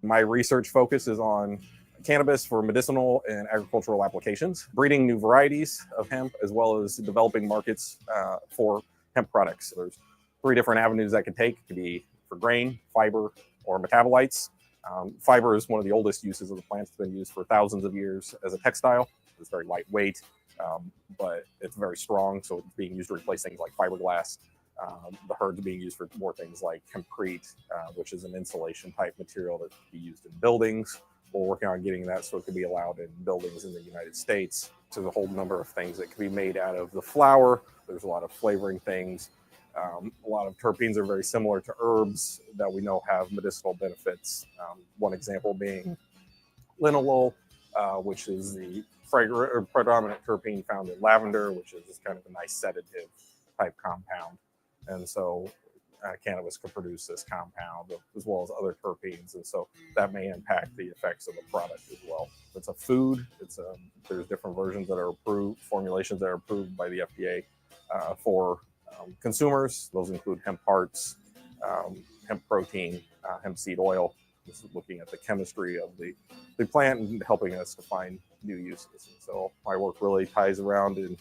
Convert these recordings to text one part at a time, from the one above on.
My research focus is on cannabis for medicinal and agricultural applications, breeding new varieties of hemp, as well as developing markets for hemp products. There's 3 different avenues that could take. It could be for grain, fiber, or metabolites. Fiber is one of the oldest uses of the plant. It's been used for thousands of years as a textile. It's very lightweight, but it's very strong, so it's being used to replace things like fiberglass. The herd's being used for more things like hempcrete, which is an insulation type material that can be used in buildings. We're working on getting that so it can be allowed in buildings in the United States. There's a whole number of things that can be made out of the flower. There's a lot of flavoring things. A lot of terpenes are very similar to herbs that we know have medicinal benefits. One example being linalool, which is the predominant terpene found in lavender, which is kind of a nice sedative type compound. And so cannabis can produce this compound as well as other terpenes, and so that may impact the effects of the product as well. It's a food. There's different versions that are approved, formulations that are approved by the FDA for consumers. Those include hemp hearts, hemp protein, hemp seed oil. This is looking at the chemistry of the plant and helping us to find new uses. And so my work really ties around in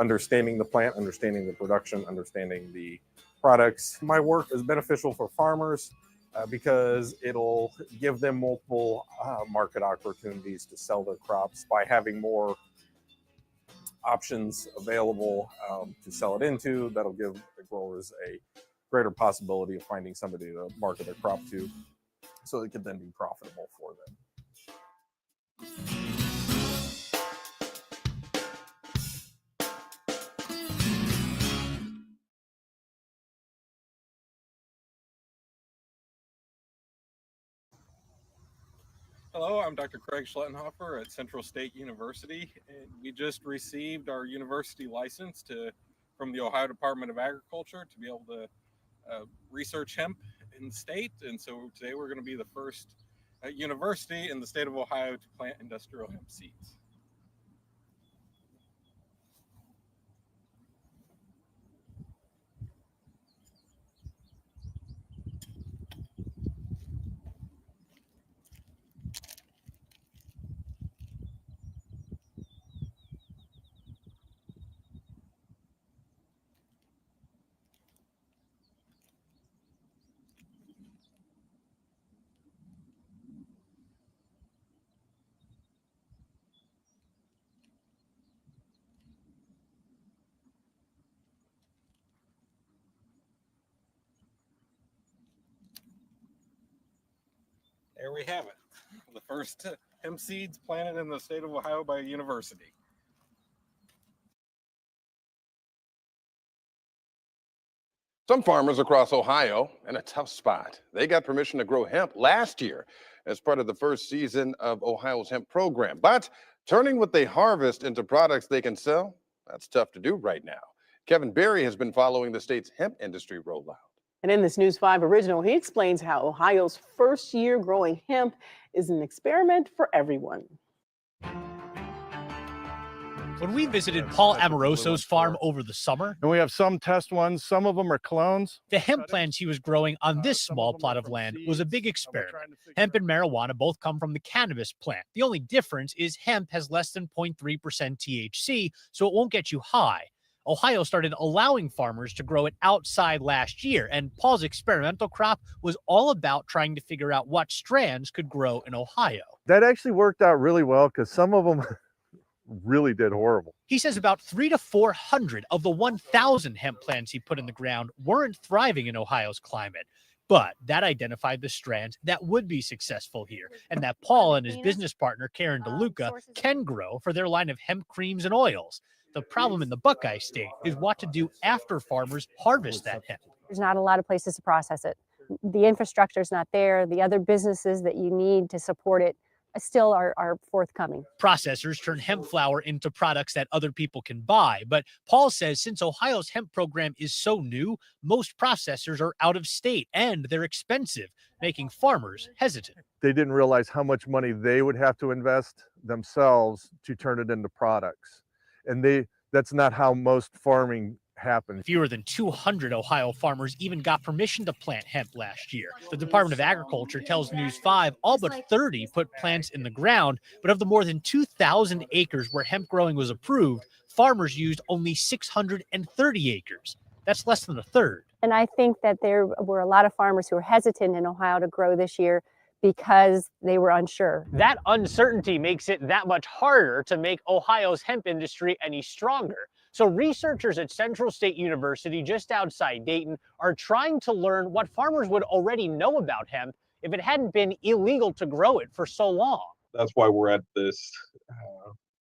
understanding the plant, understanding the production, understanding the products. My work is beneficial for farmers because it'll give them multiple market opportunities to sell their crops by having more options available to sell it into. That'll give the growers a greater possibility of finding somebody to market their crop to, so it can then be profitable for them. Hello, I'm Dr. Craig Schlettenhofer at Central State University, and we just received our university license from the Ohio Department of Agriculture to be able to research hemp in the state. And so today we're going to be the first university in the state of Ohio to plant industrial hemp seeds. There we have it. The first hemp seeds planted in the state of Ohio by a university. Some farmers across Ohio in a tough spot. They got permission to grow hemp last year as part of the first season of Ohio's hemp program. But turning what they harvest into products they can sell, that's tough to do right now. Kevin Berry has been following the state's hemp industry rollout. And in this News 5 original, he explains how Ohio's first year growing hemp is an experiment for everyone. When we visited Paul Amoroso's farm over the summer, and we have some test ones, some of them are clones. The hemp plants he was growing on this small plot of land was a big experiment. Hemp and marijuana both come from the cannabis plant. The only difference is hemp has less than 0.3% THC, so it won't get you high. Ohio started allowing farmers to grow it outside last year, and Paul's experimental crop was all about trying to figure out what strands could grow in Ohio. That actually worked out really well because some of them really did horrible. He says about 300 to 400 of the 1,000 hemp plants he put in the ground weren't thriving in Ohio's climate. But that identified the strands that would be successful here, and that Paul and his business partner, Karen DeLuca, can grow for their line of hemp creams and oils. The problem in the Buckeye State is what to do after farmers harvest that hemp. There's not a lot of places to process it. The infrastructure is not there. The other businesses that you need to support it still are forthcoming. Processors turn hemp flower into products that other people can buy. But Paul says since Ohio's hemp program is so new, most processors are out of state and they're expensive, making farmers hesitant. They didn't realize how much money they would have to invest themselves to turn it into products. And that's not how most farming happen. Fewer than 200 Ohio farmers even got permission to plant hemp last year. The Department of Agriculture tells News 5 all but 30 put plants in the ground, but of the more than 2,000 acres where hemp growing was approved, farmers used only 630 acres. That's less than a third. And I think that there were a lot of farmers who were hesitant in Ohio to grow this year because they were unsure. That uncertainty makes it that much harder to make Ohio's hemp industry any stronger. So researchers at Central State University, just outside Dayton, are trying to learn what farmers would already know about hemp if it hadn't been illegal to grow it for so long. That's why we're at this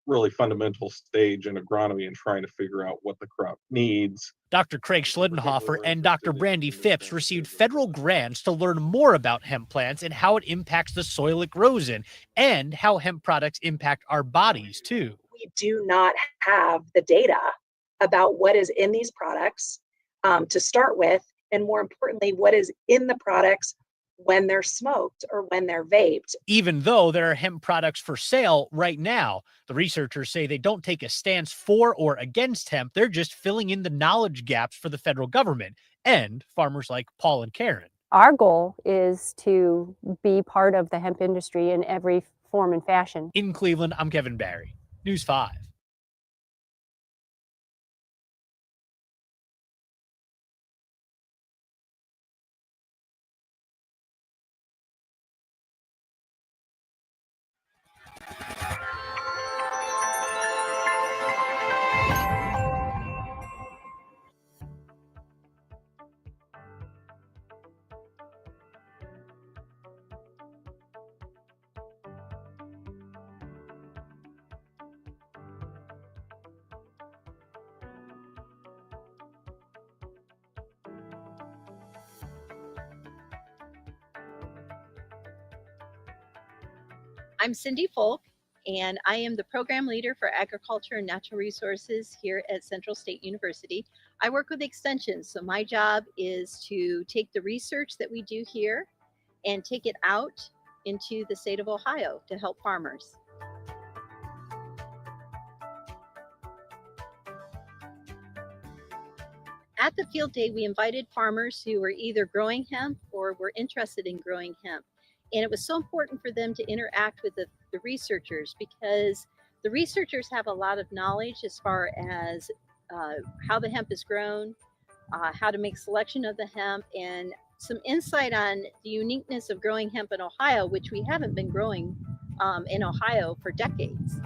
really fundamental stage in agronomy and trying to figure out what the crop needs. Dr. Craig Schledenhofer and Dr. Brandy Phipps received federal grants to learn more about hemp plants and how it impacts the soil it grows in, and how hemp products impact our bodies, too. We do not have the data about what is in these products to start with, and more importantly, what is in the products when they're smoked or when they're vaped. Even though there are hemp products for sale right now, the researchers say they don't take a stance for or against hemp. They're just filling in the knowledge gaps for the federal government and farmers like Paul and Karen. Our goal is to be part of the hemp industry in every form and fashion. In Cleveland, I'm Kevin Barry, News 5. I'm Cindy Folk, and I am the program leader for agriculture and natural resources here at Central State University. I work with extensions, so my job is to take the research that we do here and take it out into the state of Ohio to help farmers. At the field day, we invited farmers who were either growing hemp or were interested in growing hemp. And it was so important for them to interact with the researchers, because the researchers have a lot of knowledge as far as how the hemp is grown, how to make selection of the hemp, and some insight on the uniqueness of growing hemp in Ohio, which we haven't been growing in Ohio for decades.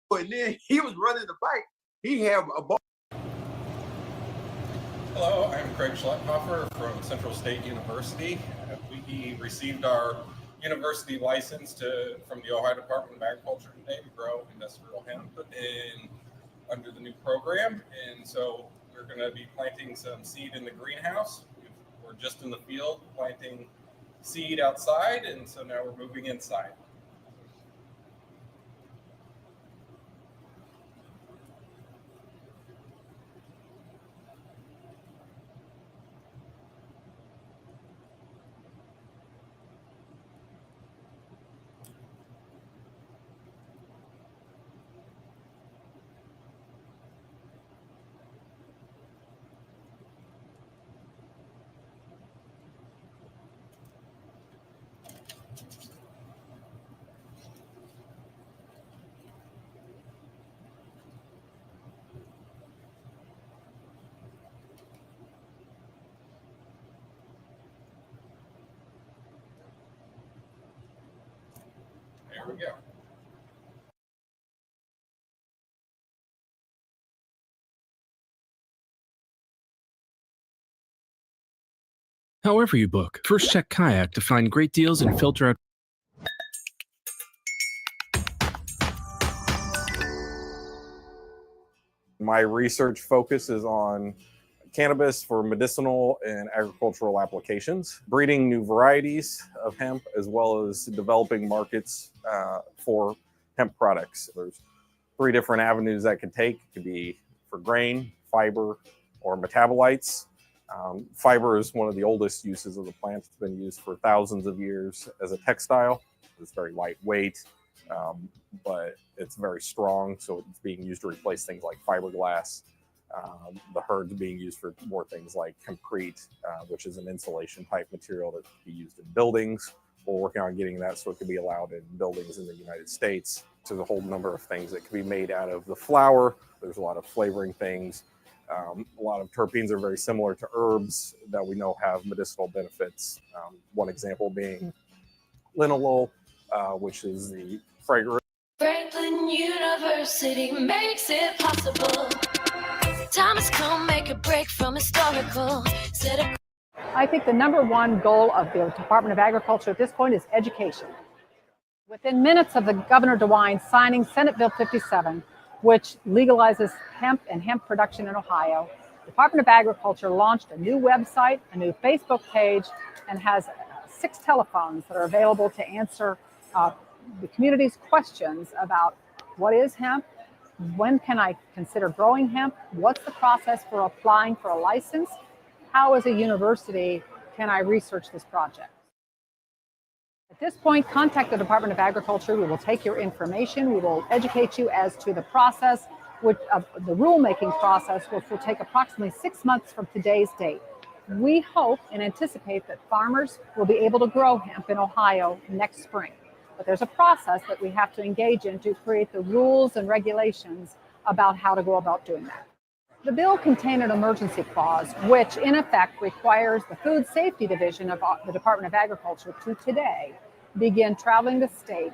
And then he was running the bike. He had a ball. Hello, I'm Craig Schledenhofer from Central State University. We received our university license from the Ohio Department of Agriculture today to grow industrial hemp under the new program. And so we're going to be planting some seed in the greenhouse. We're just in the field planting seed outside, and so now we're moving inside. There we go. However you book, first check Kayak to find great deals and filter out. My research focus is on cannabis for medicinal and agricultural applications, breeding new varieties of hemp, as well as developing markets for hemp products. There's 3 different avenues that could take. It could be for grain, fiber, or metabolites. Fiber is one of the oldest uses of the plant. It's been used for thousands of years as a textile. It's very lightweight, but it's very strong, so it's being used to replace things like fiberglass. The herd's being used for more things like hempcrete, which is an insulation type material that can be used in buildings. We're working on getting that so it can be allowed in buildings in the United States. There's a whole number of things that can be made out of the flower. There's a lot of flavoring things. A lot of terpenes are very similar to herbs that we know have medicinal benefits. One example being linalool, which is the fragrance. Franklin University makes it possible. Time has come, make a break from historical. I think the #1 goal of the Department of Agriculture at this point is education. Within minutes of the Governor DeWine signing Senate Bill 57, which legalizes hemp and hemp production in Ohio, the Department of Agriculture launched a new website, a new Facebook page, and has 6 telephones that are available to answer the community's questions about what is hemp, when can I consider growing hemp, what's the process for applying for a license, how as a university can I research this project. At this point, contact the Department of Agriculture. We will take your information. We will educate you as to the process, the rulemaking process, which will take approximately 6 months from today's date. We hope and anticipate that farmers will be able to grow hemp in Ohio next spring. But there's a process that we have to engage in to create the rules and regulations about how to go about doing that. The bill contained an emergency clause, which in effect requires the Food Safety Division of the Department of Agriculture to today begin traveling the state,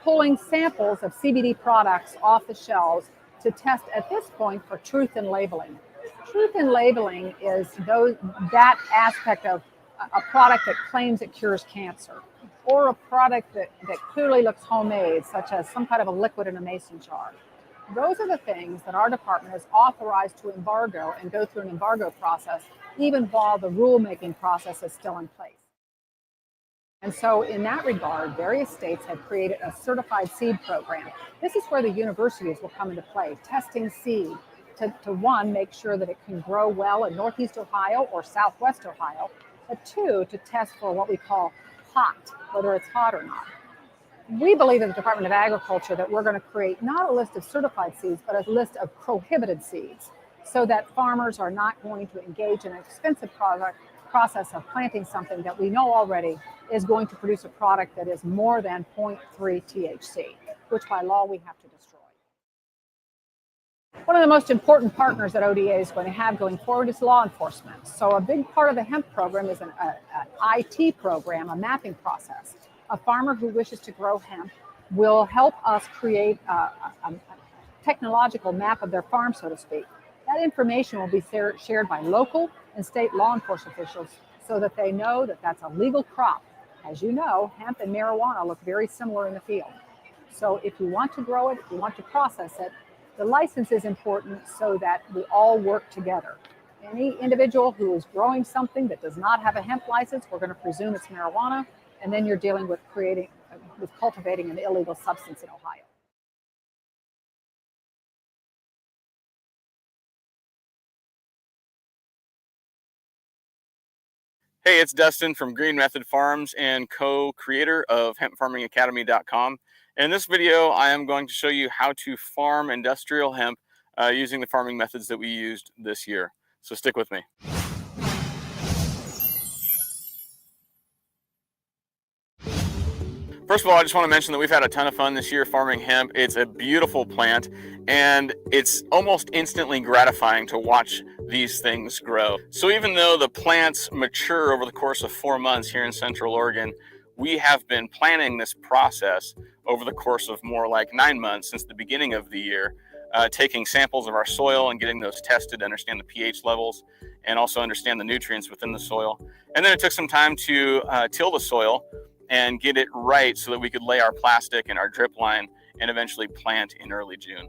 pulling samples of CBD products off the shelves to test at this point for truth in labeling. Truth in labeling is that aspect of a product that claims it cures cancer, or a product that clearly looks homemade, such as some kind of a liquid in a mason jar. Those are the things that our department is authorized to embargo and go through an embargo process, even while the rulemaking process is still in place. And so in that regard, various states have created a certified seed program. This is where the universities will come into play, testing seed to one, make sure that it can grow well in Northeast Ohio or Southwest Ohio, but 2, to test for what we call hot, whether it's hot or not. We believe in the Department of Agriculture that we're going to create not a list of certified seeds, but a list of prohibited seeds, so that farmers are not going to engage in an expensive process of planting something that we know already is going to produce a product that is more than 0.3 THC, which by law we have to destroy. One of the most important partners that ODA is going to have going forward is law enforcement. So a big part of the hemp program is an IT program, a mapping process. A farmer who wishes to grow hemp will help us create a technological map of their farm, so to speak. That information will be shared by local and state law enforcement officials so that they know that that's a legal crop. As you know, hemp and marijuana look very similar in the field. So if you want to grow it, if you want to process it, the license is important so that we all work together. Any individual who is growing something that does not have a hemp license, we're going to presume it's marijuana, and then you're dealing with cultivating an illegal substance in Ohio. Hey, it's Dustin from Green Method Farms and co-creator of hempfarmingacademy.com. In this video, I am going to show you how to farm industrial hemp using the farming methods that we used this year. So stick with me. First of all, I just want to mention that we've had a ton of fun this year farming hemp. It's a beautiful plant, and it's almost instantly gratifying to watch these things grow. So even though the plants mature over the course of 4 months here in Central Oregon, we have been planning this process over the course of more like 9 months since the beginning of the year, taking samples of our soil and getting those tested to understand the pH levels and also understand the nutrients within the soil. And then it took some time to till the soil and get it right so that we could lay our plastic and our drip line and eventually plant in early June.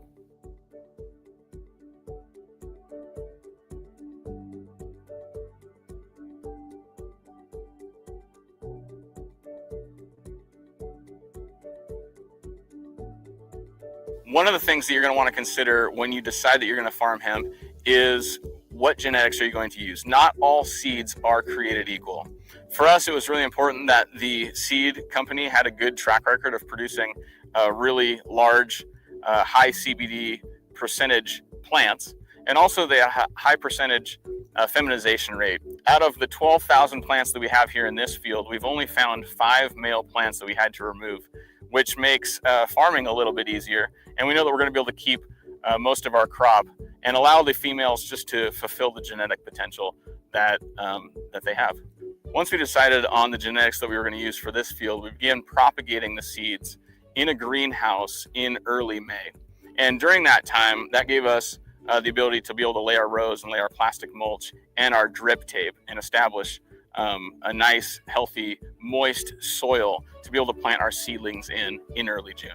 One of the things that you're going to want to consider when you decide that you're going to farm hemp is what genetics are you going to use. Not all seeds are created equal. For us, it was really important that the seed company had a good track record of producing really large, high CBD percentage plants, and also the high percentage feminization rate. Out of the 12,000 plants that we have here in this field, we've only found 5 male plants that we had to remove, which makes farming a little bit easier. And we know that we're going to be able to keep most of our crop and allow the females just to fulfill the genetic potential that they have. Once we decided on the genetics that we were going to use for this field, we began propagating the seeds in a greenhouse in early May. And during that time, that gave us the ability to be able to lay our rows and lay our plastic mulch and our drip tape and establish a nice, healthy, moist soil to be able to plant our seedlings in early June.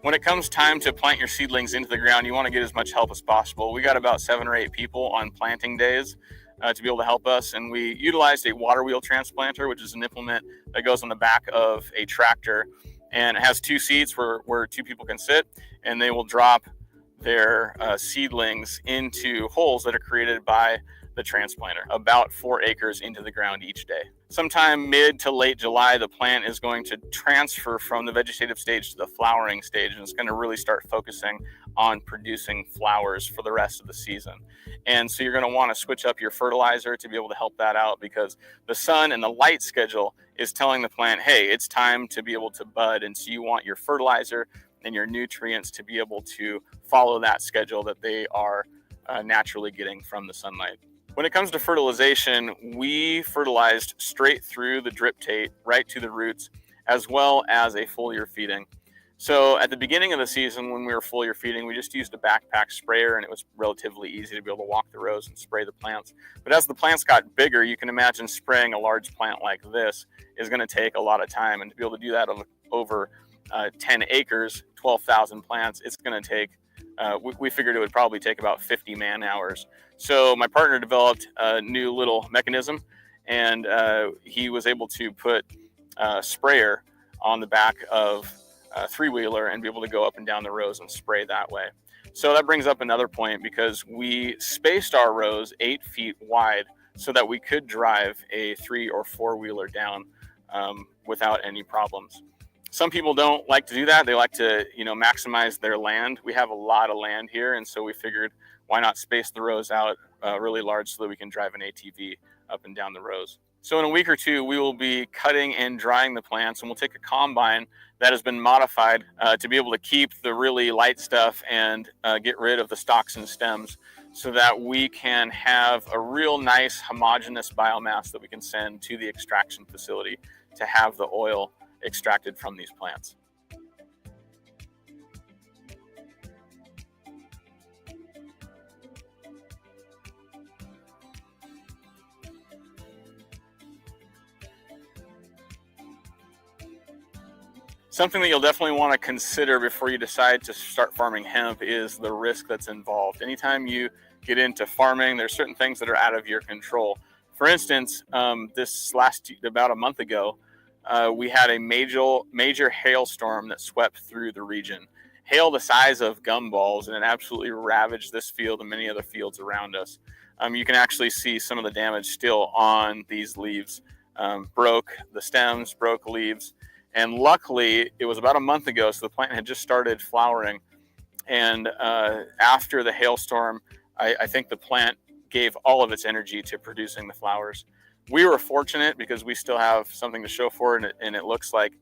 When it comes time to plant your seedlings into the ground, you want to get as much help as possible. We got about 7 or 8 people on planting days to be able to help us, and we utilized a water wheel transplanter, which is an implement that goes on the back of a tractor, and it has 2 seats where 2 people can sit, and they will drop their seedlings into holes that are created by the transplanter, about 4 acres into the ground each day. Sometime mid to late July, the plant is going to transfer from the vegetative stage to the flowering stage, and it's going to really start focusing on producing flowers for the rest of the season. And so you're going to want to switch up your fertilizer to be able to help that out, because the sun and the light schedule is telling the plant, hey, it's time to be able to bud. And so you want your fertilizer and your nutrients to be able to follow that schedule that they are naturally getting from the sunlight. When it comes to fertilization, we fertilized straight through the drip tape, right to the roots, as well as a foliar feeding. So at the beginning of the season, when we were foliar feeding, we just used a backpack sprayer, and it was relatively easy to be able to walk the rows and spray the plants. But as the plants got bigger, you can imagine spraying a large plant like this is going to take a lot of time. And to be able to do that over 10 acres, 12,000 plants, it's going to take, we figured it would probably take about 50 man hours. So my partner developed a new little mechanism, and he was able to put a sprayer on the back of a 3-wheeler and be able to go up and down the rows and spray that way. So that brings up another point, because we spaced our rows 8 feet wide so that we could drive a 3 or 4-wheeler down without any problems. Some people don't like to do that. They like to, maximize their land. We have a lot of land here, and so we figured, why not space the rows out really large so that we can drive an ATV up and down the rows. So in a week or 2, we will be cutting and drying the plants, and we'll take a combine that has been modified to be able to keep the really light stuff and get rid of the stalks and stems, so that we can have a real nice homogeneous biomass that we can send to the extraction facility to have the oil extracted from these plants. Something that you'll definitely want to consider before you decide to start farming hemp is the risk that's involved. Anytime you get into farming, there's certain things that are out of your control. For instance, about a month ago, we had a major hailstorm that swept through the region. Hail the size of gumballs, and it absolutely ravaged this field and many other fields around us. You can actually see some of the damage still on these leaves. Broke the stems, broke leaves. And luckily, it was about a month ago, so the plant had just started flowering. And after the hailstorm, I think the plant gave all of its energy to producing the flowers. We were fortunate because we still have something to show for it, and it looks like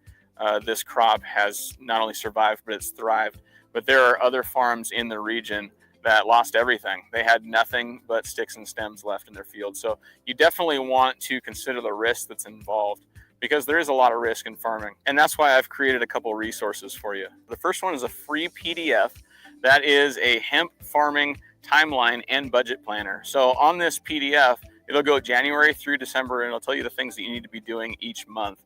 this crop has not only survived, but it's thrived. But there are other farms in the region that lost everything. They had nothing but sticks and stems left in their field. So you definitely want to consider the risk that's involved, because there is a lot of risk in farming. And that's why I've created a couple resources for you. The first one is a free PDF that is a hemp farming timeline and budget planner. So on this PDF, it'll go January through December, and it'll tell you the things that you need to be doing each month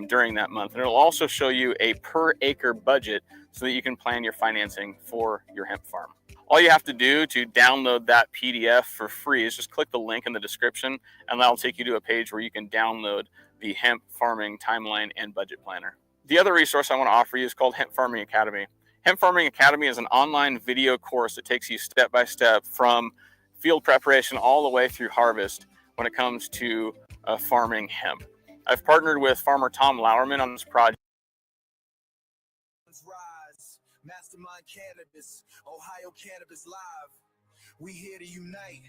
during that month. And it'll also show you a per acre budget so that you can plan your financing for your hemp farm. All you have to do to download that PDF for free is just click the link in the description, and that'll take you to a page where you can download the hemp farming timeline and budget planner. The other resource I want to offer you is called Hemp Farming Academy. Hemp Farming Academy is an online video course that takes you step by step from field preparation all the way through harvest when it comes to farming hemp. I've partnered with farmer Tom Lauerman on this project. Mastermind Cannabis, Ohio Cannabis Live. We here to unite.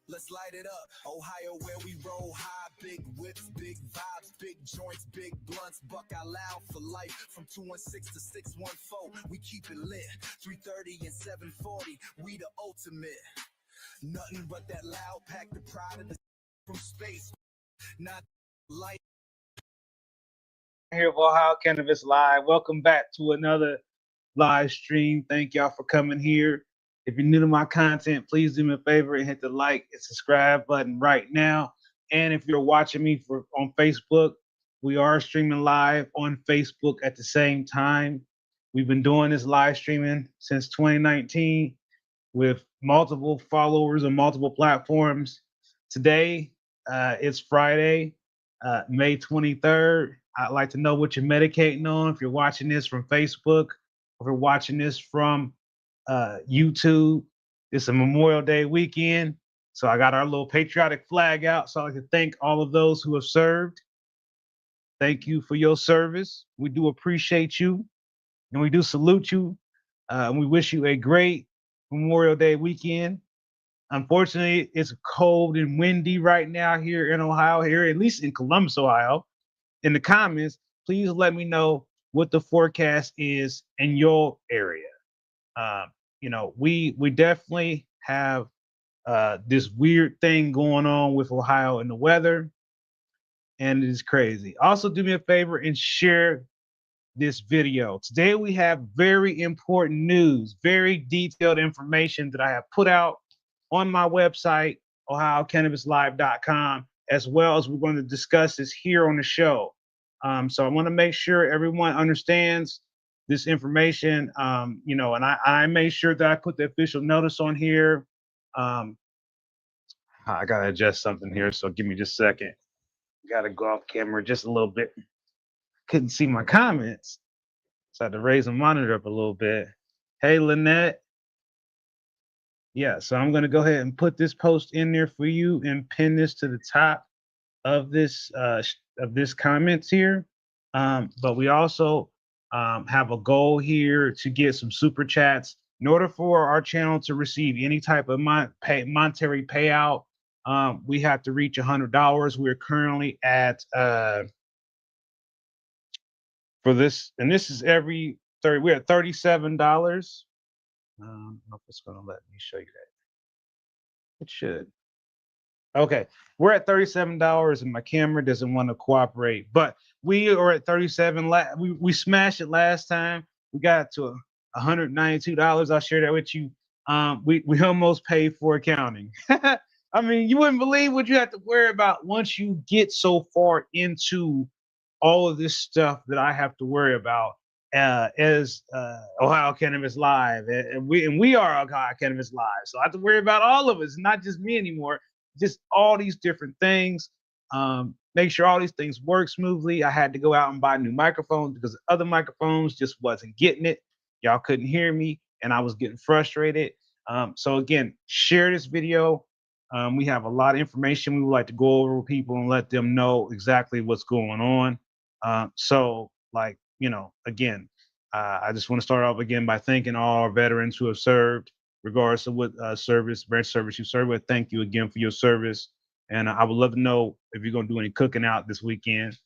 Let's light it up. Ohio, where we roll high, big whips, big vibes, big joints, big blunts, buck out loud for life. From 216 to 614, we keep it lit. 330 and 740, we the ultimate. Nothing but that loud pack, the pride of the from space. Not light. Here for Ohio Cannabis Live. Welcome back to another live stream. Thank y'all for coming here. If you're new to my content, please do me a favor and hit the like and subscribe button right now. And if you're watching me on Facebook, we are streaming live on Facebook at the same time. We've been doing this live streaming since 2019 with multiple followers on multiple platforms. Today, it's Friday, May 23rd. I'd like to know what you're medicating on. If you're watching this from Facebook, if you're watching this from YouTube, it's a Memorial Day weekend. So I got our little patriotic flag out. So I'd like to thank all of those who have served. Thank you for your service. We do appreciate you and we do salute you. And we wish you a great Memorial Day weekend. Unfortunately, it's cold and windy right now here in Ohio, here, at least in Columbus, Ohio. In the comments, please let me know what the forecast is in your area. You know, we definitely have this weird thing going on with Ohio and the weather, and it is crazy. Also, do me a favor and share this video. Today we have very important news, very detailed information that I have put out on my website, ohiocannabislive.com, as well as we're going to discuss this here on the show. So I want to make sure everyone understands this information, you know, and I made sure that I put the official notice on here. I gotta adjust something here, so give me just a second. Gotta go off camera just a little bit. Couldn't see my comments, so I had to raise the monitor up a little bit. Hey, Lynette. Yeah, so I'm gonna go ahead and put this post in there for you and pin this to the top of this comments here. But we also have a goal here to get some super chats. In order for our channel to receive any type of monetary payout, we have to reach $100. We're currently at for this, and this is every 30. We're at $37. I don't know if it's going to let me show you that. It should. Okay, we're at $37 and my camera doesn't want to cooperate, but we are at 37. We smashed it last time. We got to $192. I'll share that with you. We almost paid for accounting. I mean, you wouldn't believe what you have to worry about once you get so far into all of this stuff that I have to worry about as Ohio Cannabis Live, and we are Ohio Cannabis Live. So I have to worry about all of us, not just me anymore. Just all these different things. Make sure all these things work smoothly. I had to go out and buy new microphones because other microphones just wasn't getting it. Y'all couldn't hear me, and I was getting frustrated. So again, share this video. We have a lot of information we would like to go over with people and let them know exactly what's going on. So, like, you know, again, I just want to start off again by thanking all our veterans who have served, regardless of what branch service you serve with. Thank you again for your service. And I would love to know if you're going to do any cooking out this weekend.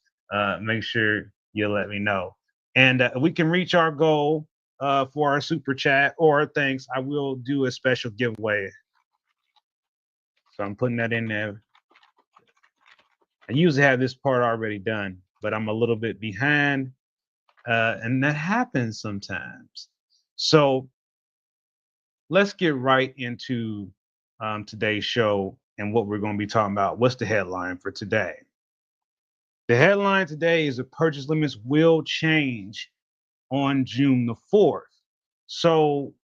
Make sure you let me know. And if we can reach our goal for our super chat or thanks, I will do a special giveaway. So I'm putting that in there. I usually have this part already done, but I'm a little bit behind. And that happens sometimes. So let's get right into today's show and what we're going to be talking about. What's the headline for today? The headline today is the purchase limits will change on June the 4th. So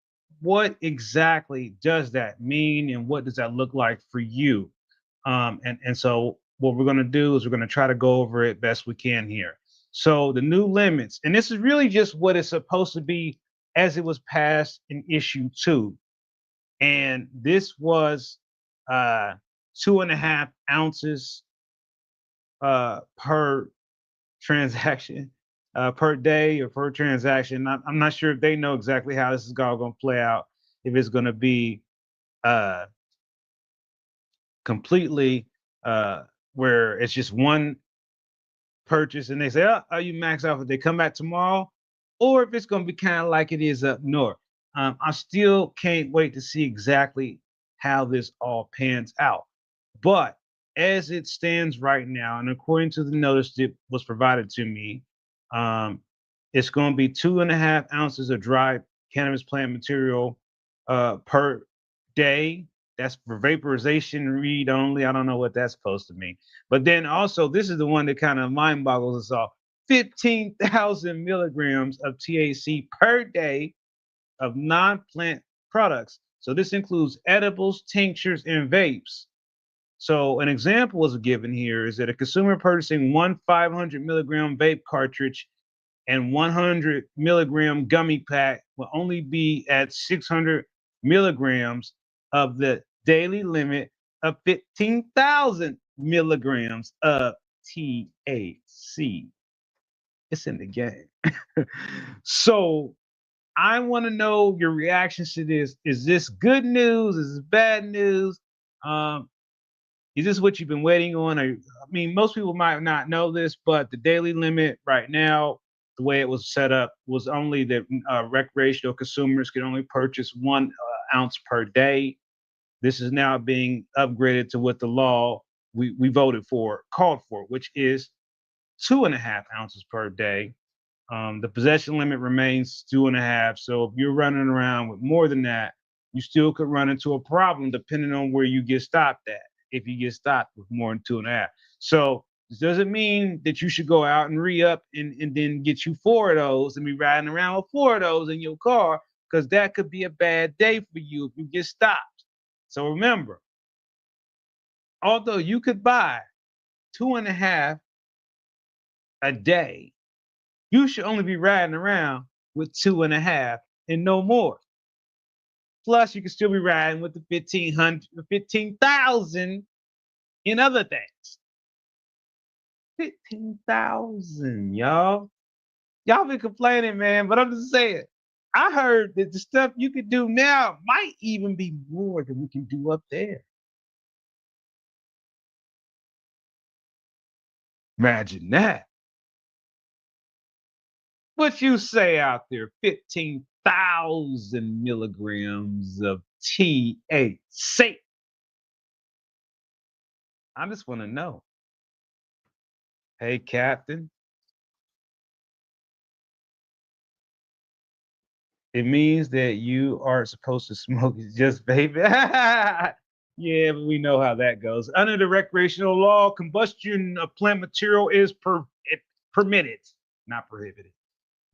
what exactly does that mean and what does that look like for you? And so what we're going to do is we're going to try to go over it best we can here. So the new limits, and this is really just what it's supposed to be as it was passed in issue 2. And this was 2.5 ounces per transaction, per day or per transaction. I'm not sure if they know exactly how this is all going to play out. If it's going to be completely where it's just one purchase and they say, oh, you max out if they come back tomorrow, or if it's going to be kind of like it is up north. I still can't wait to see exactly how this all pans out. But as it stands right now, and according to the notice that was provided to me, it's going to be 2.5 ounces of dry cannabis plant material per day. That's for vaporization read only. I don't know what that's supposed to mean. But then also, this is the one that kind of mind boggles us all. 15,000 milligrams of THC per day of non-plant products. So this includes edibles, tinctures, and vapes. So an example was given here is that a consumer purchasing one 500 milligram vape cartridge and 100 milligram gummy pack will only be at 600 milligrams of the daily limit of 15,000 milligrams of THC. It's in the game. So I want to know your reactions to this. Is this good news? Is this bad news? Is this what you've been waiting on? I mean, most people might not know this, but the daily limit right now, the way it was set up, was only that recreational consumers can only purchase 1 ounce per day. This is now being upgraded to what the law we voted for called for, which is 2.5 ounces per day. The possession limit remains 2.5. So if you're running around with more than that, you still could run into a problem depending on where you get stopped at. If you get stopped with more than 2.5. So this doesn't mean that you should go out and re-up and then get you 4 of those and be riding around with 4 of those in your car, because that could be a bad day for you if you get stopped. So remember, although you could buy 2.5 a day, you should only be riding around with 2.5 and no more. Plus, you can still be riding with the 15,000 in other things. 15,000, y'all. Y'all been complaining, man, but I'm just saying. I heard that the stuff you can do now might even be more than we can do up there. Imagine that. What you say out there? 15,000 milligrams of THC. I just want to know. Hey, Captain. It means that you are supposed to smoke just vape. Yeah, but we know how that goes. Under the recreational law, combustion of plant material is permitted, not prohibited.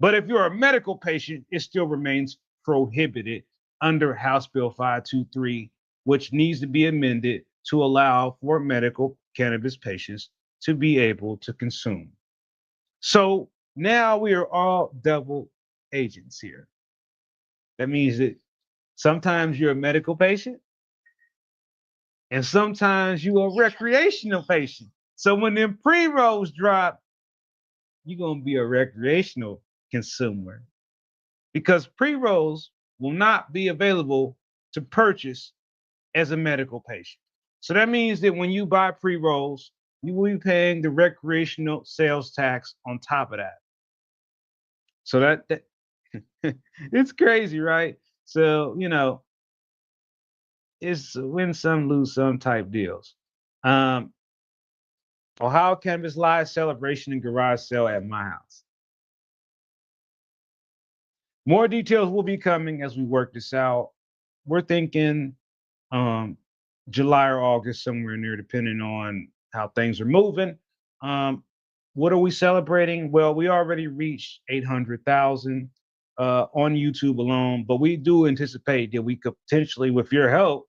But if you're a medical patient, it still remains prohibited under House Bill 523, which needs to be amended to allow for medical cannabis patients to be able to consume. So now we are all double agents here. That means that sometimes you're a medical patient and sometimes you're a recreational patient. So when them pre-rolls drop, you're going to be a recreational consumer, because pre-rolls will not be available to purchase as a medical patient. So that means that when you buy pre-rolls, you will be paying the recreational sales tax on top of that. So that it's crazy, right? So, it's win some, lose some type deals. Ohio Cannabis Live celebration and garage sale at my house. More details will be coming as we work this out. We're thinking July or August, somewhere in there, depending on how things are moving. What are we celebrating? Well, we already reached 800,000 on YouTube alone, but we do anticipate that we could potentially, with your help,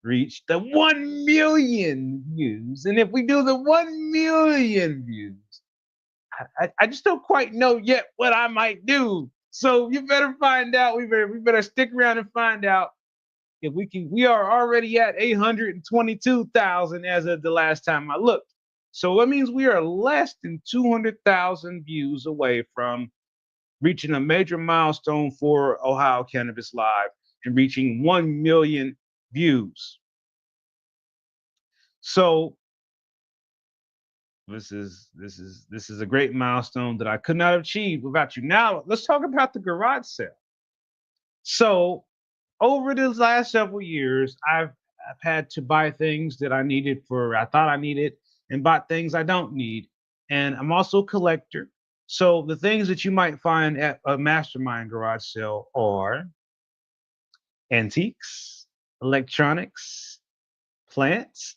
reach the 1 million views. And if we do the 1 million views, I just don't quite know yet what I might do. So you better find out. We better stick around and find out if we can. We are already at 822,000 as of the last time I looked. So that means we are less than 200,000 views away from reaching a major milestone for Ohio Cannabis Live and reaching 1 million views. So this is a great milestone that I could not have achieved without you. Now let's talk about the garage sale. So over the last several years, I've had to buy things that I thought I needed, and bought things I don't need. And I'm also a collector. So the things that you might find at a mastermind garage sale are antiques, electronics, plants,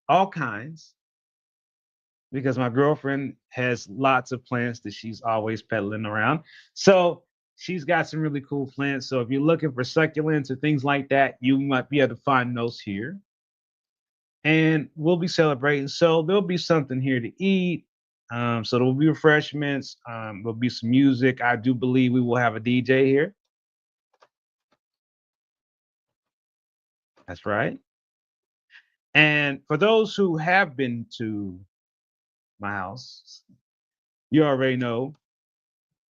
all kinds, because my girlfriend has lots of plants that she's always peddling around. So she's got some really cool plants. So if you're looking for succulents or things like that, you might be able to find those here. And we'll be celebrating. So there'll be something here to eat. So there will be refreshments. There'll be some music. I do believe we will have a DJ here. That's right. And for those who have been to my house, you already know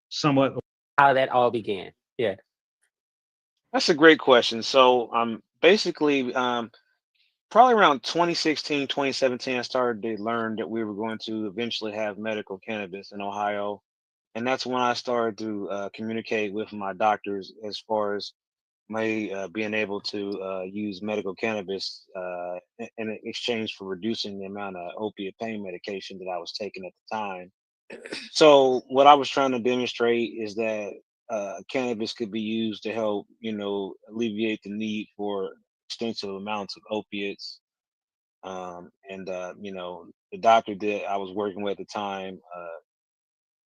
somewhat how that all began. Yeah. That's a great question. So basically probably around 2016, 2017, I started to learn that we were going to eventually have medical cannabis in Ohio. And that's when I started to communicate with my doctors as far as my being able to use medical cannabis in exchange for reducing the amount of opiate pain medication that I was taking at the time. So what I was trying to demonstrate is that cannabis could be used to help, alleviate the need for extensive amounts of opiates. The doctor that I was working with at the time,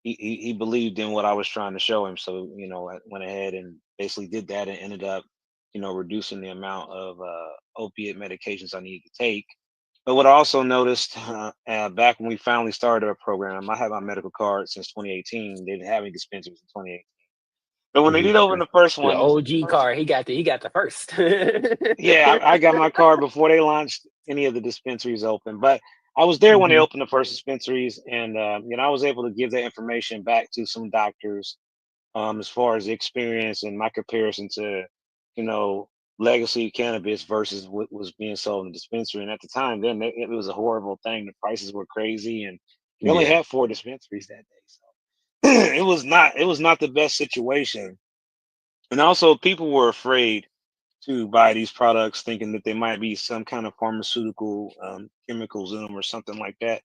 he believed in what I was trying to show him. So, I went ahead and basically did that and ended up, reducing the amount of opiate medications I needed to take. But what I also noticed back when we finally started our program, I had my medical card since 2018. They didn't have any dispensaries in 2018. But when they did open the first The one, OG card, he got the first. yeah, I got my card before they launched any of the dispensaries open. But I was there when they opened the first dispensaries, and I was able to give that information back to some doctors as far as the experience and my comparison to, legacy cannabis versus what was being sold in the dispensary. And at the time, then it was a horrible thing. The prices were crazy, and they only Yeah. had 4 dispensaries that day, so it was not the best situation. And also, people were afraid to buy these products, thinking that they might be some kind of pharmaceutical chemicals in them or something like that.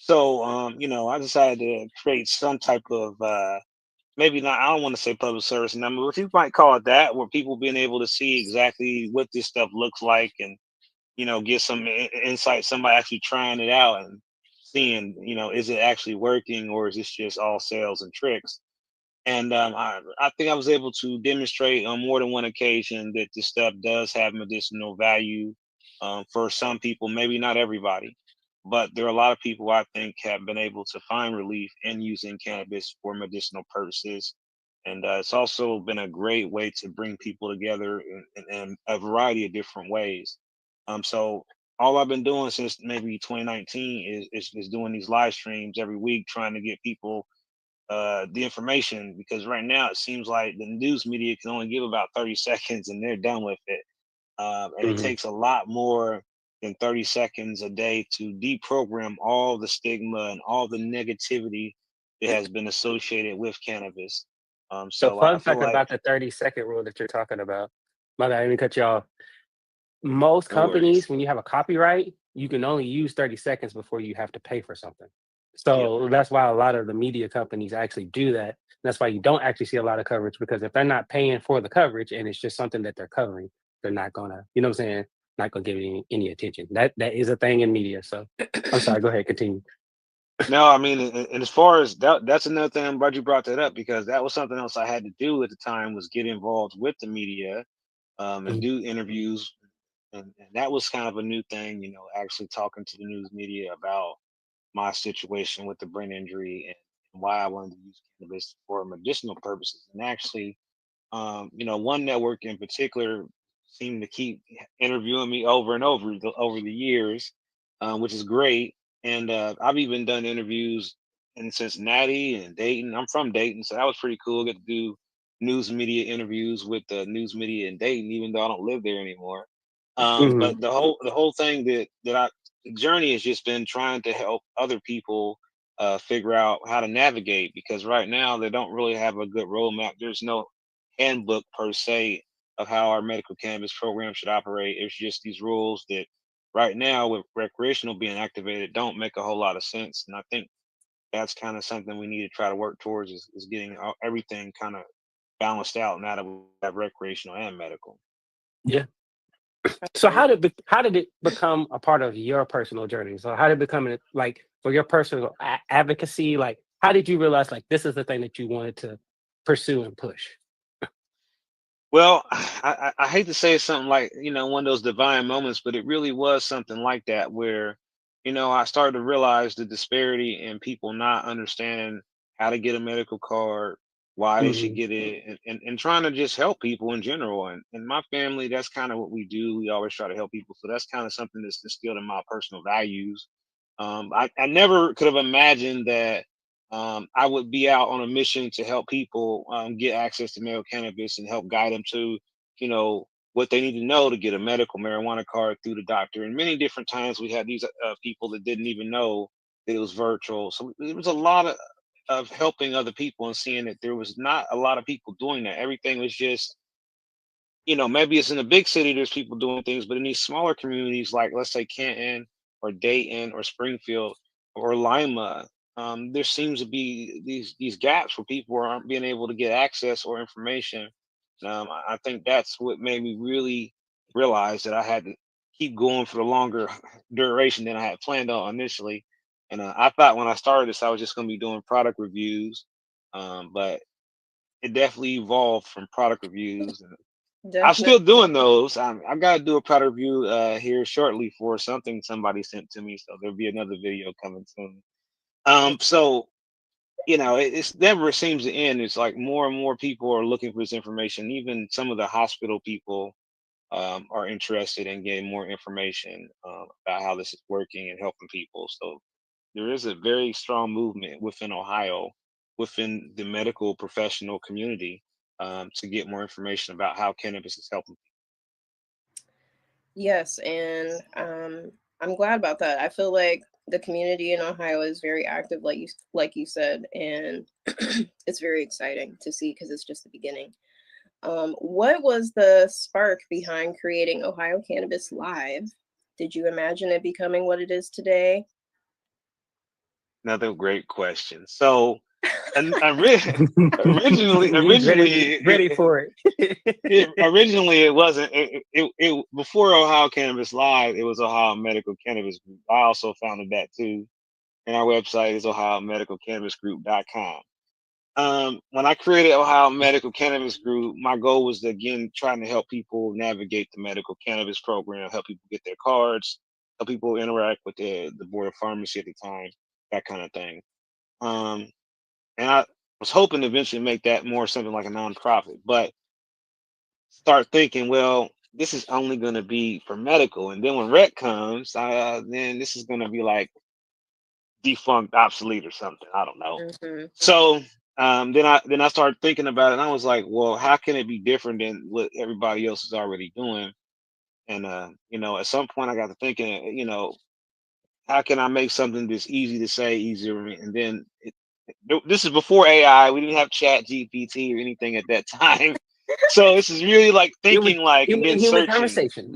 So, I decided to create some type of maybe not, I don't want to say public service number, but you might call it that, where people being able to see exactly what this stuff looks like and, get some insight, somebody actually trying it out and seeing, is it actually working or is this just all sales and tricks? And I think I was able to demonstrate on more than one occasion that this stuff does have medicinal value for some people, maybe not everybody, but there are a lot of people I think have been able to find relief in using cannabis for medicinal purposes. And it's also been a great way to bring people together in a variety of different ways. So all I've been doing since maybe 2019 is doing these live streams every week, trying to get people the information, because right now it seems like the news media can only give about 30 seconds and they're done with it. And it takes a lot more than 30 seconds a day to deprogram all the stigma and all the negativity that has been associated with cannabis. So So I fun feel fact like, about the 30-second rule that you're talking about. My bad, I didn't cut you off. Most no worries. companies, when you have a copyright, you can only use 30 seconds before you have to pay for something. Yep. So that's why a lot of the media companies actually do that. That's why you don't actually see a lot of coverage, because if they're not paying for the coverage and it's just something that they're covering, they're not gonna, you know what I'm saying, not gonna give it any attention. That is a thing in media. So I'm sorry, go ahead, continue. No, I mean, and as far as that, that's another thing. I'm glad you brought that up because that was something else I had to do at the time was get involved with the media, and do interviews, and that was kind of a new thing. You know, actually talking to the news media about my situation with the brain injury and why I wanted to use cannabis for medicinal purposes. And actually, you know, one network in particular seemed to keep interviewing me over and over the years, which is great. And I've even done interviews in Cincinnati and Dayton. I'm from Dayton, so that was pretty cool. Get to do news media interviews with the news media in Dayton, even though I don't live there anymore. But the whole thing the journey has just been trying to help other people figure out how to navigate because right now they don't really have a good roadmap. There's no handbook per se of how our medical cannabis program should operate. It's just these rules that right now with recreational being activated don't make a whole lot of sense. And I think that's kind of something we need to try to work towards is getting everything kind of balanced out now that we have recreational and medical. Yeah. So how did it become a part of your personal journey? So how did it become like for your personal advocacy? Like how did you realize like this is the thing that you wanted to pursue and push? Well, I hate to say something like, you know, one of those divine moments, but it really was something like that where, you know, I started to realize the disparity in people not understanding how to get a medical card, why they should get it, and trying to just help people in general. And in my family, that's kind of what we do. We always try to help people. So that's kind of something that's instilled in my personal values. I never could have imagined that I would be out on a mission to help people get access to medical cannabis and help guide them to, you know, what they need to know to get a medical marijuana card through the doctor. And many different times we had these people that didn't even know that it was virtual. So it was a lot of helping other people and seeing that there was not a lot of people doing that. Everything was just, you know, maybe it's in a big city, there's people doing things, but in these smaller communities, like let's say Canton or Dayton or Springfield or Lima, there seems to be these gaps where people aren't being able to get access or information. I think that's what made me really realize that I had to keep going for the longer duration than I had planned on initially. And I thought when I started this, I was just going to be doing product reviews, but it definitely evolved from product reviews. And I'm still doing those. I've got to do a product review here shortly for something somebody sent to me, so there'll be another video coming soon. So you know, it's never seems to end. It's like more and more people are looking for this information. Even some of the hospital people are interested in getting more information about how this is working and helping people. So there is a very strong movement within Ohio, within the medical professional community, to get more information about how cannabis is helping. Yes, and I'm glad about that. I feel like the community in Ohio is very active, like you said, and it's very exciting to see because it's just the beginning. What was the spark behind creating Ohio Cannabis Live? Did you imagine it becoming what it is today? Another great question. So, and ready for it. Originally it wasn't. It before Ohio Cannabis Live, it was Ohio Medical Cannabis Group. I also founded that too, and our website is OhioMedicalCannabisGroup.com. When I created Ohio Medical Cannabis Group, my goal was to, again, trying to help people navigate the medical cannabis program, help people get their cards, help people interact with the board of pharmacy at the time, that kind of thing. And I was hoping to eventually make that more something like a nonprofit, but start thinking, well, this is only going to be for medical, and then when rec comes, then this is going to be like defunct, obsolete, or something. I don't know. So then I started thinking about it, and I was like, well, how can it be different than what everybody else is already doing? And you know, at some point, I got to thinking, you know, how can I make something that's easy to say, easier, and then this is before AI. We didn't have Chat GPT or anything at that time. So this is really like thinking and then human searching. conversation.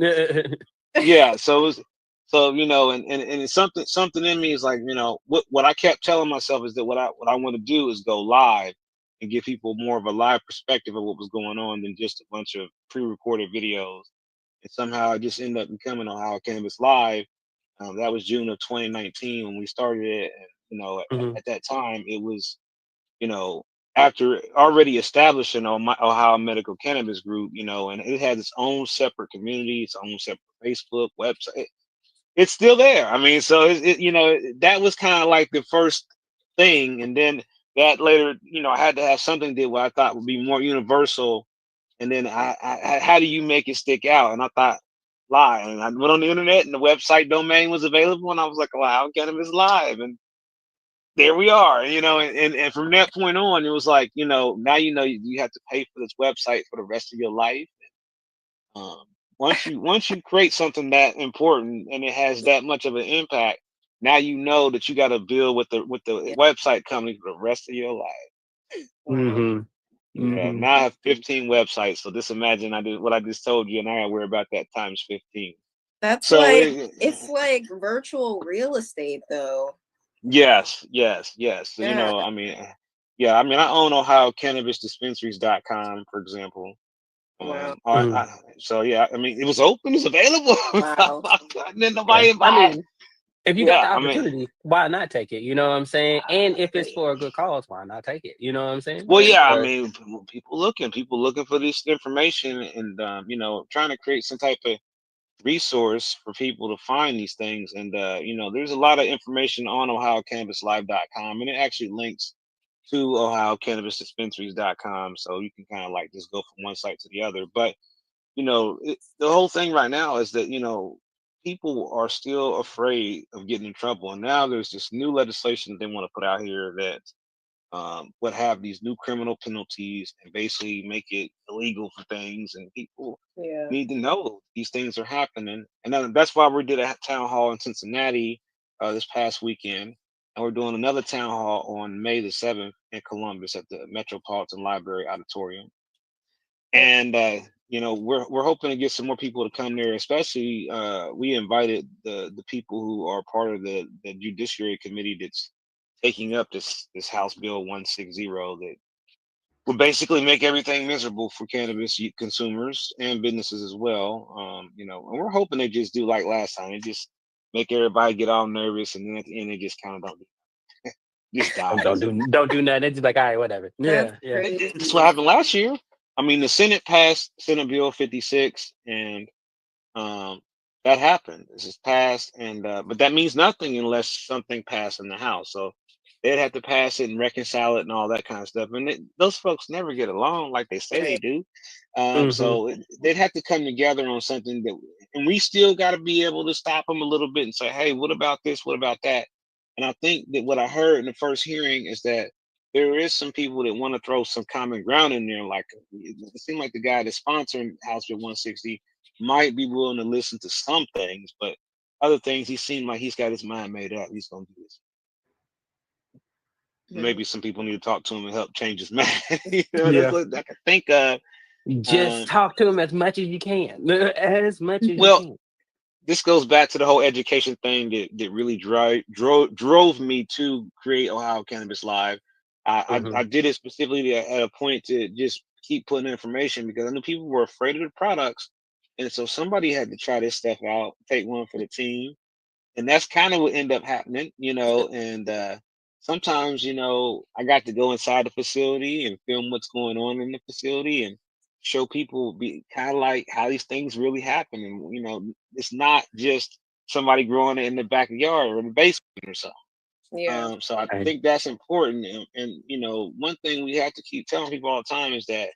Yeah. So it was, so you know, and it's something in me is like, you know, what I kept telling myself is that what I want to do is go live and give people more of a live perspective of what was going on than just a bunch of pre-recorded videos. And somehow I just ended up becoming Ohio Cannabis Live. That was June of 2019 when we started it. And Mhm. at that time, it was, after already establishing Ohio Medical Cannabis Group, and it had its own separate community, its own separate Facebook website. It's still there. I mean, so that was kind of like the first thing, and then that later, I had to have something that what I thought would be more universal, and then how do you make it stick out? And I thought live, and I went on the internet, and the website domain was available, and I was like, wow, Cannabis Live, and there we are, and from that point on, it was like, now you have to pay for this website for the rest of your life. Um, once you create something that important and it has that much of an impact, now you know that you got to build with the website company for the rest of your life. Mhm. Yeah, Mhm. now I have 15 websites. So just imagine what I just told you, and I gotta worry about that times 15. That's So like it's like virtual real estate though. yes, yes, yes. So, Yeah. I mean, I own OhioCannabisDispensaries.com, for example. Wow. Mhm. So yeah, I mean, it was open, it's available. Wow. And then Yeah. nobody I buy it. mean, if you got Yeah, the I mean, opportunity, why not take it? You know what I'm saying? And if it's for a good cause, why not take it? You know what I'm saying? well, yeah, I Because mean, people looking for this information, and trying to create some type of resource for people to find these things. And there's a lot of information on OhioCannabisLive.com, and it actually links to OhioCannabisDispensaries.com, so you can kind of like just go from one site to the other. But the whole thing right now is that people are still afraid of getting in trouble, and now there's this new legislation that they want to put out here that would have these new criminal penalties and basically make it illegal for things, and people Yeah. need to know these things are happening. And that's why we did a town hall in Cincinnati this past weekend, and we're doing another town hall on May the 7th in Columbus at the Metropolitan Library Auditorium. And we're hoping to get some more people to come there. Especially, we invited the people who are part of the Judiciary Committee that's taking up this House Bill 160 that will basically make everything miserable for cannabis consumers and businesses as well. And we're hoping they just do like last time. They just make everybody get all nervous, and then at the end they just kind of don't just die. don't do nothing. It's just like, all right, whatever. That's Yeah, yeah. crazy. That's what happened last year. I mean, the Senate passed Senate Bill 56, and that happened. This is passed, and but that means nothing unless something passed in the House. So they'd have to pass it and reconcile it and all that kind of stuff. And those folks never get along like they say they do. Mhm. So they'd have to come together on something and we still got to be able to stop them a little bit and say, hey, what about this? What about that? And I think that what I heard in the first hearing is that there is some people that want to throw some common ground in there. Like it seemed like the guy that's sponsoring House Bill 160 might be willing to listen to some things, but other things he seemed like he's got his mind made up. He's gonna do this. Maybe some people need to talk to him and help change his mind. That's Yeah. what I can think of. Just talk to them as much as you can. As much as you Well, can. this goes back to the whole education thing that really drove me to create Ohio Cannabis Live. I Mhm. did it specifically at a point to just keep putting information because I knew people were afraid of the products, and so somebody had to try this stuff out, take one for the team, and that's kind of what ended up happening, and sometimes I got to go inside the facility and film what's going on in the facility and show people be kind of like how these things really happen, and it's not just somebody growing it in the backyard or in the basement or something. Yeah. So I Right. think that's important, and one thing we have to keep telling people all the time is that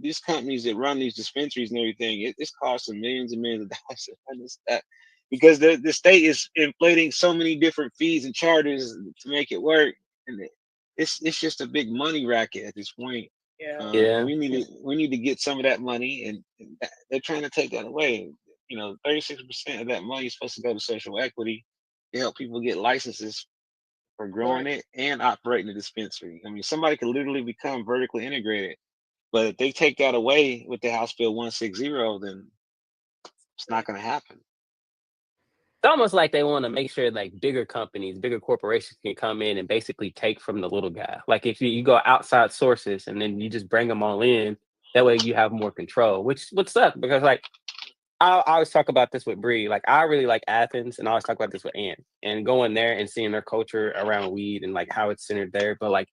these companies that run these dispensaries and everything, it's costing millions and millions of dollars to run this stuff because the state is inflating so many different fees and charges to make it work, and it's just a big money racket at this point. Yeah. And Yeah. we need to get some of that money, and they're trying to take that away. 36% of that money is supposed to go to social equity to help people get licenses for growing Right. it and operating the dispensary. I mean, somebody could literally become vertically integrated, but if they take that away with the House Bill 160, then it's not going to happen. It's almost like they want to make sure like bigger companies, bigger corporations can come in and basically take from the little guy. Like if you go outside sources and then you just bring them all in, that way you have more control, which would suck because like I always talk about this with Bree. Like I really like Athens, and I always talk about this with Ann. And going there and seeing their culture around weed and like how it's centered there. But like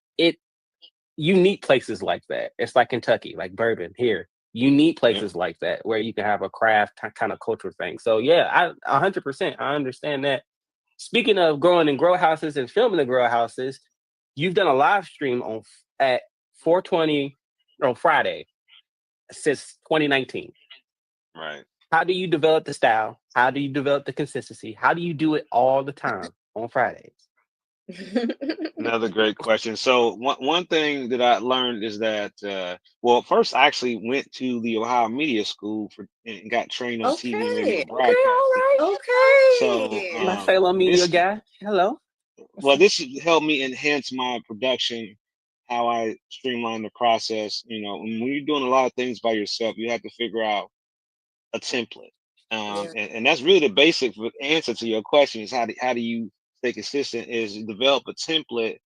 you need places like that. It's like Kentucky, like bourbon here. You need places like that where you can have a craft kind of culture thing. So yeah, 100%. I understand that. Speaking of growing in grow houses and filming the grow houses, you've done a live stream at 420 on Friday since 2019. Right. How do you develop the style? How do you develop the consistency? How do you do it all the time on Fridays? Another great question. So one thing that I learned is that well, first I actually went to the Ohio Media School and got trained on TV, radio, Okay. and Okay. All broadcasting. right. So Okay. My fellow media this guy. Hello. well, this helped me enhance my production, how I streamline the process. You know, when you're doing a lot of things by yourself, you have to figure out a template. Yeah. And that's really the basic answer to your question is how do you stay consistent is develop a template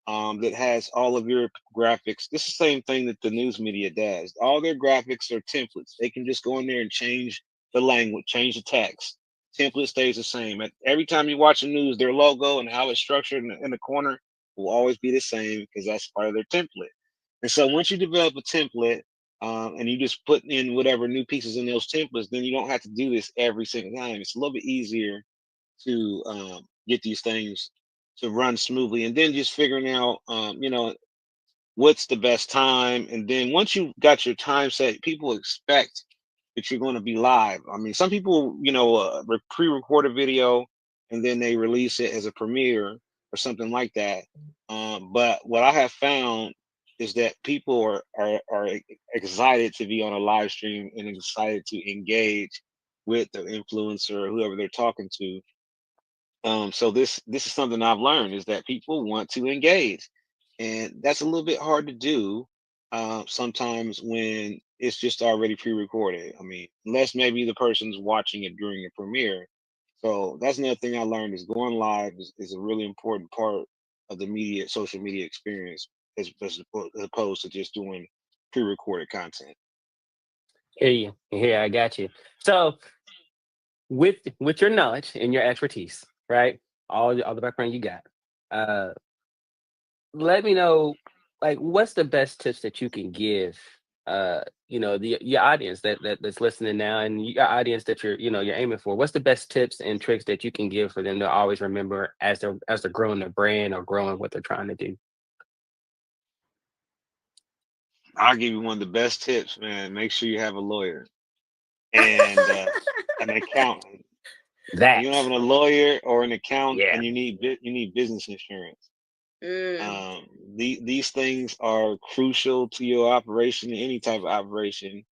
that has all of your graphics. This is the same thing that the news media does. All their graphics are templates. They can just go in there and change the language, change the text. Template stays the same. Every time you watch the news, their logo and how it's structured in the corner will always be the same because that's part of their template. And so once you develop a template and you just put in whatever new pieces in those templates, then you don't have to do this every single time. It's a little bit easier to get these things to run smoothly, and then just figuring out, what's the best time. And then once you got your time set, people expect that you're going to be live. I mean, some people, pre-record a video and then they release it as a premiere or something like that. But what I have found is that people are excited to be on a live stream and excited to engage with the influencer or whoever they're talking to. So this is something I've learned is that people want to engage, and that's a little bit hard to do sometimes when it's just already pre-recorded. I mean, unless maybe the person's watching it during the premiere. So that's another thing I learned is going live is a really important part of the social media experience as opposed to just doing pre-recorded content. Hear you. Yeah, I got you. So with your knowledge and your expertise, right? All the background you got. Let me know, like, what's the best tips that you can give your audience that's listening now, and your audience that you're aiming for. What's the best tips and tricks that you can give for them to always remember as they're growing their brand or growing what they're trying to do? I'll give you one of the best tips, man. Make sure you have a lawyer and an accountant. When you don't have a lawyer or an accountant, and you need business insurance. These things are crucial to your operation, any type of operation.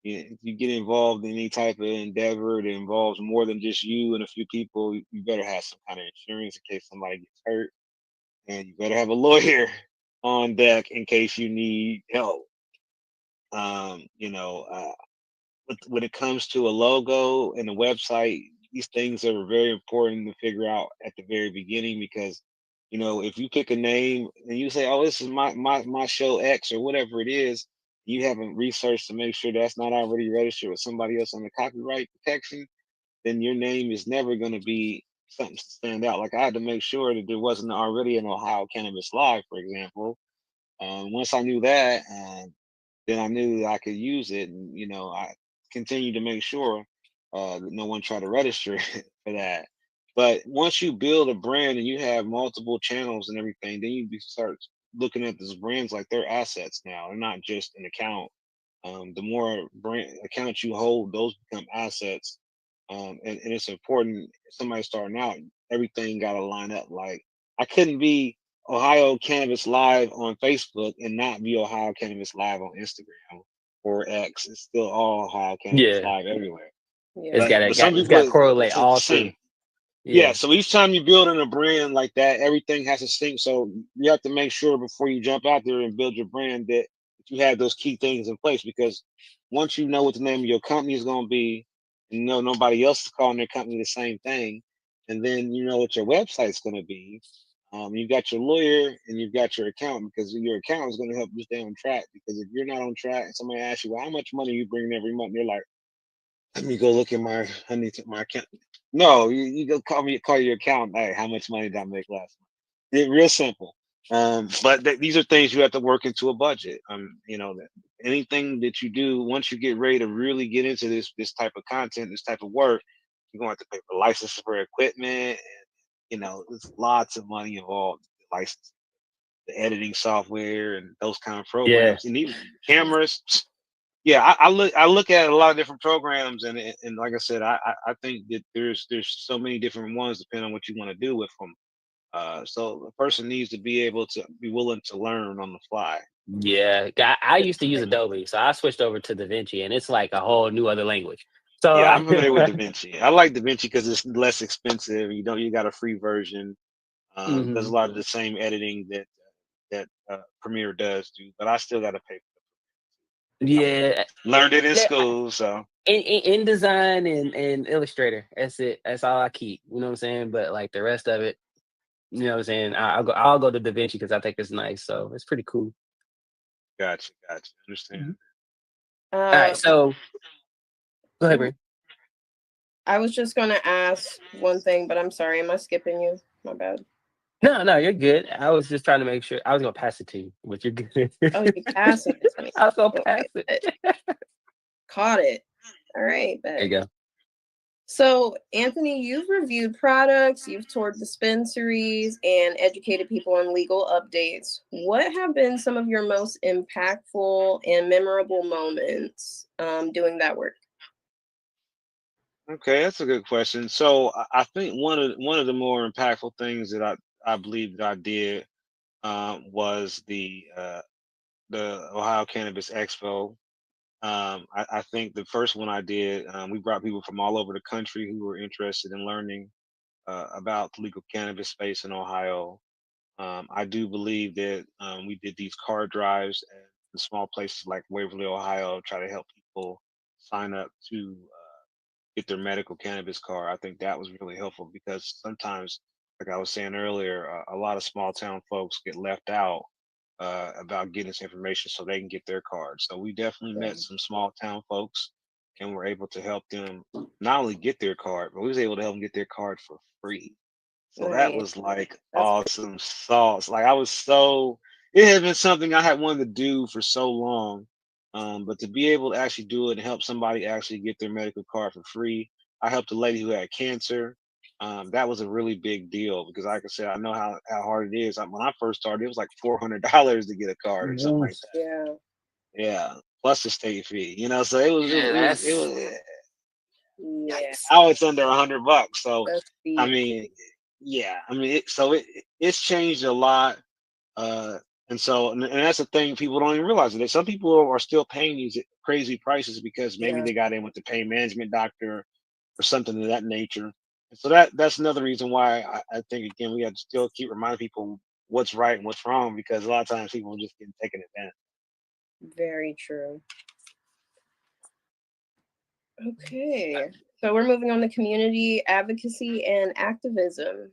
If you get involved in any type of endeavor that involves more than just you and a few people, you better have some kind of insurance in case somebody gets hurt, and you better have a lawyer on deck in case you need help. When it comes to a logo and a website, these things are very important to figure out at the very beginning because, if you pick a name and you say, "Oh, this is my show X" or whatever it is, you haven't researched to make sure that's not already registered with somebody else on the copyright protection, then your name is never going to be something to stand out. Like I had to make sure that there wasn't already an Ohio Cannabis Live, for example. Once I knew that, then I knew that I could use it, and I continued to make sure that no one tried to register for that. But once you build a brand and you have multiple channels and everything, then you start looking at these brands like they're assets now. They're not just an account. The more brand accounts you hold, those become assets. And it's important. Somebody starting out, everything got to line up. Like I couldn't be Ohio Cannabis Live on Facebook and not be Ohio Cannabis Live on Instagram or X. It's still all Ohio Cannabis Yeah. Live everywhere. It's But some got people to correlate it's the all same. three. Yeah. So each time you're building a brand like that, everything has to sync. So you have to make sure before you jump out there and build your brand that you have those key things in place, because once you know what the name of your company is going to be, you know nobody else is calling their company the same thing, and then you know what your website's going to be. You've got your lawyer and you've got your accountant, because your accountant is going to help you stay on track. Because if you're not on track and somebody asks you, well, how much money you bring every month, you're like, Let me go look at my. I need to my account. No, you go call your account. Hey, how much money did I make last month? Real simple. But these are things you have to work into a budget. That anything that you do once you get ready to really get into this type of content, this type of work, you're going to have to pay for licenses for equipment, and there's lots of money involved. License, the editing software, and those kind of Yeah. programs, and even cameras. Yeah, I look at a lot of different programs, and like I said, I think that there's so many different ones depending on what you want to do with them. So the person needs to be able to be willing to learn on the fly. Yeah, I used to use Adobe, so I switched over to DaVinci, and it's like a whole new other language. So Yeah, I'm familiar with DaVinci. I like DaVinci because it's less expensive. You got a free version. Does a Mhm. lot of the same editing that Premiere does do, but I still got to pay. Yeah, Learned it in yeah, school, so in design and Illustrator. That's it. That's all I keep. You know what I'm saying? But like the rest of it, you know what I'm saying? I'll go to DaVinci because I think it's nice. So it's pretty cool. gotcha. Mhm. Understand. All right, Uh, so go ahead, mhm. Bree. I was just gonna ask one thing, but I'm sorry. Am I skipping you? My bad. No, no, you're good. I was just trying to make sure. I was gonna pass it to you, but you're good. Oh, you passing it to me. I was gonna pass Okay, it. bet. Caught it. All right, There bet. you go. So, Anthony, you've reviewed products, you've toured dispensaries, and educated people on legal updates. What have been some of your most impactful and memorable moments doing that work? Okay, that's a good question. So I think one of the more impactful things that I believe that I did was the Ohio Cannabis Expo. I think the first one I did, we brought people from all over the country who were interested in learning about the legal cannabis space in Ohio. I do believe that we did these card drives in small places like Waverly, Ohio, try to help people sign up to get their medical cannabis card. I think that was really helpful because sometimes, like I was saying earlier, a lot of small town folks get left out about getting this information so they can get their card. So we definitely met Right. some small town folks and were able to help them not only get their card, but we was able to help them get their card for free. So that Nice. was like That's pretty. awesome sauce. Like it had been something I had wanted to do for so long. But to be able to actually do it and help somebody actually get their medical card for free. I helped a lady who had cancer. That was a really big deal because like I said, I know how hard it is. When I first started, it was like $400 to get a card or something like Yes. that. Yeah. Yeah. Plus the state fee. So Yeah, it that's was Yeah. now it's under $100. So That's I steep. mean, yeah, I mean, it's changed a lot, uh, and that's the thing people don't even realize that some people are still paying these crazy prices because maybe Yeah. they got in with the pain management doctor or something of that nature. And so that's another reason why I think again we have to still keep reminding people what's right and what's wrong because a lot of times people just get taken advantage. Very true. Okay. So we're moving on to community advocacy and activism.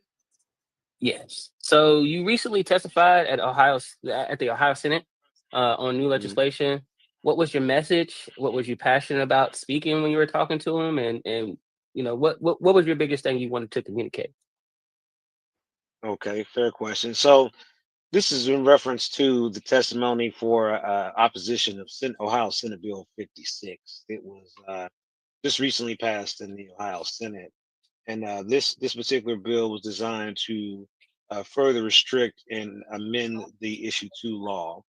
yes. So you recently testified at the Ohio Senate on new Mhm. legislation. What was your message? What was you passionate about speaking when you were talking to him? And what was your biggest thing you wanted to communicate? Okay, fair question. So this is in reference to the testimony for opposition of Ohio Senate Bill 56. It was just recently passed in the Ohio Senate, and this particular bill was designed to further restrict and amend the Issue 2 law.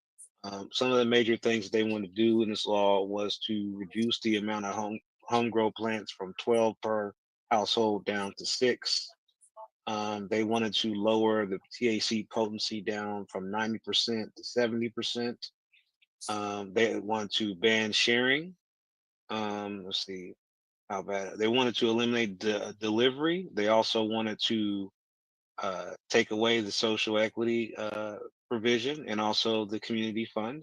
Some of the major things that they wanted to do in this law was to reduce the amount of home grow plants from 12 per household down to 6. They wanted to lower the THC potency down from 90% to 70%. They wanted to ban sharing. Let's see how bad. They wanted to eliminate the delivery. They also wanted to take away the social equity provision and also the community fund.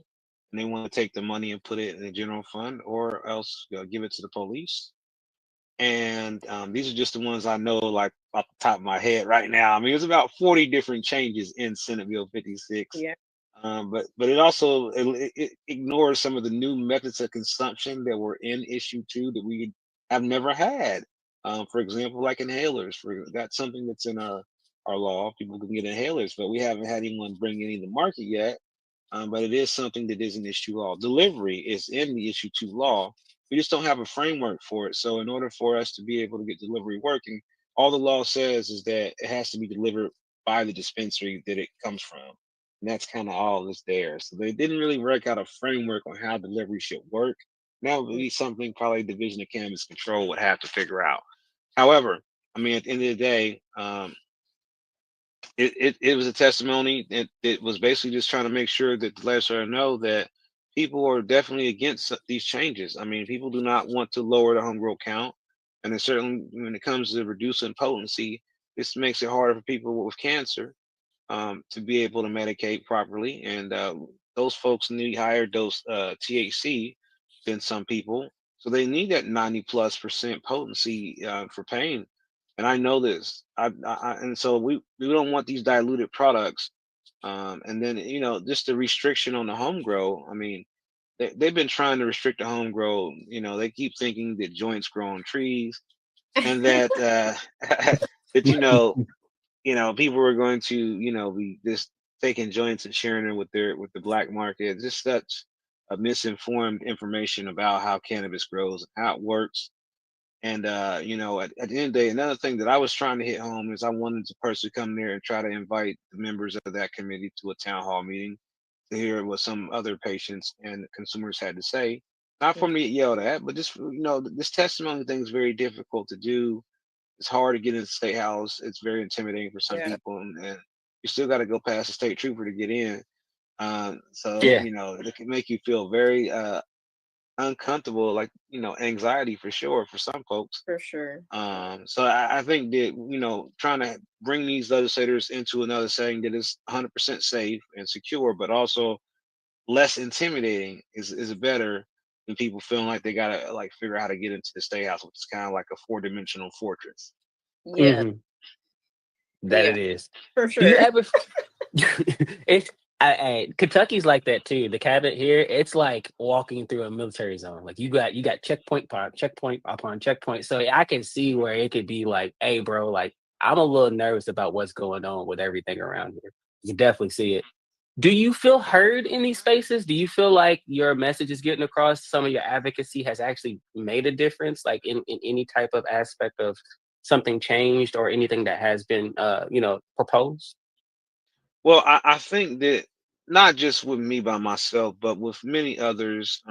And they want to take the money and put it in the general fund or else give it to the police. And these are just the ones I know, like off the top of my head right now. I mean, there's about 40 different changes in Senate Bill 56. Yeah. But it also it ignores some of the new methods of consumption that were in Issue 2 that we have never had. For example, like inhalers. That's something that's in our law. People can get inhalers, but we haven't had anyone bring any to market yet. But it is something that is an issue law. Delivery is in the issue 2 law. We just don't have a framework for it. So in order for us to be able to get delivery working, all the law says is that it has to be delivered by the dispensary that it comes from. And that's kind of all that's there. So they didn't really work out a framework on how delivery should work. That would be something probably Division of Cannabis Control would have to figure out. However, I mean, at the end of the day, it was a testimony. It was basically just trying to make sure that the legislature know that people are definitely against these changes. I mean, people do not want to lower the home grow count, and then certainly when it comes to reducing potency, this makes it harder for people with cancer to be able to medicate properly. And those folks need higher dose THC than some people, so they need that 90+% potency for pain. And I know this. And so we don't want these diluted products. And then just the restriction on the home grow. I mean, they've been trying to restrict the home grow. They keep thinking that joints grow on trees, and that that people are going to be just taking joints and sharing them with the black market. Just such a misinformed information about how cannabis grows and how it works. And at the end of the day, another thing that I was trying to hit home is I wanted to personally come there and try to invite the members of that committee to a town hall meeting to hear what some other patients and consumers had to say. Not for me to get yelled at, but just this testimony thing is very difficult to do. It's hard to get into the state house. It's very intimidating for some Yeah. people, and you still got to go past the state trooper to get in. So Yeah. it can make you feel very uncomfortable, like anxiety for sure for some folks. For sure. So I think that trying to bring these legislators into another setting that is 100% safe and secure, but also less intimidating is better than people feeling like they gotta like figure out how to get into the state house, which is kind of like a 4-dimensional fortress. Yeah. That Yeah. it is. For Do you sure. ever? it's Kentucky's like that too. The cabinet here, it's like walking through a military zone. Like you got checkpoint upon checkpoint upon checkpoint. So I can see where it could be like, hey, bro, like I'm a little nervous about what's going on with everything around here. You definitely see it. Do you feel heard in these spaces? Do you feel like your message is getting across? Some of your advocacy has actually made a difference, like in any type of aspect of something changed or anything that has been, proposed? Well, I think that not just with me by myself, but with many others,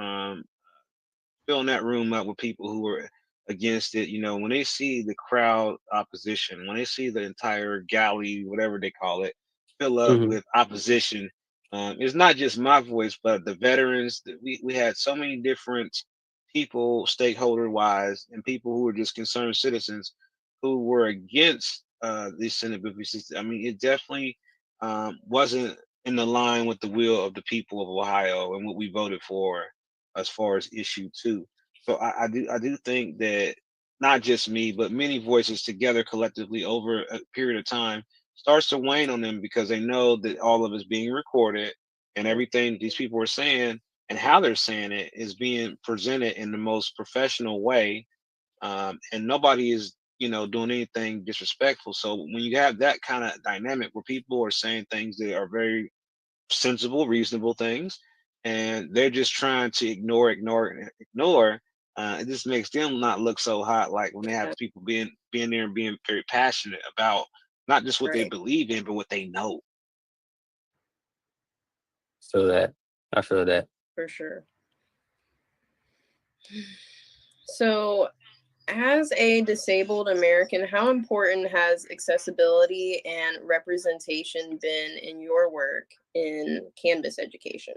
filling that room up with people who are against it. When they see the crowd opposition, when they see the entire galley, whatever they call it, fill up Mhm. with opposition, it's not just my voice, but the veterans. We had so many different people, stakeholder wise, and people who were just concerned citizens who were against these Senate Bill 60. I mean, it definitely wasn't in the line with the will of the people of Ohio and what we voted for as far as issue 2. So I do think that not just me, but many voices together collectively over a period of time starts to wane on them because they know that all of it's being recorded and everything these people are saying and how they're saying it is being presented in the most professional way. And nobody is doing anything disrespectful. So when you have that kind of dynamic where people are saying things that are very sensible, reasonable things, and they're just trying to ignore. It just makes them not look so hot, like when they have people being there and being very passionate about not just what they Right. believe in, but what they know. So that I feel that. For sure. So, as a disabled American, how important has accessibility and representation been in your work in cannabis education?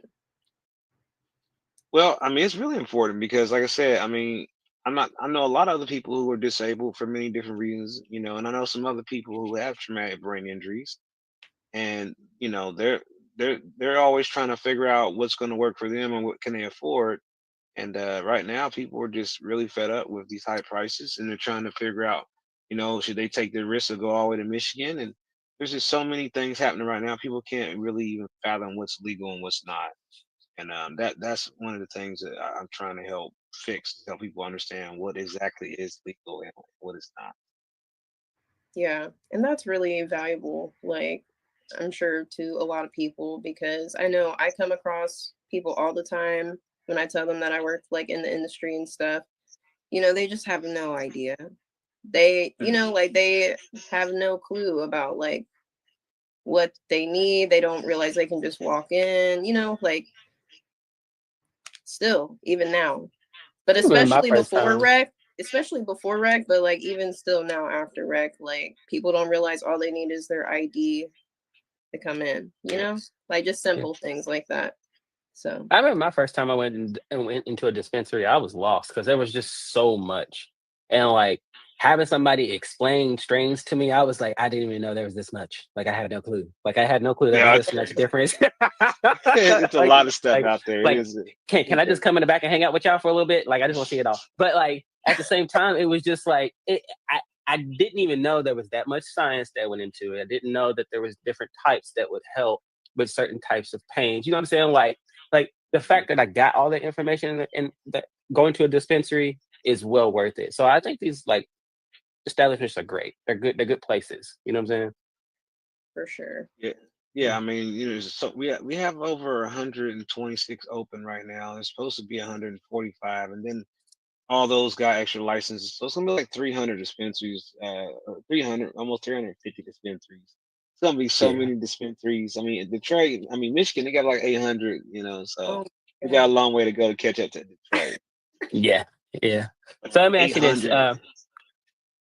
Well, I mean, it's really important because, like I said, I mean, I know a lot of other people who are disabled for many different reasons, and I know some other people who have traumatic brain injuries, and they're always trying to figure out what's going to work for them and what can they afford. And right now, people are just really fed up with these high prices, and they're trying to figure out, should they take the risk to go all the way to Michigan? And there's just so many things happening right now. People can't really even fathom what's legal and what's not. And that's one of the things that I'm trying to help fix to help people understand what exactly is legal and what is not. Yeah, and that's really valuable, like, I'm sure to a lot of people because I know I come across people all the time when I tell them that I work like in the industry and stuff. They just have no idea. Like they have no clue about like what they need. They don't realize they can just walk in, like still, even now. But I remember my first time. especially before rec, but like even still now after rec, like people don't realize all they need is their ID to come in, like just Yeah. simple things like that. So I remember my first time I went into a dispensary, I was lost because there was just so much. And like having somebody explain strains to me, I was like, I didn't even know there was this much. Like I had no clue. Like I had no clue there was Yeah, this much difference. it's a like, lot of stuff like, out there. It like, is. can I just come in the back and hang out with y'all for a little bit? Like I just want to see it all. But like at the same time, it was just like I didn't even know there was that much science that went into it. I didn't know that there was different types that would help with certain types of pains. You know what I'm saying? Like the fact that I got all that information and that going to a dispensary is well worth it. So I think these like establishments are great. They're good. They're good places. You know what I'm saying? for sure. Yeah, yeah. I mean, so we have over 126 open right now. There's supposed to be 145, and then all those got extra licenses. So it's gonna be like 300 dispensaries, or 300, almost 350 dispensaries. It's gonna be so Yeah. many dispensaries. I mean, Detroit. I mean, Michigan. They got like 800. So Oh we my got a God. long way to go to catch up to Detroit. Yeah. Yeah. So let me ask you this. 800.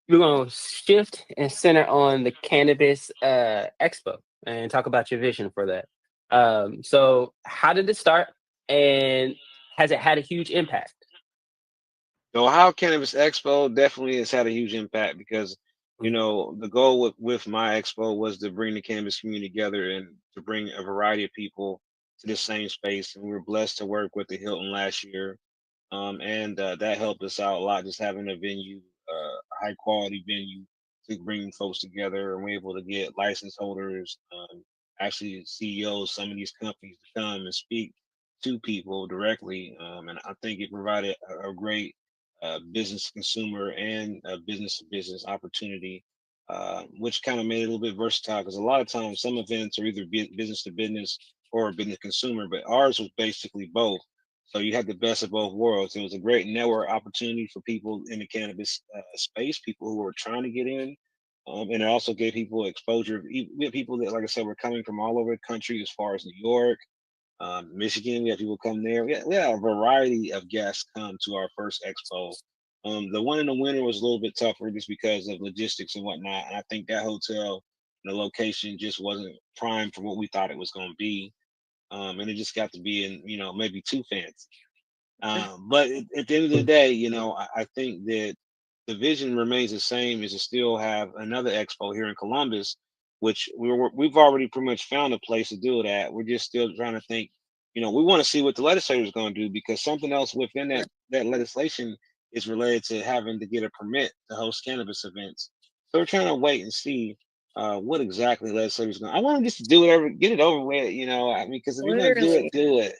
We're gonna shift and center on the cannabis expo and talk about your vision for that. So how did it start and has it had a huge impact? The Ohio Cannabis Expo definitely has had a huge impact because, the goal with my expo was to bring the cannabis community together and to bring a variety of people to the same space. And we were blessed to work with the Hilton last year. And that helped us out a lot, just having a venue, a high quality venue to bring folks together. And we're able to get license holders, actually CEOs, some of these companies to come and speak to people directly. And I think it provided a great business to consumer and business to business opportunity, which kind of made it a little bit versatile because a lot of times some events are either business to business or business to consumer, but ours was basically both. So you had the best of both worlds. It was a great network opportunity for people in the cannabis space, people who were trying to get in. And it also gave people exposure. We had people that, like I said, were coming from all over the country, as far as New York, Michigan. We had people come there. We had a variety of guests come to our first expo. The one in the winter was a little bit tougher just because of logistics and whatnot. And I think that hotel, the location just wasn't prime for what we thought it was going to be. And it just got to be in, maybe too fancy. But at the end of the day, I think that the vision remains the same, is to still have another expo here in Columbus, which we've already pretty much found a place to do it at. We're just still trying to think, we want to see what the legislature is going to do, because something else within that legislation is related to having to get a permit to host cannabis events. So we're trying to wait and see what exactly the legislature is going. I want them just to do whatever, get it over with. I mean, because if you're going to Literally. do it.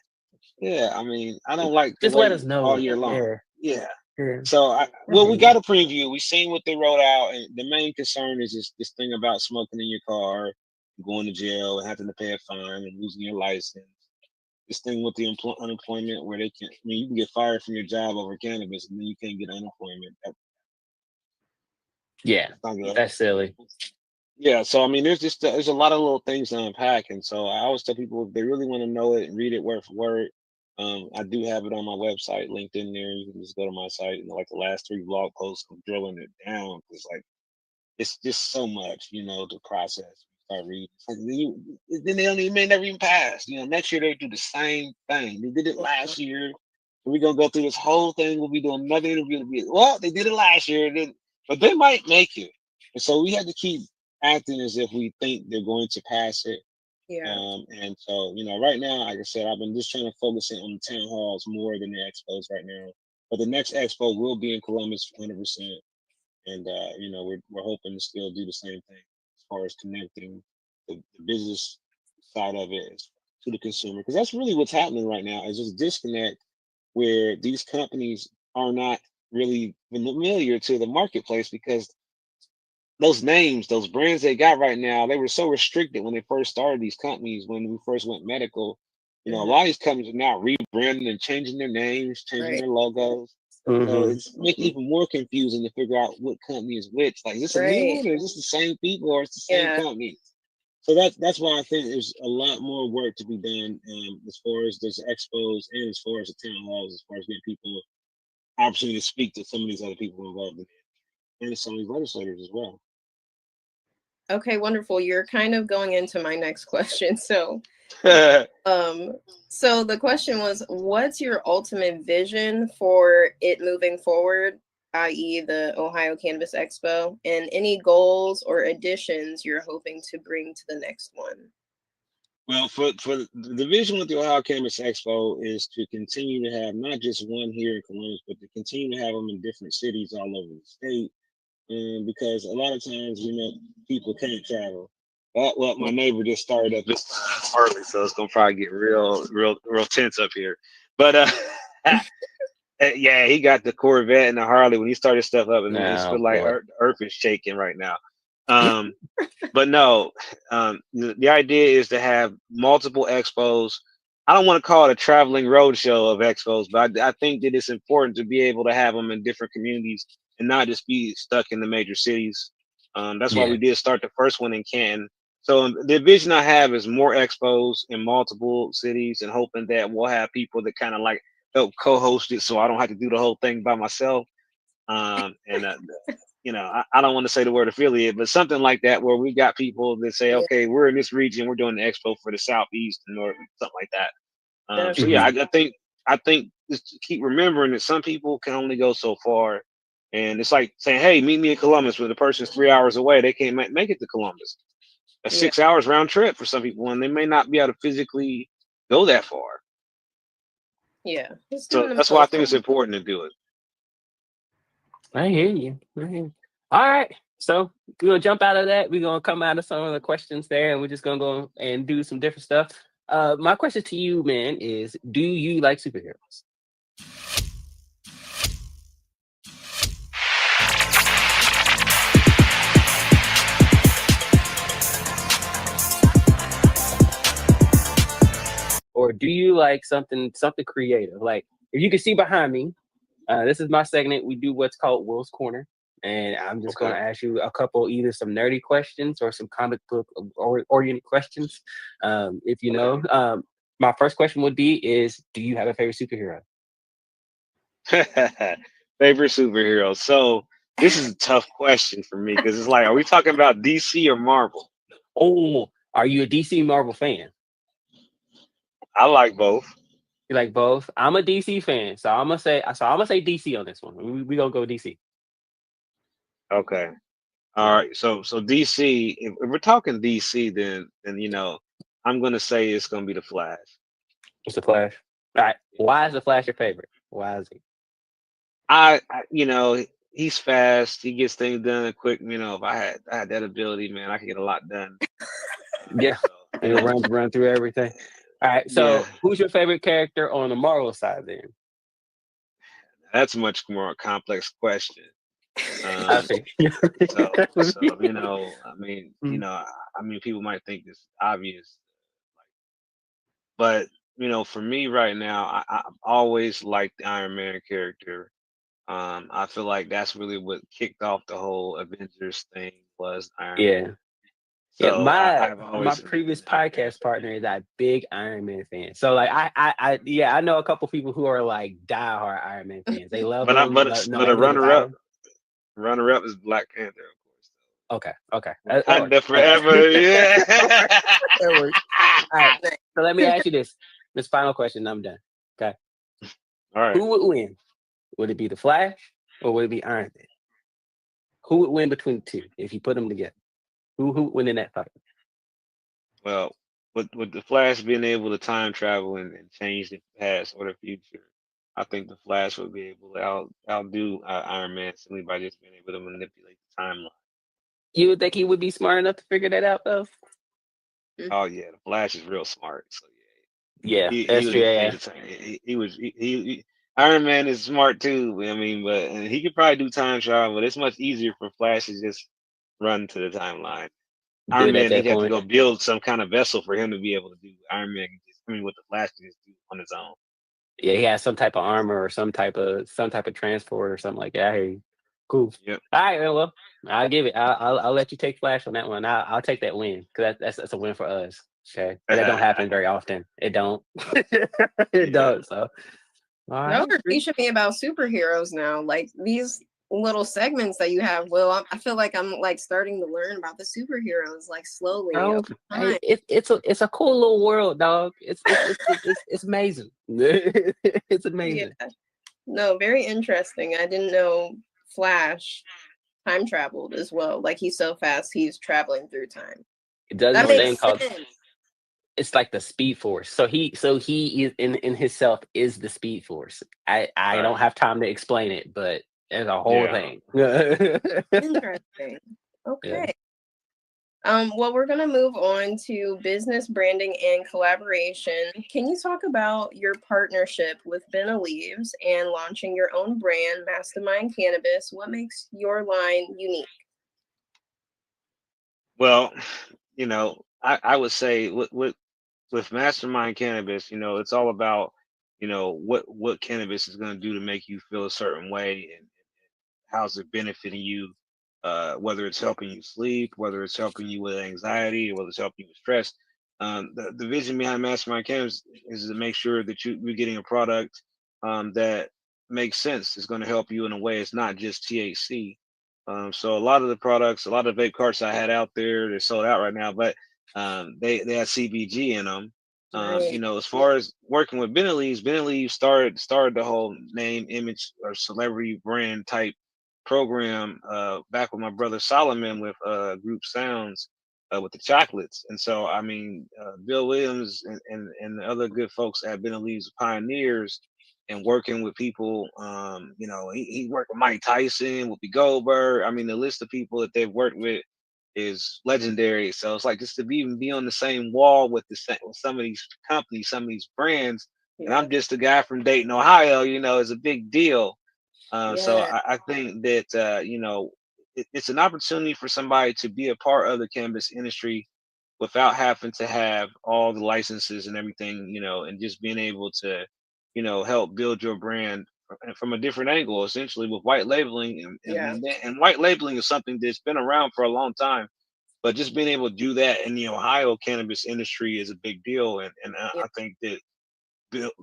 Yeah, I mean, I don't like to Just let wait us all know. year long. Yeah. Yeah. Yeah. So, I hear we you. got a preview. We seen what they wrote out, and the main concern is this thing about smoking in your car, going to jail, and having to pay a fine, and losing your license. This thing with the unemployment, where you can get fired from your job over cannabis, and then you can't get unemployment. Yeah. That's not good. That's silly. Yeah, so I mean, there's a lot of little things to unpack, and so I always tell people if they really want to know it and read it word for word, I do have it on my website linked in there. You can just go to my site, and like the last 3 blog posts, I'm drilling it down because like it's just so much, to process. Start reading, it's like then they may never even pass. Next year they do the same thing. They did it last year. We're gonna go through this whole thing. We'll be doing another interview. Well, they did it last year, but they might make it, and so we have to keep acting as if we think they're going to pass it. Yeah. And so, right now, like I said, I've been just trying to focus in on the town halls more than the expos right now. But the next expo will be in Columbus 100%. And, we're hoping to still do the same thing as far as connecting the business side of it to the consumer. Because that's really what's happening right now, is this disconnect where these companies are not really familiar to the marketplace because those names, those brands they got right now, they were so restricted when they first started these companies. When we first went medical, a lot of these companies are now rebranding and changing their names, changing their logos. So it's making it even more confusing to figure out what company is which. Like, is this a new one, or is this the same people, or it's the same company? So that's why I think there's a lot more work to be done as far as those expos and as far as the town halls, as far as getting people opportunity to speak to some of these other people involved in it, and some of these legislators as well. Okay, wonderful. You're kind of going into my next question. So, so the question was, what's your ultimate vision for it moving forward, i.e. the Ohio Cannabis Expo, and any goals or additions you're hoping to bring to the next one? Well, for the vision with the Ohio Cannabis Expo is to continue to have not just one here in Columbus, but to continue to have them in different cities all over the state. And because a lot of times, people can't travel. Well, my neighbor just started up this early, so it's gonna probably get real tense up here. But yeah, he got the Corvette and the Harley. When he started stuff up, and it feel like Earth is shaking right now. But no, the idea is to have multiple expos. I don't want to call it a traveling roadshow of expos, but I think that it's important to be able to have them in different communities and not just be stuck in the major cities. That's why we did start the first one in Canton. So the vision I have is more expos in multiple cities, and hoping that we'll have people that kind of like help co-host it, so I don't have to do the whole thing by myself. I don't want to say the word affiliate, but something like that, where we got people that say, okay, we're in this region, we're doing the expo for the Southeast and North, something like that. So yeah, I think just to keep remembering that some people can only go so far, and it's like saying, hey, meet me in Columbus, when the person's 3 hours away, they can't make it to Columbus. That's 6 hours round trip for some people, and they may not be able to physically go that far. Yeah. So that's why I think it's important to do it. I hear you. All right. So we're gonna jump out of that. We're gonna come out of some of the questions there, and we're just gonna go and do some different stuff. My question to you, man, is: do you like superheroes? Or do you like something creative? Like, if you can see behind me, this is my segment. We do what's called Will's Corner. And I'm just going to ask you a couple, either some nerdy questions or some comic book oriented questions. If you know, my first question would be: do you have a favorite superhero? Favorite superhero. So this is a tough question for me, because it's like, are we talking about DC or Marvel? Oh, are you a DC Marvel fan? I like both. You like both? I'm a DC fan, so I'm gonna say DC on this one. We gonna go DC. Okay. All right. So DC. If we're talking DC, then I'm gonna say it's gonna be the Flash. It's the Flash. All right. Why is the Flash your favorite? Why is he? He's fast. He gets things done quick. If I had that ability, man, I could get a lot done. Yeah. And run through everything. All right. So who's your favorite character on the Marvel side then? That's a much more complex question. I see. People might think this is obvious, but for me right now, I've always liked the Iron Man character. I feel like that's really what kicked off the whole Avengers thing, was Iron Man. So my previous podcast partner is a big Iron Man fan. So like I know a couple people who are like diehard Iron Man fans. They love him. But a runner-up is Black Panther, of course. Okay. Wakanda forever. Yeah. That works. All right. So let me ask you this final question. I'm done. Okay. All right. Who would win? Would it be the Flash or would it be Iron Man? Who would win between the two if you put them together? Who would win in that fight? Well, with the Flash being able to time travel and change the past or the future, I think the Flash would be able to outdo Iron Man simply by just being able to manipulate the timeline. You would think he would be smart enough to figure that out, though? Oh yeah, the Flash is real smart. So yeah, he Iron Man is smart too. I mean, but and he could probably do time travel, but it's much easier for Flash to just run to the timeline. Do Iron it at Man, that he'd have to point. go build some kind of vessel for him to be able to do Iron Man. I mean, what the Flash can just do on his own. Yeah, he has some type of armor or some type of transport or something like that. I hear you. Cool. Yep. All right, well, I'll give it. I'll let you take Flash on that one. I'll take that win because that's a win for us. Okay, and that don't happen very often. It don't. It don't. So, all Y'all right. are teaching me about superheroes now. Like these little segments that you have, Will. I feel like I'm like starting to learn about the superheroes, like slowly Oh, over time. it's a cool little world, dog. It's amazing. It's Yeah. amazing. No, very interesting. I didn't know Flash time traveled as well. Like he's so fast, he's traveling through time. It does That this makes thing called sense. it's like the Speed Force. So he is in himself is the Speed Force. I don't Right. have time to explain it, but it's a whole Yeah. thing. Interesting. Yeah. Okay. Well, we're going to move on to business branding and collaboration. Can you talk about your partnership with Leaves and launching your own brand, Mastermind Cannabis? What makes your line unique? Well, I would say with Mastermind Cannabis, it's all about, what cannabis is going to do to make you feel a certain way, and how's it benefiting you, whether it's helping you sleep, whether it's helping you with anxiety, or whether it's helping you with stress. The vision behind Mastermind Cannabis is to make sure that you're getting a product that makes sense. It's going to help you in a way. It's not just THC. So a lot of the products, a lot of vape carts I had out there, they're sold out right now, but they have CBG in them. Right. As far as working with Benelli's started the whole name, image, or celebrity brand type program back with my brother Solomon with Group Sounds with the chocolates. And so I mean, Bill Williams and the other good folks at Benelli's pioneers and working with people. He worked with Mike Tyson, Whoopi Goldberg. I mean, the list of people that they've worked with is legendary. So it's like just to even be on the same wall with with some of these companies, some of these brands, and Yeah. I'm just a guy from Dayton, Ohio. Is a big deal. So Yeah. I think that it's an opportunity for somebody to be a part of the cannabis industry without having to have all the licenses and everything, and just being able to, help build your brand from a different angle, essentially with white labeling. Yeah. And white labeling is something that's been around for a long time, but just being able to do that in the Ohio cannabis industry is a big deal. And Yeah. I think that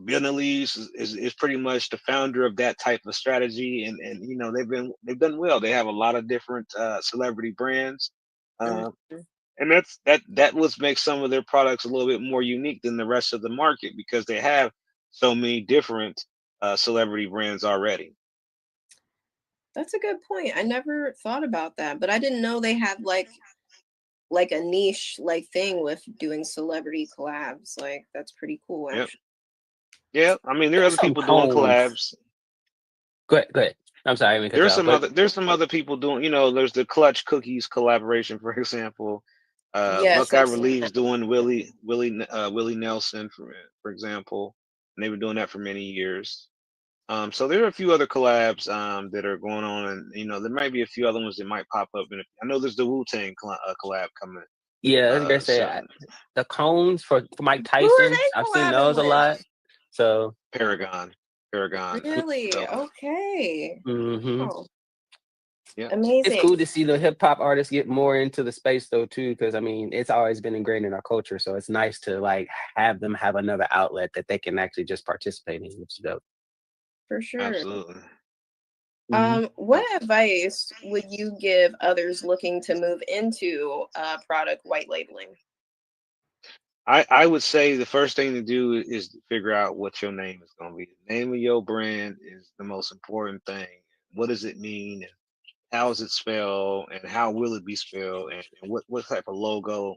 Bill is pretty much the founder of that type of strategy, and they've done well. They have a lot of different celebrity brands, uh, Mhm. and that what makes some of their products a little bit more unique than the rest of the market because they have so many different celebrity brands already. That's a good point. I never thought about that, but I didn't know they had like a niche like thing with doing celebrity collabs. Like that's pretty cool, Yep. actually. Yeah, I mean there are There's other some people doing cones. collabs. Go ahead. Go ahead. I'm sorry, I didn't cut you off. But There's some other people doing, there's the Clutch Cookies collaboration, for example. Yes, Buckeye I've seen that. Relieve's doing Willie Nelson, for example, and they've been doing that for many years. So there are a few other collabs that are going on, and there might be a few other ones that might pop up. I know there's the Wu-Tang collab coming. yeah, I was gonna say So the cones for Mike Who are Tyson. they I've seen collabing those a with? lot. So Paragon. Really? So Okay. hmm Oh, yeah. it's amazing. cool to see the hip hop artists get more into the space though too, because I mean it's always been ingrained in our culture. So it's nice to like have them have another outlet that they can actually just participate in, which is dope. For sure. Absolutely. What advice would you give others looking to move into product white labeling? I would say the first thing to do is to figure out what your name is going to be. The name of your brand is the most important thing. What does it mean? And how is it spelled? And how will it be spelled? And what type of logo?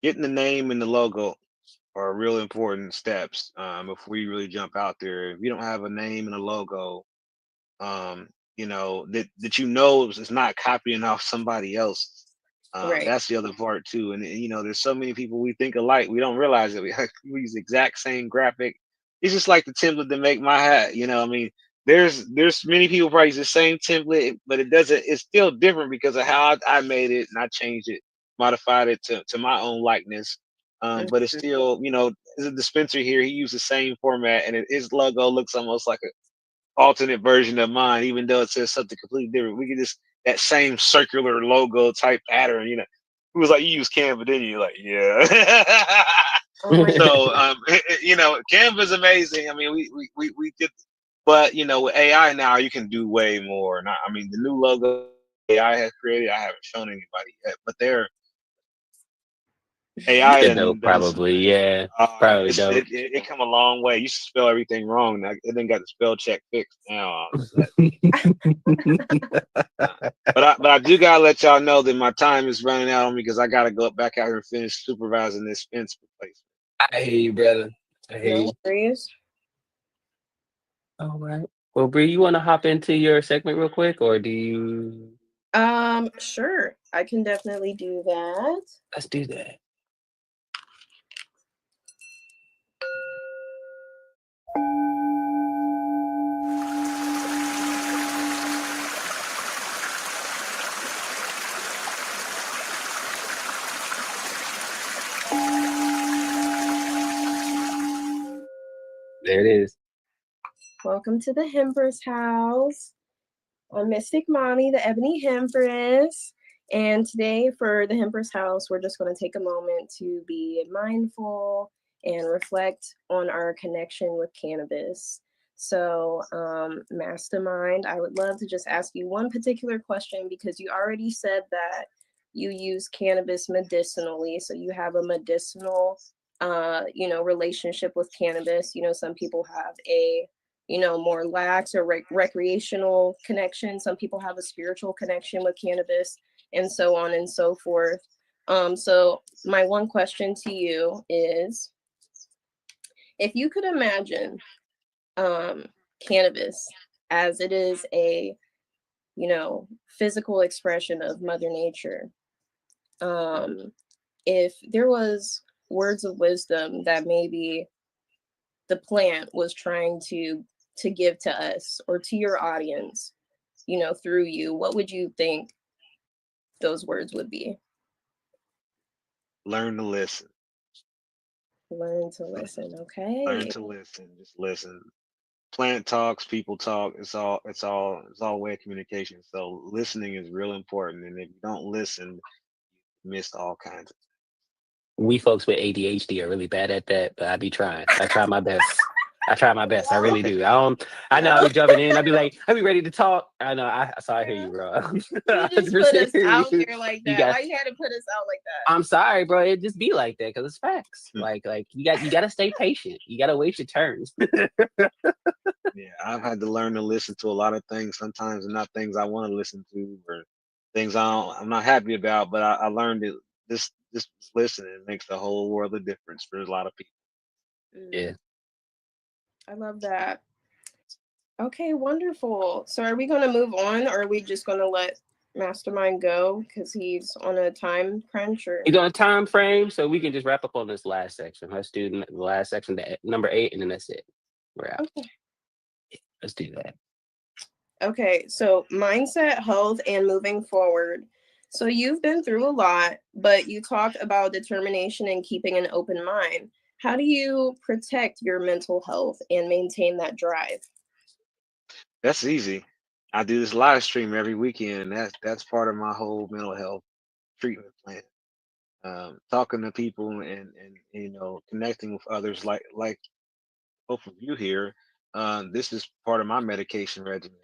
Getting the name and the logo are real important steps before you really jump out there. If you don't have a name and a logo, that is not copying off somebody else. Right. That's the other part too. And there's so many people we think alike. We don't realize that we use the exact same graphic, it's just like the template to make my hat. You know, I mean, there's many people probably use the same template, but it doesn't. It's still different because of how I made it and I changed it, modified it to my own likeness. But it's still, you know, there's a dispenser here. He used the same format, and his logo looks almost like a alternate version of mine, even though it says something completely different. We can just that same circular logo type pattern, you know. It was like, you use Canva, didn't you? Like, yeah. So you know, Canva is amazing. I mean, we did, but you know, with AI now you can do way more. And I mean, the new logo AI has created, I haven't shown anybody yet, but they're AI Dope, done probably. Yeah, probably dope. it come a long way. You used to spell everything wrong. Now it then got the spell check fixed now. But I do gotta let y'all know that my time is running out on me because I gotta go back out here and finish supervising this fence replacement. I hear you, brother. I hear No you. worries. All right. Well, Bree, you want to hop into your segment real quick, or do you? Sure. I can definitely do that. Let's do that. There it is. Welcome to the Hemper's house. I'm Mystic Mommy, the Ebony Hempress. And today for the Hemper's house, we're just going to take a moment to be mindful and reflect on our connection with cannabis. So, Mastermind, I would love to just ask you one particular question because you already said that you use cannabis medicinally. So you have a medicinal, you know, relationship with cannabis. You know, some people have a more lax or recreational connection. Some people have a spiritual connection with cannabis, and so on and so forth. So my one question to you is, if you could imagine cannabis as it is a, physical expression of Mother Nature, if there was words of wisdom that maybe the plant was trying to give to us or to your audience, through you, what would you think those words would be? Learn to listen. Learn to listen. Okay. Learn to listen. Just listen. Plant talks, people talk. It's all a way of communication. So listening is real important. And if you don't listen, you miss all kinds of. We folks with ADHD are really bad at that, but I be trying. I try my best. I really do. I know I'll be jumping in. I'll be ready to talk. I know. I hear you, bro. You just put us out there like that. Why you had to put us out like that? I'm sorry, bro. It just be like that because it's facts. Like you got to stay patient. You got to wait your turns. Yeah, I've had to learn to listen to a lot of things. Sometimes they're not things I want to listen to, or things I'm not happy about. But I learned that this listening makes the whole world of difference for a lot of people. Yeah. I love that. Okay, wonderful. So are we going to move on, or are we just going to let Mastermind go because he's on a time crunch? Or He's on a time frame, so we can just wrap up on this last section. Let's do the last section, number 8, and then that's it. We're out. Okay. Let's do that. Okay, so mindset, health, and moving forward. So you've been through a lot, but you talked about determination and keeping an open mind. How do you protect your mental health and maintain that drive? That's easy. I do this live stream every weekend. That's part of my whole mental health treatment plan. Talking to people and connecting with others like both of you here. This is part of my medication regimen.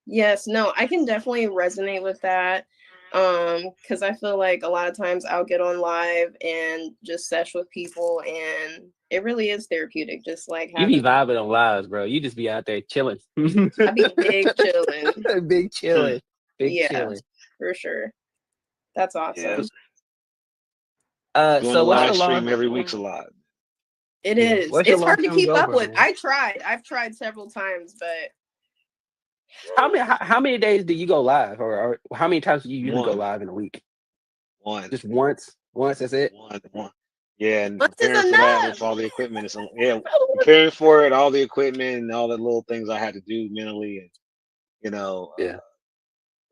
Yes, no, I can definitely resonate with that. Because I feel like a lot of times I'll get on live and just sesh with people, and it really is therapeutic. Just like You be vibing on lives, bro. You just be out there chilling. I be big chilling. Big chilling. Yeah, chilling. for sure. That's awesome. Doing So a what's live your stream every week's a lot. It is. What's your It's hard to long-term keep goal, up with. brother? I've tried several times, but How many days do you go live, or how many times do you usually go One. live in a week? One. Just once. Once. That's it. One. Yeah, and Months is preparing for that enough. with all the equipment is yeah, preparing for it, all the equipment and all the little things I had to do mentally, and you know, Yeah.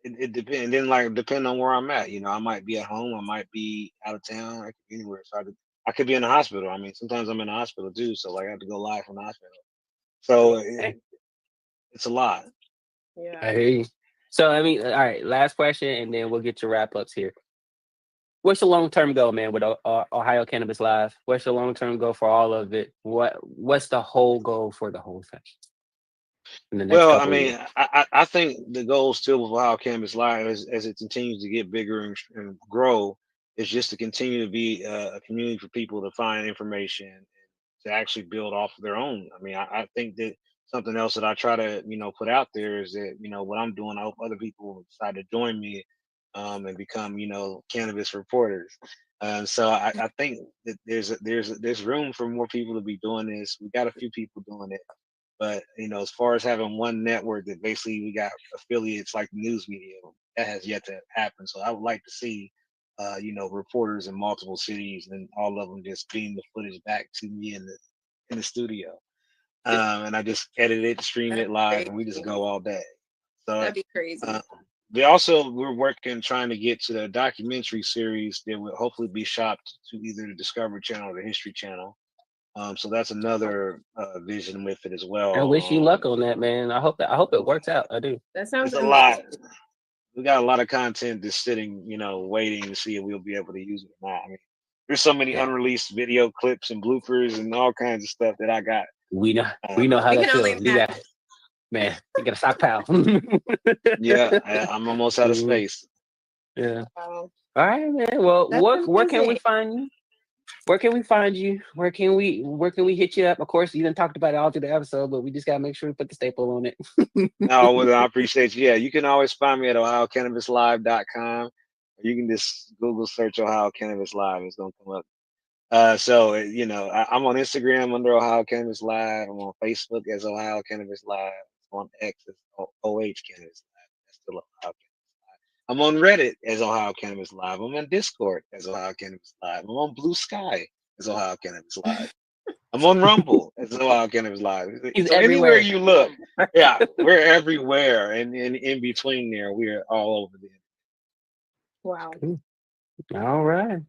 it depends. Then like depending on where I'm at, you know, I might be at home, I might be out of town, I could be anywhere. So I could be in the hospital. I mean, sometimes I'm in the hospital too, so like I have to go live from the hospital. So it's a lot. I hear you. So I mean, all right, last question, and then we'll get to wrap ups here. What's the long term goal, man, with Ohio Cannabis Live? What's the long term goal for all of it? What's the whole goal for the whole thing in the next Well, I couple of years? mean, I think the goal still with Ohio Cannabis Live as it continues to get bigger and grow is just to continue to be a community for people to find information and to actually build off of their own. I mean, I think that something else that I try to, you know, put out there is that, you know, what I'm doing, I hope other people will decide to join me and become, you know, cannabis reporters. So I think that there's room for more people to be doing this. We got a few people doing it. But you know, as far as having one network that basically we got affiliates like the news media, that has yet to happen. So I would like to see, you know, reporters in multiple cities and all of them just beam the footage back to me in the studio, and I just edit it, stream it live, and we just go all day. So That'd be crazy. we're working trying to get to the documentary series that will hopefully be shopped to either the Discovery Channel or the History Channel. So that's another vision with it as well. I wish you luck on that, man. I hope it works out. I do. That sounds It's a lot. We got a lot of content that's sitting, you know, waiting to see if we'll be able to use it or not. I mean, there's so many unreleased video clips and bloopers and all kinds of stuff that I got. We know how that feels. You got, man, you got a stockpile. Yeah, I'm almost out of Mhm. space. Yeah. All right, man. Well, That's where can we amazing. find you? Where can we find you? Where can we hit you up? Of course, you didn't talk about it all through the episode, but we just gotta make sure we put the staple on it. No, well, I appreciate you. Yeah, you can always find me at OhioCannabisLive.com. You can just Google search Ohio Cannabis Live. It's gonna come up. You know, I'm on Instagram under Ohio Cannabis Live. I'm on Facebook as Ohio Cannabis Live. I'm on X as OH Cannabis Live. That's still Ohio Cannabis Live. I'm on Reddit as Ohio Cannabis Live. I'm on Discord as Ohio Cannabis Live. I'm on Blue Sky as Ohio Cannabis Live. I'm on Rumble as Ohio Cannabis Live. He's So anywhere everywhere. you look, yeah, we're everywhere, and in between there, we're all over the. Wow. All right.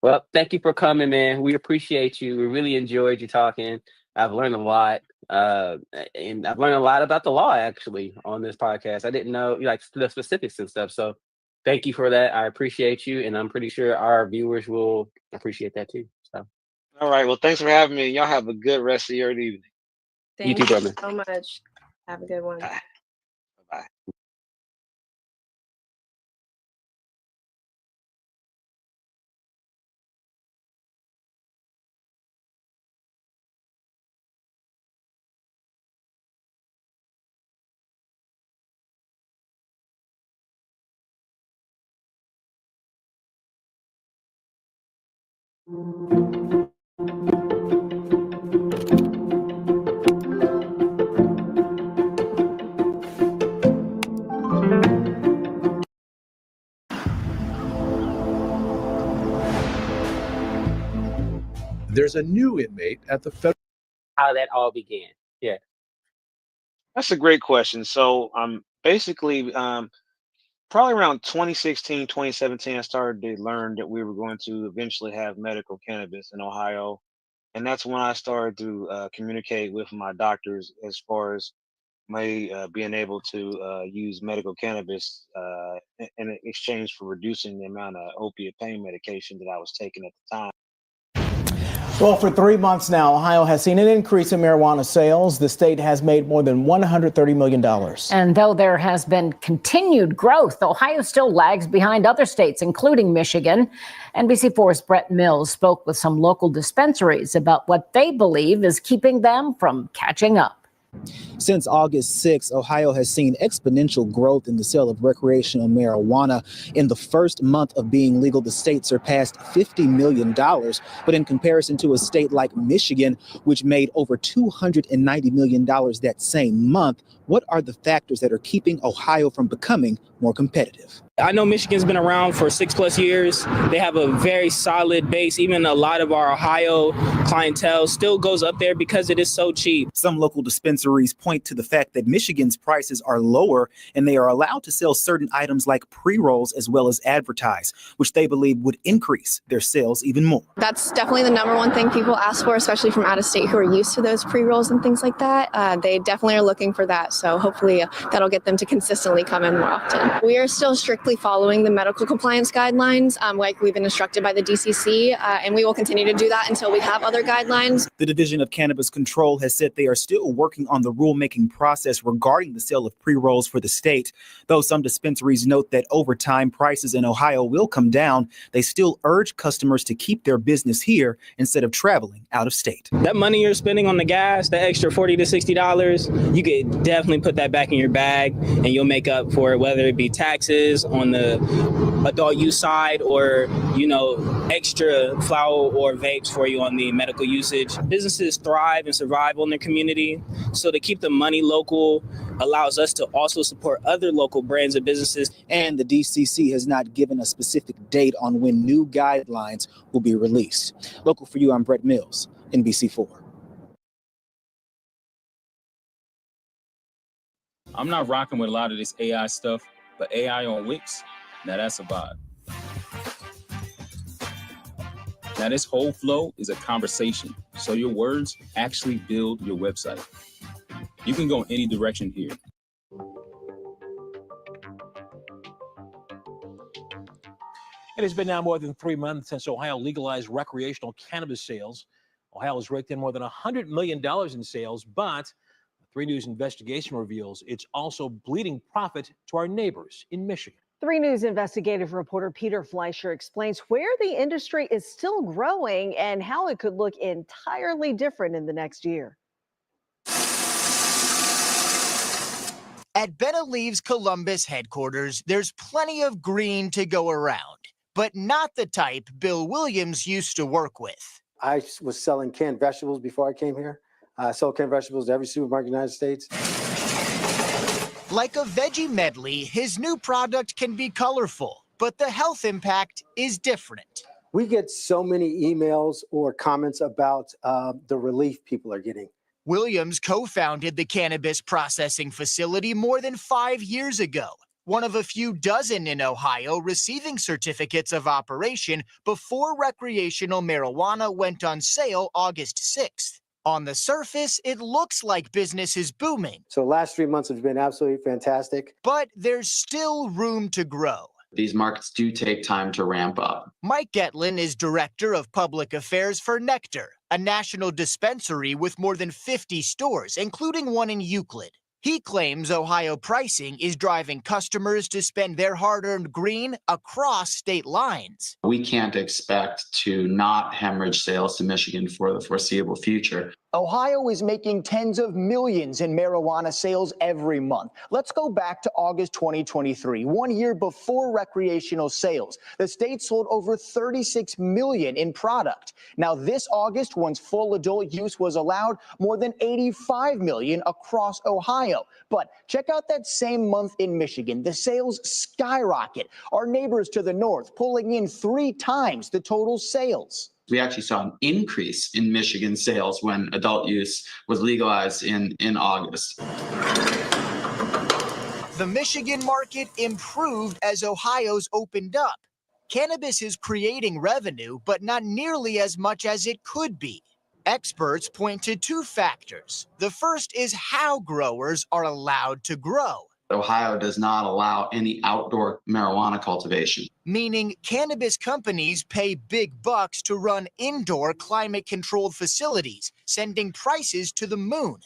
Well, thank you for coming, man. We appreciate you. We really enjoyed you talking. I've learned a lot. And I've learned a lot about the law actually on this podcast. I didn't know like the specifics and stuff. So thank you for that. I appreciate you. And I'm pretty sure our viewers will appreciate that too. So All right. Well, thanks for having me. Y'all have a good rest of your evening. Thank too, you brother. so much. Have a good one. Bye. There's a new inmate at the federal. How that all began. Yeah. That's a great question. So, basically, probably around 2016, 2017, I started to learn that we were going to eventually have medical cannabis in Ohio, and that's when I started to communicate with my doctors as far as being able to use medical cannabis in exchange for reducing the amount of opiate pain medication that I was taking at the time. Well, for 3 months now, Ohio has seen an increase in marijuana sales. The state has made more than $130 million. And though there has been continued growth, Ohio still lags behind other states, including Michigan. NBC4's Brett Mills spoke with some local dispensaries about what they believe is keeping them from catching up. Since August 6, Ohio has seen exponential growth in the sale of recreational marijuana. In the first month of being legal, the state surpassed $50 million. But in comparison to a state like Michigan, which made over $290 million that same month, what are the factors that are keeping Ohio from becoming more competitive. I know Michigan's been around for 6+ years. They have a very solid base. Even a lot of our Ohio clientele still goes up there because it is so cheap. Some local dispensaries point to the fact that Michigan's prices are lower and they are allowed to sell certain items like pre-rolls as well as advertise, which they believe would increase their sales even more. That's definitely the number one thing people ask for, especially from out of state who are used to those pre-rolls and things like that. They definitely are looking for that. So hopefully that'll get them to consistently come in more often. We are still strictly following the medical compliance guidelines, like we've been instructed by the DCC, and we will continue to do that until we have other guidelines. The Division of Cannabis Control has said they are still working on the rulemaking process regarding the sale of pre-rolls for the state. Though some dispensaries note that over time prices in Ohio will come down, they still urge customers to keep their business here instead of traveling out of state. That money you're spending on the gas, the extra $40 to $60, you could definitely put that back in your bag and you'll make up for it, whether it be taxes on the adult use side or, extra flower or vapes for you on the medical usage. Businesses thrive and survive on their community. So to keep the money local allows us to also support other local brands and businesses. And the DCC has not given a specific date on when new guidelines will be released. Local for you, I'm Brett Mills, NBC4. I'm not rocking with a lot of this AI stuff, but AI on Wix, now that's a vibe. Now this whole flow is a conversation, so your words actually build your website. You can go any direction here. It has been now more than 3 months since Ohio legalized recreational cannabis sales. Ohio has raked in more than $100 million in sales, but 3 News investigation reveals it's also bleeding profit to our neighbors in Michigan. 3 News investigative reporter Peter Fleischer explains where the industry is still growing and how it could look entirely different in the next year. At Benelieve's Columbus headquarters, there's plenty of green to go around, but not the type Bill Williams used to work with. I was selling canned vegetables before I came here. I sold canned vegetables to every supermarket in the United States. Like a veggie medley, his new product can be colorful, but the health impact is different. We get so many emails or comments about the relief people are getting. Williams co-founded the cannabis processing facility more than 5 years ago, one of a few dozen in Ohio receiving certificates of operation before recreational marijuana went on sale August 6th. On the surface, it looks like business is booming. So the last 3 months have been absolutely fantastic. But there's still room to grow. These markets do take time to ramp up. Mike Getlin is director of public affairs for Nectar, a national dispensary with more than 50 stores, including one in Euclid. He claims Ohio pricing is driving customers to spend their hard-earned green across state lines. We can't expect to not hemorrhage sales to Michigan for the foreseeable future. Ohio is making tens of millions in marijuana sales every month. Let's go back to August 2023, 1 year before recreational sales. The state sold over 36 million in product. Now this August, once full adult use was allowed, more than 85 million across Ohio. But check out that same month in Michigan. The sales skyrocket. Our neighbors to the north pulling in 3 times the total sales. We actually saw an increase in Michigan sales when adult use was legalized in August. The Michigan market improved as Ohio's opened up. Cannabis is creating revenue, but not nearly as much as it could be. Experts point to 2 factors. The first is how growers are allowed to grow. Ohio does not allow any outdoor marijuana cultivation. Meaning cannabis companies pay big bucks to run indoor climate-controlled facilities, sending prices to the moon.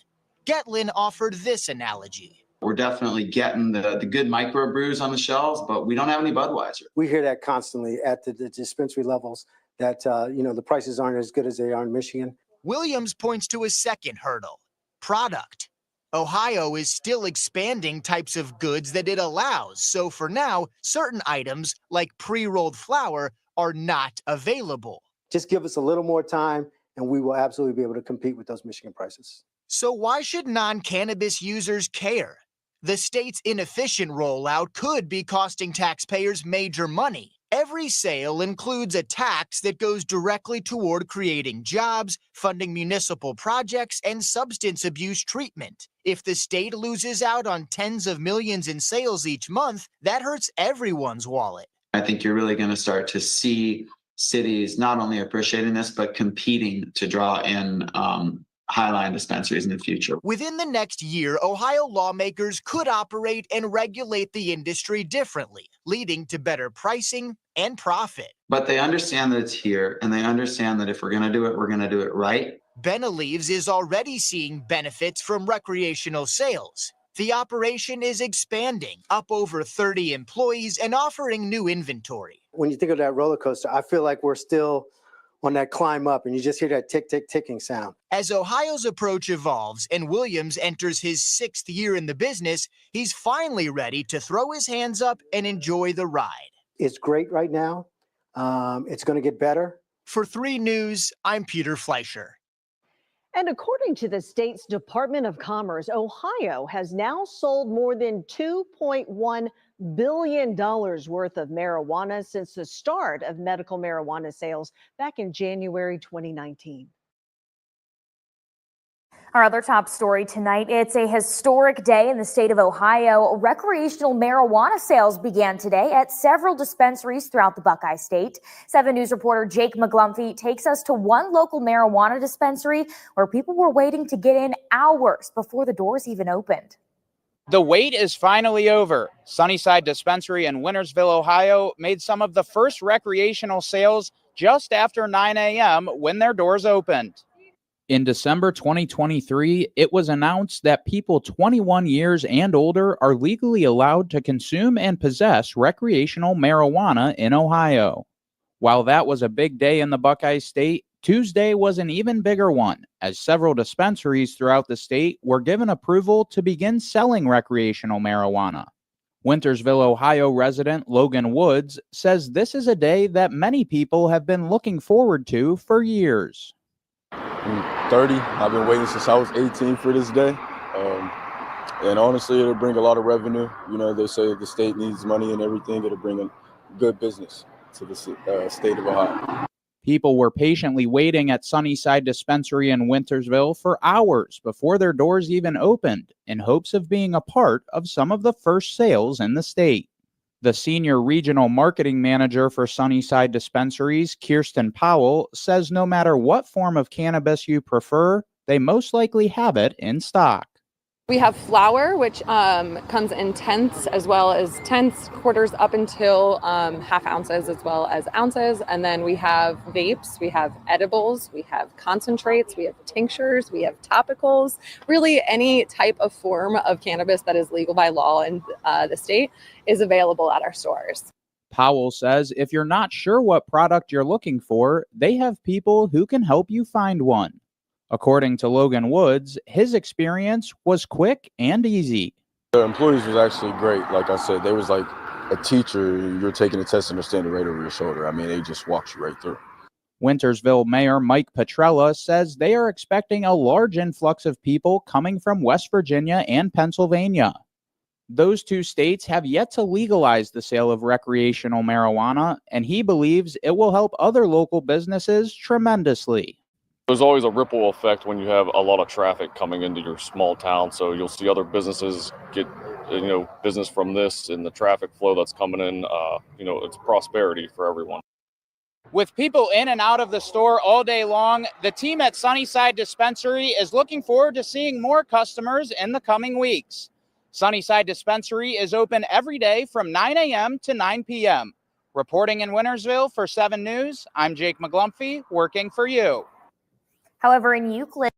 Getlin offered this analogy. We're definitely getting the good microbrews on the shelves, but we don't have any Budweiser. We hear that constantly at the dispensary levels, that the prices aren't as good as they are in Michigan. Williams points to a second hurdle, product. Ohio is still expanding types of goods that it allows, so for now, certain items, like pre-rolled flour, are not available. Just give us a little more time, and we will absolutely be able to compete with those Michigan prices. So why should non-cannabis users care? The state's inefficient rollout could be costing taxpayers major money. Every sale includes a tax that goes directly toward creating jobs, funding municipal projects, and substance abuse treatment. If the state loses out on tens of millions in sales each month, that hurts everyone's wallet. I think you're really going to start to see cities not only appreciating this, but competing to draw in highline dispensaries in the future. Within the next year, Ohio lawmakers could operate and regulate the industry differently, leading to better pricing and profit. But they understand that it's here, and they understand that if we're going to do it, we're going to do it right. Benelieves is already seeing benefits from recreational sales. The operation is expanding, up over 30 employees and offering new inventory. When you think of that roller coaster, I feel like we're still on that climb up, and you just hear that tick, tick, ticking sound. As Ohio's approach evolves and Williams enters his 6th year in the business, he's finally ready to throw his hands up and enjoy the ride. It's great right now. It's going to get better. For 3 News, I'm Peter Fleischer. And according to the state's Department of Commerce, Ohio has now sold more than $2.1 billion worth of marijuana since the start of medical marijuana sales back in January 2019. Our other top story tonight, it's a historic day in the state of Ohio. Recreational marijuana sales began today at several dispensaries throughout the Buckeye State. 7 News reporter Jake McGlumphy takes us to one local marijuana dispensary where people were waiting to get in hours before the doors even opened. The wait is finally over. Sunnyside Dispensary in Wintersville, Ohio, made some of the first recreational sales just after 9 a.m. when their doors opened. In December 2023, it was announced that people 21 years and older are legally allowed to consume and possess recreational marijuana in Ohio. While that was a big day in the Buckeye State, Tuesday was an even bigger one, as several dispensaries throughout the state were given approval to begin selling recreational marijuana. Wintersville, Ohio resident Logan Woods says this is a day that many people have been looking forward to for years. I'm 30. I've been waiting since I was 18 for this day. And honestly, it'll bring a lot of revenue. You know, they say the state needs money and everything. It'll bring a good business to the state of Ohio. People were patiently waiting at Sunnyside Dispensary in Wintersville for hours before their doors even opened in hopes of being a part of some of the first sales in the state. The senior regional marketing manager for Sunnyside Dispensaries, Kirsten Powell, says no matter what form of cannabis you prefer, they most likely have it in stock. We have flour, which comes in tenths, as well as tenths, quarters, up until half ounces, as well as ounces. And then we have vapes, we have edibles, we have concentrates, we have tinctures, we have topicals. Really, any type of form of cannabis that is legal by law in the state is available at our stores. Powell says if you're not sure what product you're looking for, they have people who can help you find one. According to Logan Woods, his experience was quick and easy. The employees was actually great. Like I said, they was like a teacher. You're taking a test and they're standing right over your shoulder. I mean, they just walked you right through. Wintersville Mayor Mike Petrella says they are expecting a large influx of people coming from West Virginia and Pennsylvania. Those 2 states have yet to legalize the sale of recreational marijuana, and he believes it will help other local businesses tremendously. There's always a ripple effect when you have a lot of traffic coming into your small town. So you'll see other businesses get, business from this and the traffic flow that's coming in. It's prosperity for everyone. With people in and out of the store all day long, the team at Sunnyside Dispensary is looking forward to seeing more customers in the coming weeks. Sunnyside Dispensary is open every day from 9 a.m. to 9 p.m. Reporting in Wintersville for 7 News, I'm Jake McGlumphy, working for you. However, in Euclid,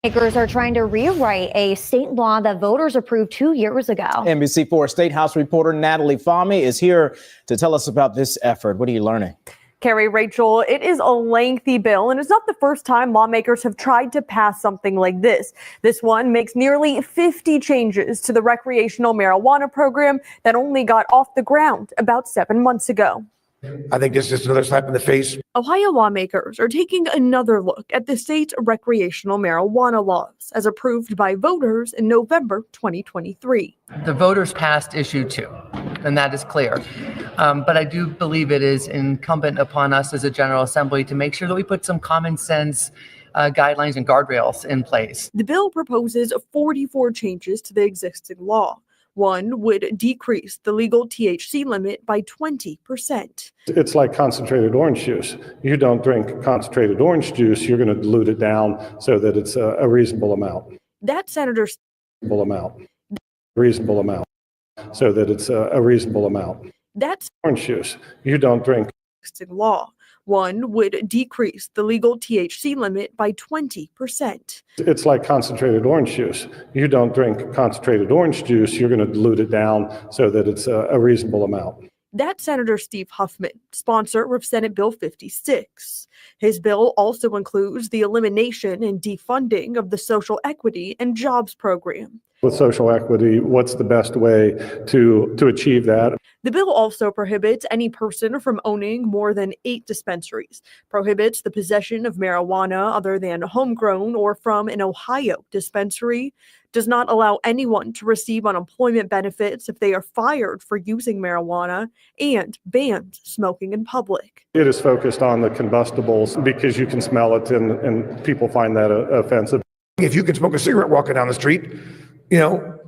lawmakers are trying to rewrite a state law that voters approved 2 years ago. NBC4 State House reporter Natalie Fahmy is here to tell us about this effort. What are you learning? Carrie, Rachel, it is a lengthy bill, and it's not the first time lawmakers have tried to pass something like this. This one makes nearly 50 changes to the recreational marijuana program that only got off the ground about 7 months ago. I think this is another slap in the face. Ohio lawmakers are taking another look at the state's recreational marijuana laws as approved by voters in November 2023. The voters passed issue 2, and that is clear. But I do believe it is incumbent upon us as a General Assembly to make sure that we put some common sense guidelines and guardrails in place. The bill proposes 44 changes to the existing law. One would decrease the legal THC limit by 20%. It's like concentrated orange juice. You don't drink concentrated orange juice, you're going to dilute it down so that it's a reasonable amount. That Senator Reasonable amount. So that it's a reasonable amount. That's orange juice. You don't drink existing law. One would decrease the legal THC limit by 20%. It's like concentrated orange juice. You don't drink concentrated orange juice, you're going to dilute it down so that it's a reasonable amount. That's Senator Steve Huffman, sponsor of Senate Bill 56. His bill also includes the elimination and defunding of the Social Equity and Jobs Program. With social equity, what's the best way to achieve that? The bill also prohibits any person from owning more than 8 dispensaries, prohibits the possession of marijuana other than homegrown or from an Ohio dispensary, does not allow anyone to receive unemployment benefits if they are fired for using marijuana, and bans smoking in public. It is focused on the combustibles because you can smell it and people find that offensive. If you can smoke a cigarette walking down the street, you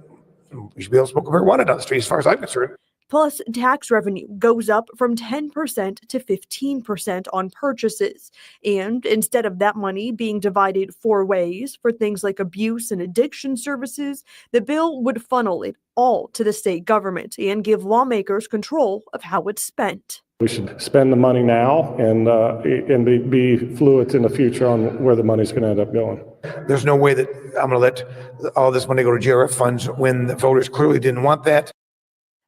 should be able to smoke marijuana down the street as far as I'm concerned. Plus, tax revenue goes up from 10% to 15% on purchases. And instead of that money being divided 4 ways for things like abuse and addiction services, the bill would funnel it all to the state government and give lawmakers control of how it's spent. We should spend the money now and be fluid in the future on where the money's going to end up going. There's no way that I'm going to let all this money go to GRF funds when the voters clearly didn't want that.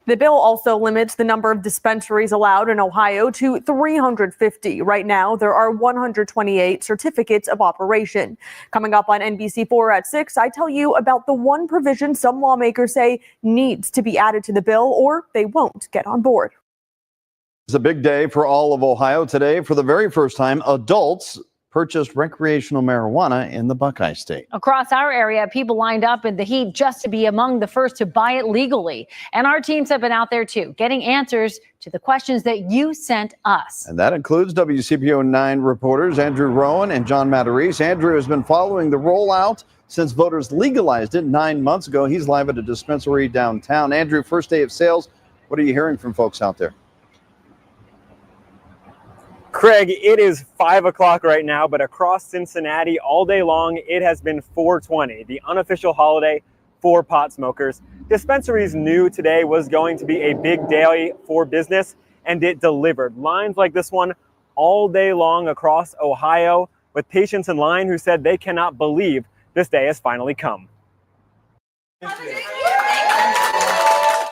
The bill also limits the number of dispensaries allowed in Ohio to 350. Right now, there are 128 certificates of operation. Coming up on NBC4 at 6, I tell you about the one provision some lawmakers say needs to be added to the bill or they won't get on board. It's a big day for all of Ohio today. For the very first time, adults purchased recreational marijuana in the Buckeye State. Across our area, people lined up in the heat just to be among the first to buy it legally. And our teams have been out there too, getting answers to the questions that you sent us. And that includes WCPO 9 reporters Andrew Rowan and John Matarese. Andrew has been following the rollout since voters legalized it 9 months ago. He's live at a dispensary downtown. Andrew, first day of sales. What are you hearing from folks out there? Craig, it is 5 o'clock right now, but across Cincinnati all day long, it has been 420, the unofficial holiday for pot smokers. Dispensaries knew today was going to be a big day for business, and it delivered. Lines like this one all day long across Ohio, with patients in line who said they cannot believe this day has finally come.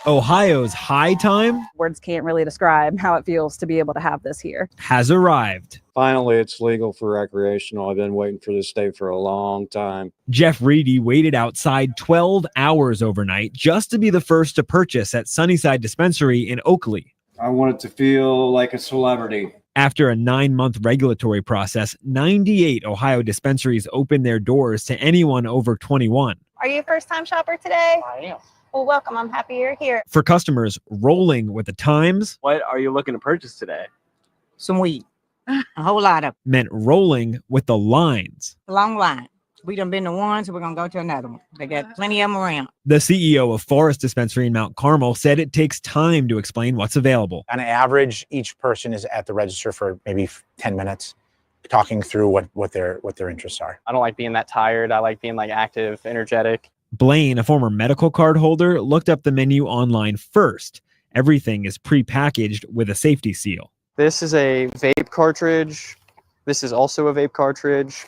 Ohio's high time words can't really describe how it feels to be able to have this here. Has arrived. Finally, it's legal for recreational. I've been waiting for this day for a long time. Jeff Reedy waited outside 12 hours overnight just to be the first to purchase at Sunnyside Dispensary in Oakley. I want it to feel like a celebrity. After a 9-month regulatory process, 98 Ohio dispensaries opened their doors to anyone over 21. Are you a first-time shopper today? I am. Well, welcome. I'm happy you're here. For customers rolling with the times, What are you looking to purchase today? Some weed. A whole lot of meant rolling with the lines. long line. We done been to one, so we're gonna go to another one. They got plenty of them around. The CEO of Forest Dispensary in Mount Carmel said it takes time to explain what's available. On average, each person is at the register for maybe 10 minutes, talking through what their interests are. I don't like being that tired. I like being active, energetic. Blaine, a former medical card holder, looked up the menu online first. Everything is pre-packaged with a safety seal. This is a vape cartridge. This is also a vape cartridge.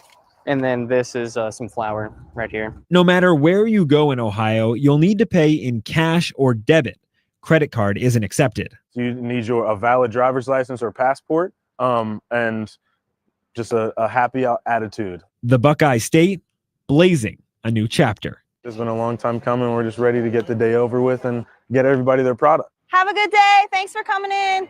And then this is some flour right here. No matter where you go in Ohio, you'll need to pay in cash or debit. Credit card isn't accepted. You need a valid driver's license or passport, and just a happy attitude. The Buckeye State, blazing a new chapter. It's been a long time coming. We're just ready to get the day over with and get everybody their product. Have a good day. Thanks for coming in.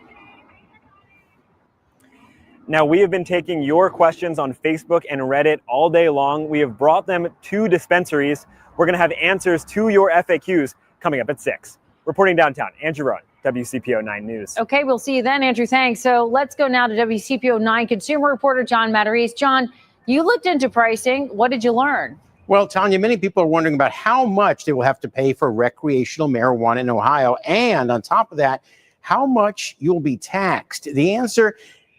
Now, we have been taking your questions on Facebook and Reddit all day long. We have brought them to dispensaries. We're going to have answers to your FAQs coming up at 6. Reporting downtown, Andrew Rowan, WCPO 9 News. Okay, we'll see you then, Andrew. Thanks. So let's go now to WCPO 9 consumer reporter John Matarese. John, you looked into pricing. What did you learn? Well, Tanya, many people are wondering about how much they will have to pay for recreational marijuana in Ohio. And on top of that, how much you'll be taxed. The answer,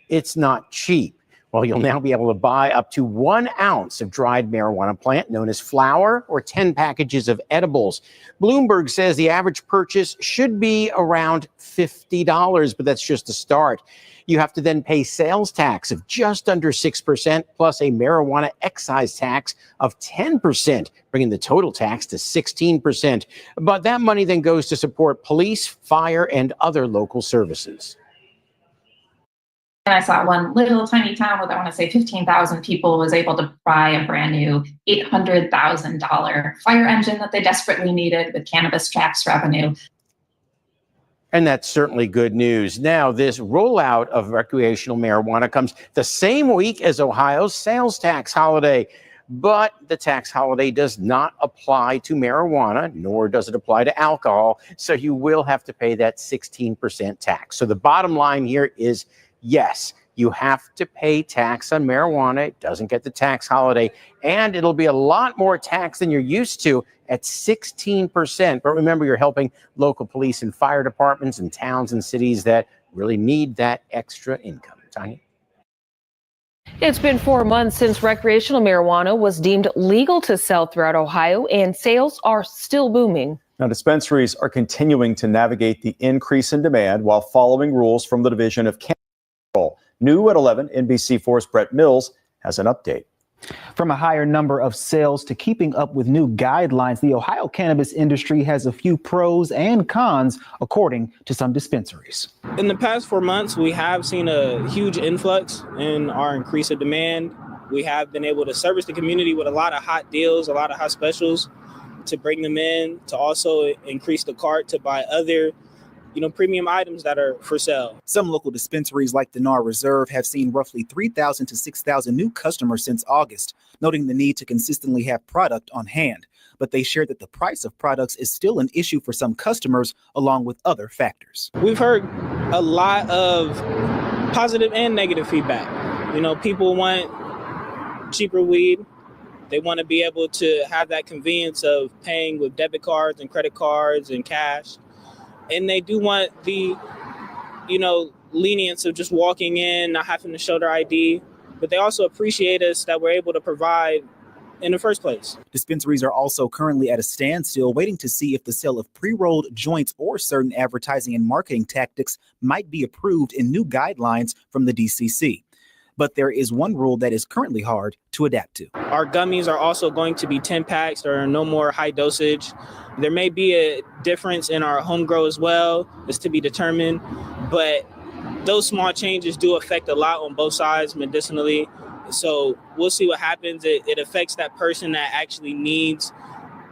it's not cheap. Well, you'll now be able to buy up to 1 ounce of dried marijuana plant known as flower or 10 packages of edibles. Bloomberg says the average purchase should be around $50, but that's just a start. You have to then pay sales tax of just under 6% plus a marijuana excise tax of 10%, bringing the total tax to 16%. But that money then goes to support police, fire, and other local services. And I saw one little tiny town with, I want to say 15,000 people, was able to buy a brand new $800,000 fire engine that they desperately needed with cannabis tax revenue. And that's certainly good news. Now, this rollout of recreational marijuana comes the same week as Ohio's sales tax holiday. But the tax holiday does not apply to marijuana, nor does it apply to alcohol. So you will have to pay that 16% tax. So the bottom line here is, yes, you have to pay tax on marijuana. It doesn't get the tax holiday, and it'll be a lot more tax than you're used to at 16%. But remember, you're helping local police and fire departments in towns and cities that really need that extra income. Tanya? It's been 4 months since recreational marijuana was deemed legal to sell throughout Ohio, and sales are still booming. Now, dispensaries are continuing to navigate the increase in demand while following rules from the Division of Cannabis Control. New at 11, NBC4's Brett Mills has an update. From a higher number of sales to keeping up with new guidelines, the Ohio cannabis industry has a few pros and cons, according to some dispensaries. In the past 4 months, we have seen a huge influx in our increase of demand. We have been able to service the community with a lot of hot deals, a lot of hot specials to bring them in, to also increase the cart to buy other premium items that are for sale. Some local dispensaries like the NAR Reserve have seen roughly 3,000 to 6,000 new customers since August, noting the need to consistently have product on hand. But they shared that the price of products is still an issue for some customers, along with other factors. We've heard a lot of positive and negative feedback. People want cheaper weed. They want to be able to have that convenience of paying with debit cards and credit cards and cash. And they do want the, lenience of just walking in, not having to show their ID. But they also appreciate us that we're able to provide in the first place. Dispensaries are also currently at a standstill, waiting to see if the sale of pre-rolled joints or certain advertising and marketing tactics might be approved in new guidelines from the DCC. But there is one rule that is currently hard to adapt to. Our gummies are also going to be 10 packs. There are no more high dosage. There may be a difference in our home grow as well. It's to be determined. But those small changes do affect a lot on both sides medicinally. So we'll see what happens. It affects that person that actually needs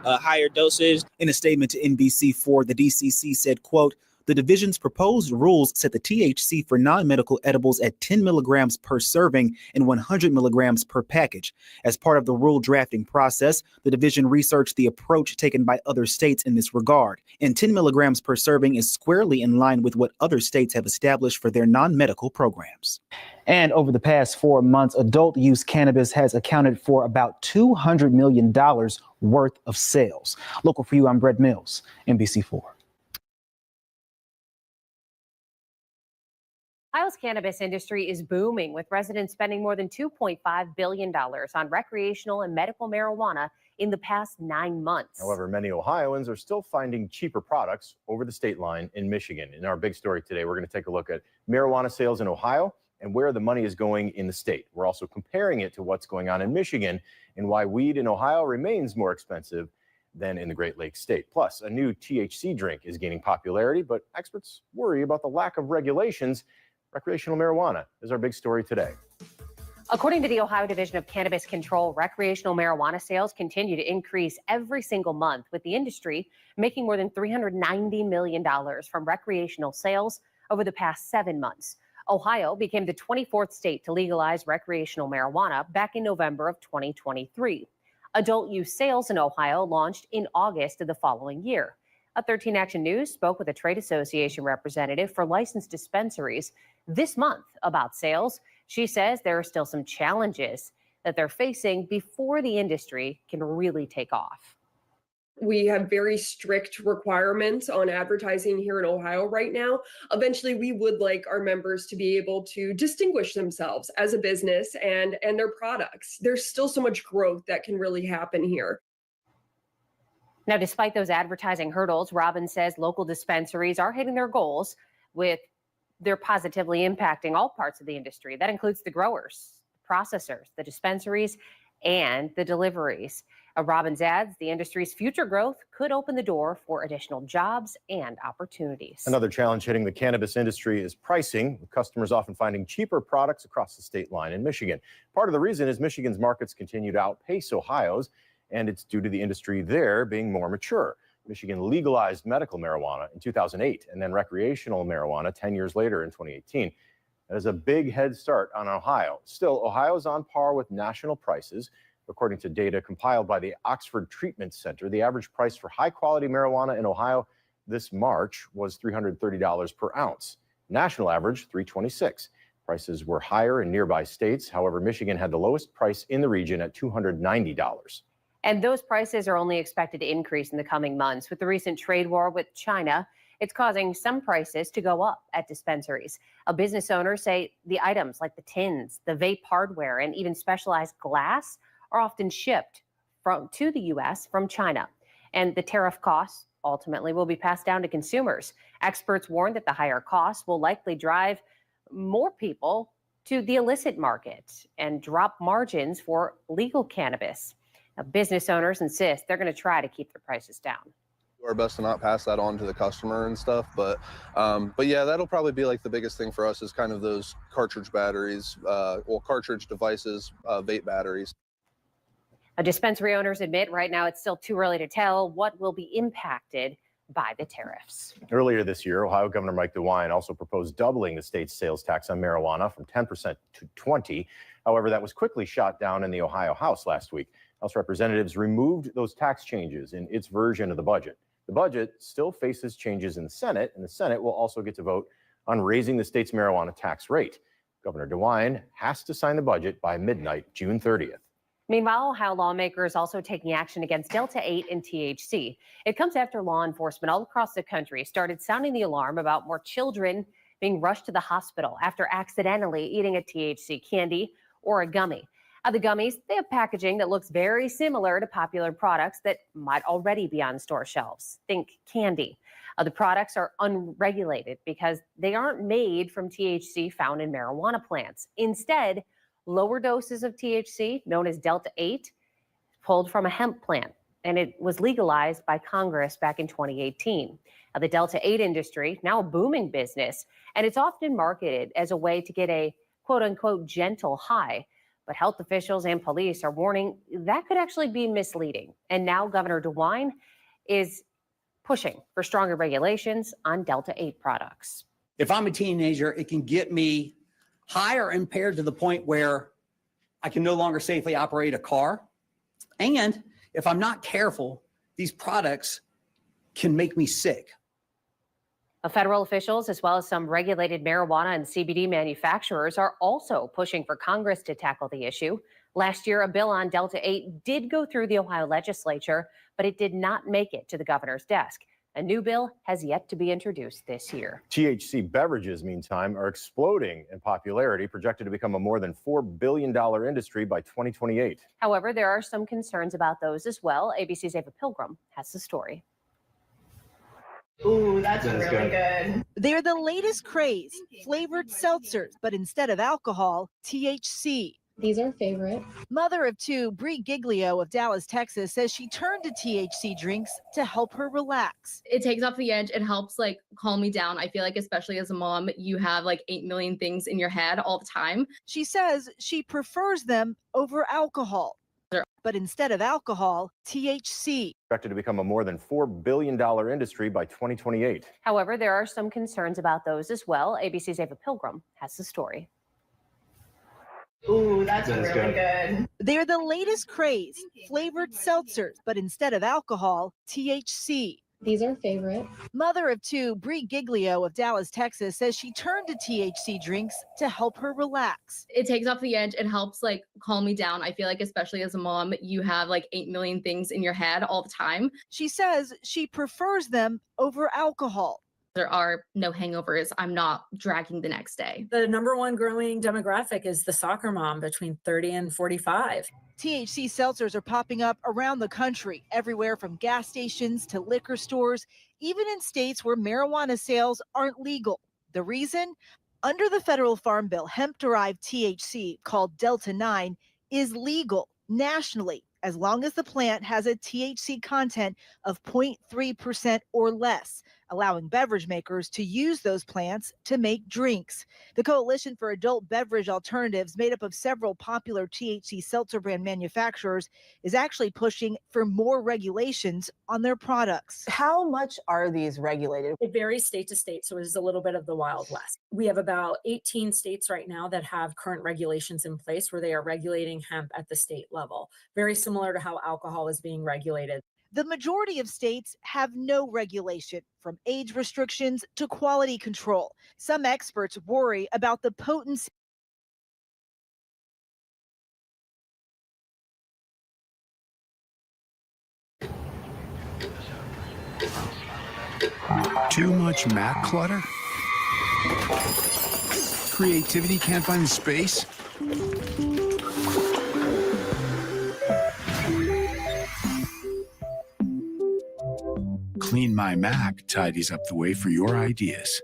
a higher dosage. In a statement to NBC4, the DCC said, quote, "The division's proposed rules set the THC for non-medical edibles at 10 milligrams per serving and 100 milligrams per package. As part of the rule drafting process, the division researched the approach taken by other states in this regard, and 10 milligrams per serving is squarely in line with what other states have established for their non-medical programs." And over the past 4 months, adult use cannabis has accounted for about $200 million worth of sales. Local for you, I'm Brett Mills, NBC4. Ohio's cannabis industry is booming, with residents spending more than $2.5 billion on recreational and medical marijuana in the past 9 months. However, many Ohioans are still finding cheaper products over the state line in Michigan. In our big story today, we're going to take a look at marijuana sales in Ohio and where the money is going in the state. We're also comparing it to what's going on in Michigan and why weed in Ohio remains more expensive than in the Great Lakes state. Plus, a new THC drink is gaining popularity, but experts worry about the lack of regulations. Recreational marijuana is our big story today. According to the Ohio Division of Cannabis Control, recreational marijuana sales continue to increase every single month, with the industry making more than $390 million from recreational sales over the past 7 months. Ohio became the 24th state to legalize recreational marijuana back in November of 2023. Adult use sales in Ohio launched in August of the following year. A 13 Action News spoke with a trade association representative for licensed dispensaries this month about sales. She says there are still some challenges that they're facing before the industry can really take off. We have very strict requirements on advertising here in Ohio right now. Eventually, we would like our members to be able to distinguish themselves as a business and their products. There's still so much growth that can really happen here. Now, despite those advertising hurdles, Robin says local dispensaries are hitting their goals with they're positively impacting all parts of the industry. That includes the growers, the processors, the dispensaries, and the deliveries. Robbins adds the industry's future growth could open the door for additional jobs and opportunities. Another challenge hitting the cannabis industry is pricing, with customers often finding cheaper products across the state line in Michigan. Part of the reason is Michigan's markets continue to outpace Ohio's, and it's due to the industry there being more mature. Michigan legalized medical marijuana in 2008 and then recreational marijuana 10 years later in 2018. That is a big head start on Ohio. Still, Ohio is on par with national prices. According to data compiled by the Oxford Treatment Center, the average price for high-quality marijuana in Ohio this March was $330 per ounce. National average, $326. Prices were higher in nearby states. However, Michigan had the lowest price in the region at $290. And those prices are only expected to increase in the coming months. With the recent trade war with China, it's causing some prices to go up at dispensaries. Business owners say the items like the tins, the vape hardware, and even specialized glass are often shipped to the U.S. from China. And the tariff costs ultimately will be passed down to consumers. Experts warn that the higher costs will likely drive more people to the illicit market and drop margins for legal cannabis. Now, business owners insist they're going to try to keep their prices down. Do our best to not pass that on to the customer and stuff, but yeah, that'll probably be like the biggest thing for us is kind of those cartridge batteries, cartridge devices, vape batteries. Dispensary owners admit right now it's still too early to tell what will be impacted by the tariffs. Earlier this year, Ohio Governor Mike DeWine also proposed doubling the state's sales tax on marijuana from 10% to 20%. However, that was quickly shot down in the Ohio House last week. House representatives removed those tax changes in its version of the budget. The budget still faces changes in the Senate, and the Senate will also get to vote on raising the state's marijuana tax rate. Governor DeWine has to sign the budget by midnight, June 30th. Meanwhile, Ohio lawmakers also taking action against Delta 8 and THC. It comes after law enforcement all across the country started sounding the alarm about more children being rushed to the hospital after accidentally eating a THC candy or a gummy. The gummies, they have packaging that looks very similar to popular products that might already be on store shelves. Think candy. The products are unregulated because they aren't made from THC found in marijuana plants. Instead, lower doses of THC, known as Delta 8, pulled from a hemp plant, and it was legalized by Congress back in 2018. The Delta 8 industry, now a booming business, and it's often marketed as a way to get a quote-unquote gentle high. But health officials and police are warning that could actually be misleading. And now Governor DeWine is pushing for stronger regulations on Delta 8 products. If I'm a teenager, it can get me high or impaired to the point where I can no longer safely operate a car. And if I'm not careful, these products can make me sick. Federal officials, as well as some regulated marijuana and CBD manufacturers, are also pushing for Congress to tackle the issue. Last year, a bill on Delta 8 did go through the Ohio legislature, but it did not make it to the governor's desk. A new bill has yet to be introduced this year. THC beverages, meantime, are exploding in popularity, projected to become a more than $4 billion industry by 2028. However, there are some concerns about those as well. ABC's Ava Pilgrim has the story. Ooh, that's really good. They're the latest craze, flavored seltzers, but instead of alcohol, THC. These are favorite. Mother of two, Bree Giglio of Dallas, Texas, says she turned to THC drinks to help her relax. It takes off the edge. It helps like calm me down. I feel like especially as a mom, you have like 8 million things in your head all the time. She says she prefers them over alcohol. They're but instead of alcohol, THC. Expected to become a more than $4 billion industry by 2028. However, there are some concerns about those as well. ABC's Ava Pilgrim has the story. Ooh, that's really good. They're the latest craze, flavored seltzers, but instead of alcohol, THC. These are favorite. Mother of two, Bree Giglio of Dallas, Texas, says she turned to THC drinks to help her relax. It takes off the edge. It helps like calm me down. I feel like especially as a mom, you have like 8 million things in your head all the time. She says she prefers them over alcohol. There are no hangovers. I'm not dragging the next day. The number one growing demographic is the soccer mom between 30 and 45. THC seltzers are popping up around the country, everywhere from gas stations to liquor stores, even in states where marijuana sales aren't legal. The reason? Under the federal farm bill, hemp-derived THC, called Delta 9, is legal nationally as long as the plant has a THC content of 0.3% or less, allowing beverage makers to use those plants to make drinks. The Coalition for Adult Beverage Alternatives, made up of several popular THC seltzer brand manufacturers, is actually pushing for more regulations on their products. How much are these regulated? It varies state to state, so it is a little bit of the Wild West. We have about 18 states right now that have current regulations in place where they are regulating hemp at the state level, very similar to how alcohol is being regulated. The majority of states have no regulation, from age restrictions to quality control. Some experts worry about the potency. Too much Mac clutter? Creativity can't find the space? Clean My Mac tidies up the way for your ideas.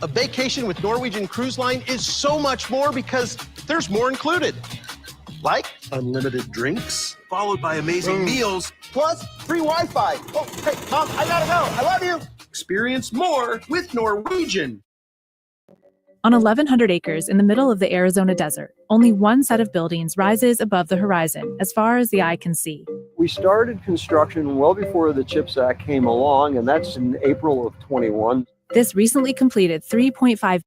A vacation with Norwegian Cruise Line is so much more because there's more included. Like unlimited drinks, followed by amazing meals, plus free Wi-Fi. Oh, hey, Mom, I gotta go. I love you. Experience more with Norwegian. On 1,100 acres in the middle of the Arizona desert, only one set of buildings rises above the horizon as far as the eye can see. We started construction well before the CHIPS Act came along, and that's in April of 21. This recently completed $3.5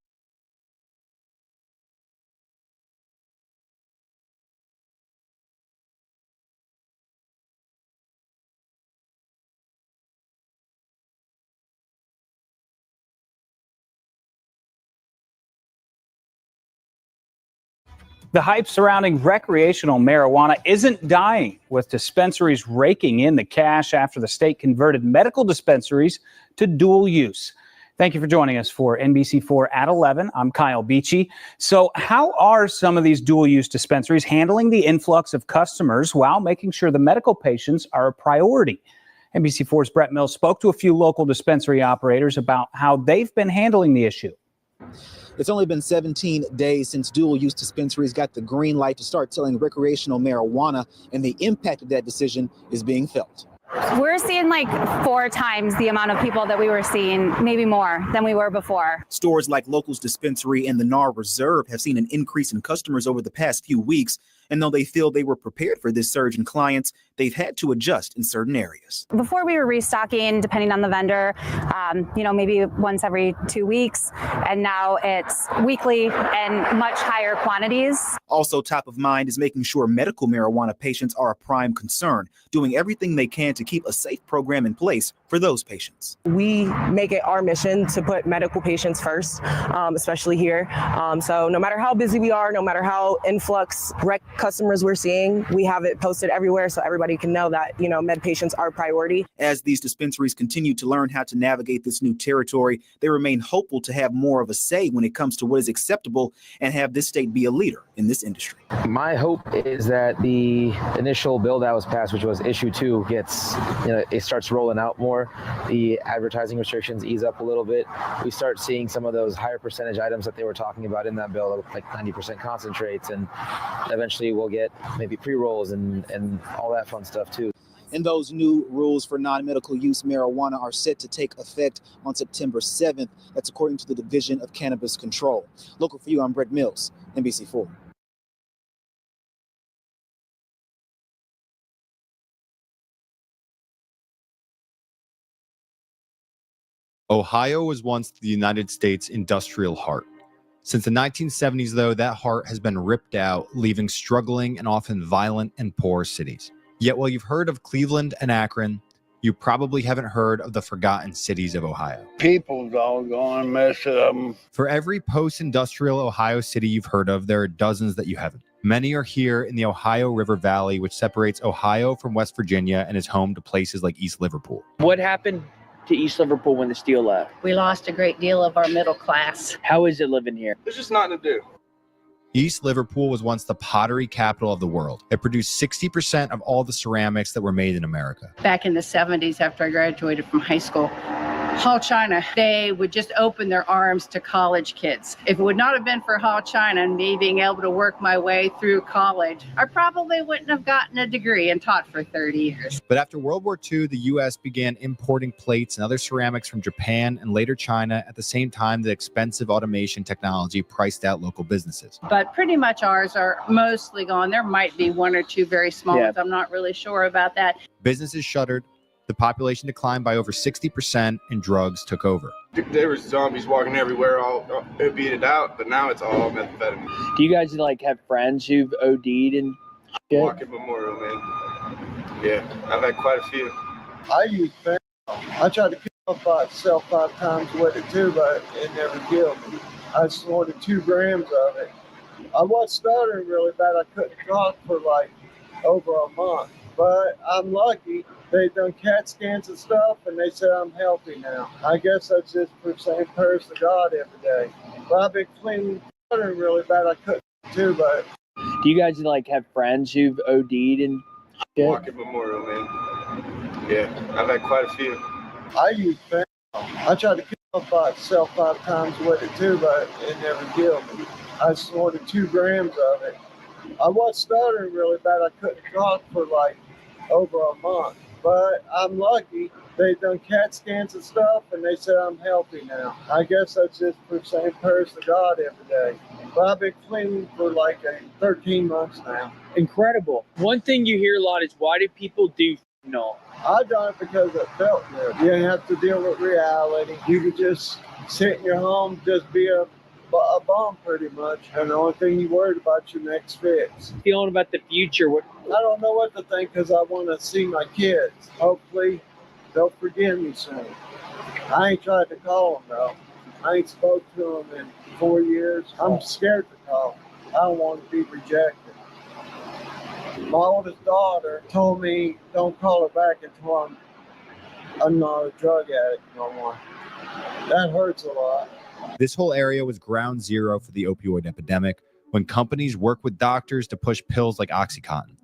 The hype surrounding recreational marijuana isn't dying, with dispensaries raking in the cash after the state converted medical dispensaries to dual use. Thank you for joining us for NBC4 at 11. I'm Kyle Beachy. So how are some of these dual use dispensaries handling the influx of customers while making sure the medical patients are a priority? NBC4's Brett Mills spoke to a few local dispensary operators about how they've been handling the issue. It's only been 17 days since dual-use dispensaries got the green light to start selling recreational marijuana, and the impact of that decision is being felt. We're seeing like 4 times the amount of people that we were seeing, maybe more than we were before. Stores like Locals Dispensary and the NAR Reserve have seen an increase in customers over the past few weeks. And though they feel they were prepared for this surge in clients, they've had to adjust in certain areas. Before we were restocking, depending on the vendor, maybe once every 2 weeks. And now it's weekly and much higher quantities. Also top of mind is making sure medical marijuana patients are a prime concern, doing everything they can to keep a safe program in place for those patients. We make it our mission to put medical patients first, especially here. So no matter how busy we are, no matter how influx rec customers we're seeing, we have it posted everywhere so everybody can know that, med patients are a priority. As these dispensaries continue to learn how to navigate this new territory, they remain hopeful to have more of a say when it comes to what is acceptable and have this state be a leader in this industry. My hope is that the initial bill that was passed, which was issue 2, gets, it starts rolling out more. The advertising restrictions ease up a little bit. We start seeing some of those higher percentage items that they were talking about in that bill, like 90% concentrates, and eventually we'll get maybe pre-rolls and all that fun stuff too. And those new rules for non-medical use marijuana are set to take effect on September 7th. That's according to the Division of Cannabis Control. Local for you, I'm Brett Mills, NBC4. Ohio was once the United States' industrial heart. Since the 1970s, though, that heart has been ripped out, leaving struggling and often violent and poor cities. Yet while you've heard of Cleveland and Akron, you probably haven't heard of the forgotten cities of Ohio. People doggone mess up. For every post-industrial Ohio city you've heard of, there are dozens that you haven't. Many are here in the Ohio River Valley, which separates Ohio from West Virginia and is home to places like East Liverpool. What happened to East Liverpool when the steel left? We lost a great deal of our middle class. How is it living here? There's just nothing to do. East Liverpool was once the pottery capital of the world. It produced 60% of all the ceramics that were made in America. Back in the 70s, after I graduated from high school, Hall China, they would just open their arms to college kids. If it would not have been for Hall China and me being able to work my way through college, I probably wouldn't have gotten a degree and taught for 30 years. But after World War II, the U.S. began importing plates and other ceramics from Japan and later China. At the same time, the expensive automation technology priced out local businesses. But pretty much ours are mostly gone. There might be one or two very small ones. I'm not really sure about that. Businesses shuttered. The population declined by over 60% and drugs took over. There was zombies walking everywhere, it beat it out, but now it's all methamphetamine. Do you guys like have friends who've OD'd and shit? Walking Memorial, man. Yeah, I've had quite a few. I use fentanyl. I tried to kill myself 5 times with it too, but it never killed me. I snorted 2 grams of it. I was stuttering really bad. I couldn't talk for like over a month, but I'm lucky. They done CAT scans and stuff, and they said I'm healthy now. I guess that's just for saying prayers to God every day. But I've been cleaning, stuttering really bad. I couldn't too, but. Do you guys like have friends who've OD'd and shit? Walking Memorial, man. Yeah, I've had quite a few. I use fentanyl. I tried to kill myself 5 times with it too, but it never killed me. I snorted 2 grams of it. I was stuttering really bad. I couldn't talk for like over a month. But I'm lucky. They done CAT scans and stuff, and they said I'm healthy now. I guess that's just for saying prayers to God every day. But I've been clean for like 13 months now. Incredible. One thing you hear a lot is, why do people do fentanyl? I done it because it felt good. You didn't have to deal with reality. You could just sit in your home, just be a bum pretty much. And the only thing you worried about your next fix. Feeling about the future? I don't know what to think because I want to see my kids. Hopefully they'll forgive me soon. I ain't tried to call them though. I ain't spoke to them in 4 years. I'm scared to call them. I don't want to be rejected. My oldest daughter told me don't call her back until I'm not a drug addict no more. That hurts a lot. This whole area was ground zero for the opioid epidemic when companies worked with doctors to push pills like OxyContin.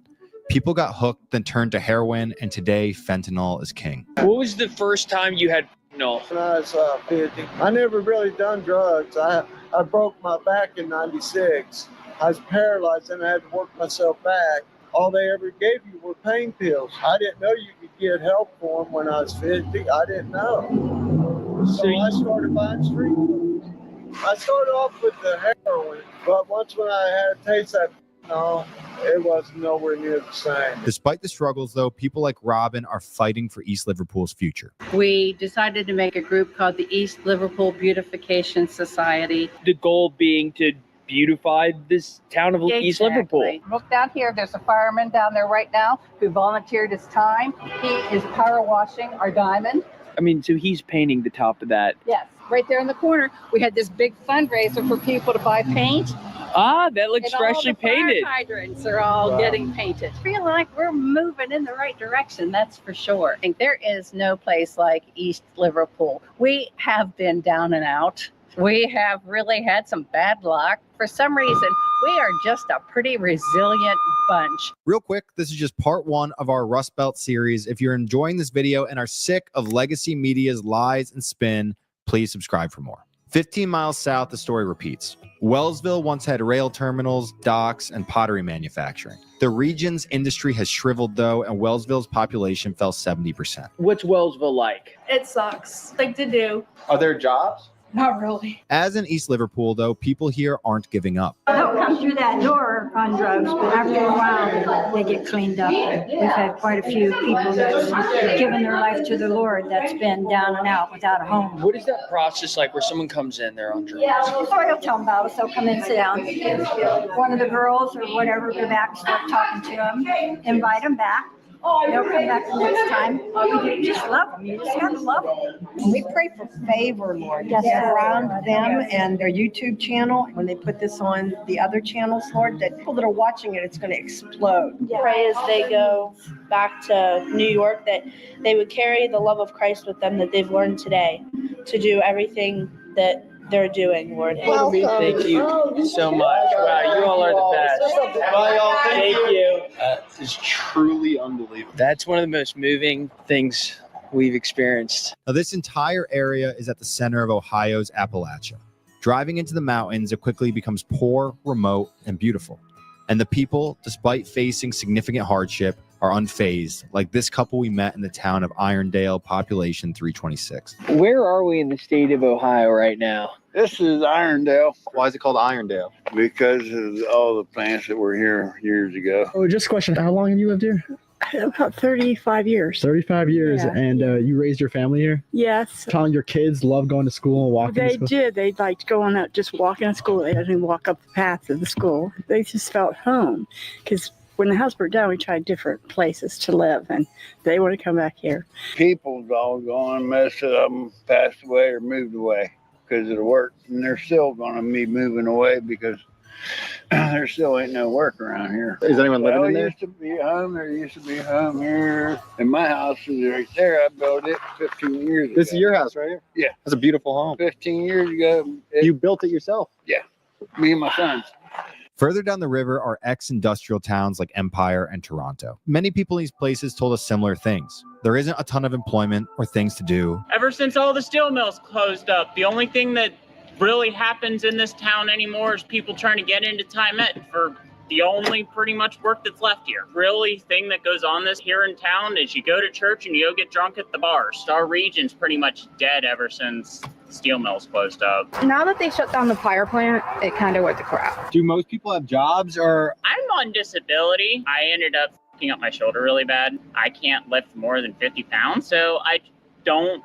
People got hooked, then turned to heroin, and today fentanyl is king. What was the first time you had fentanyl? When I was 50, I never really done drugs. I broke my back in '96. I was paralyzed and I had to work myself back. All they ever gave you were pain pills. I didn't know you could get help for them when I was 50. I didn't know. So I started buying street foods. I started off with the heroin, but once when I had a taste of fentanyl, it was nowhere near the same. Despite the struggles, though, people like Robin are fighting for East Liverpool's future. We decided to make a group called the East Liverpool Beautification Society. The goal being to beautify this town of East Liverpool. Look down here, there's a fireman down there right now who volunteered his time. He is power washing our diamond. I mean, so he's painting the top of that. Yes, right there in the corner. We had this big fundraiser for people to buy paint. Ah, that looks freshly painted. Fire hydrants are all getting painted. I feel like we're moving in the right direction, that's for sure. I think there is no place like East Liverpool. We have been down and out. We have really had some bad luck. For some reason, we are just a pretty resilient bunch. Real quick, this is just part 1 of our Rust Belt series. If you're enjoying this video and are sick of legacy media's lies and spin, please subscribe for more. 15 miles south, the story repeats. Wellsville once had rail terminals, docks, and pottery manufacturing. The region's industry has shriveled, though, and Wellsville's population fell 70%. What's Wellsville like? It sucks. Like to do. Are there jobs? Not really. As in East Liverpool, though, people here aren't giving up. They'll come through that door on drugs, but after a while, they get cleaned up. We've had quite a few people that's given their life to the Lord that's been down and out without a home. What is that process like where someone comes in, they're on drugs? Yeah, so he'll tell them about us. They'll come in, sit down. One of the girls or whatever go back and start talking to them, invite them back. They'll come back the next time. You just love them. You just got to love them. We pray for favor, Lord, Yes. around them and their YouTube channel. When they put this on the other channels, Lord, that people that are watching it, it's going to explode. Pray as they go back to New York that they would carry the love of Christ with them that they've learned today to do everything that they're doing, Lord. Thank you so much. Wow, you all are the best. Bye, y'all. Thank you. This is truly unbelievable. That's one of the most moving things we've experienced. Now, this entire area is at the center of Ohio's Appalachia. Driving into the mountains, it quickly becomes poor, remote, and beautiful. And the people, despite facing significant hardship, are unfazed, like this couple we met in the town of Irondale, population 326. Where are we in the state of Ohio right now? This is Irondale. Why is it called Irondale? Because of all the plants that were here years ago. Oh, just a question. How long have you lived here? About 35 years. 35 years. Yeah. And you raised your family here? Yes. Telling your kids love going to school and walking to They school? did. They liked going out, just walking to school. They didn't walk up the path to the school. They just felt home. Because when the house burnt down, we tried different places to live, and they want to come back here. People's all gone. Most of them passed away or moved away because of the work. And they're still going to be moving away because there still ain't no work around here. Is anyone living in there? Used to be a home. There used to be a home here. And my house is right there. I built it 15 years ago. This is your house right here? Yeah. That's a beautiful home. 15 years ago. You built it yourself? Yeah. Me and my sons. Further down the river are ex-industrial towns like Empire and Toronto. Many people in these places told us similar things. There isn't a ton of employment or things to do. Ever since all the steel mills closed up, the only thing that really happens in this town anymore is people trying to get into TimeEd for the only pretty much work that's left here. Really thing that goes on this here in town is you go to church and you go get drunk at the bars. Our region's pretty much dead ever since steel mills closed up. Now that they shut down the fire plant, it kind of went to crap. Do most people have jobs or? I'm on disability. I ended up fucking up my shoulder really bad. I can't lift more than 50 pounds, so I don't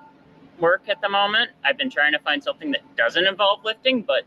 work at the moment. I've been trying to find something that doesn't involve lifting, but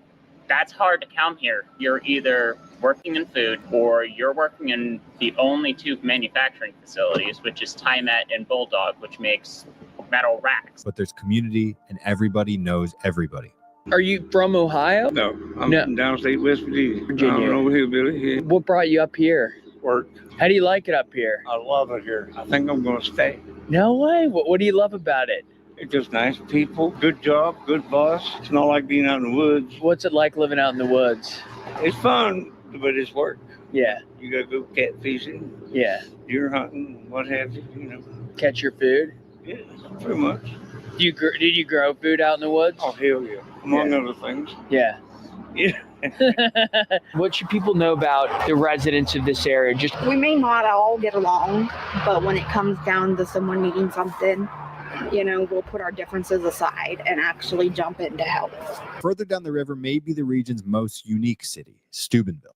that's hard to come here. You're either working in food or you're working in the only two manufacturing facilities, which is TimeEd and Bulldog, which makes metal racks. But there's community and everybody knows everybody. Are you from Ohio? No, I'm from downstate West Virginia. Virginia. I don't know hillbilly. What brought you up here? Work. How do you like it up here? I love it here. I think I'm going to stay. No way. What do you love about it? It's just nice people, good job, good boss. It's not like being out in the woods. What's it like living out in the woods? It's fun, but it's work. Yeah. You got to go cat fishing. Yeah. Deer hunting, what have you, you know. Catch your food? Yeah, pretty much. Did you grow food out in the woods? Oh, hell yeah. Among other things. Yeah. Yeah. What should people know about the residents of this area? We may not all get along, but when it comes down to someone needing something, we'll put our differences aside and actually jump in to help. Further down the river may be the region's most unique city, Steubenville.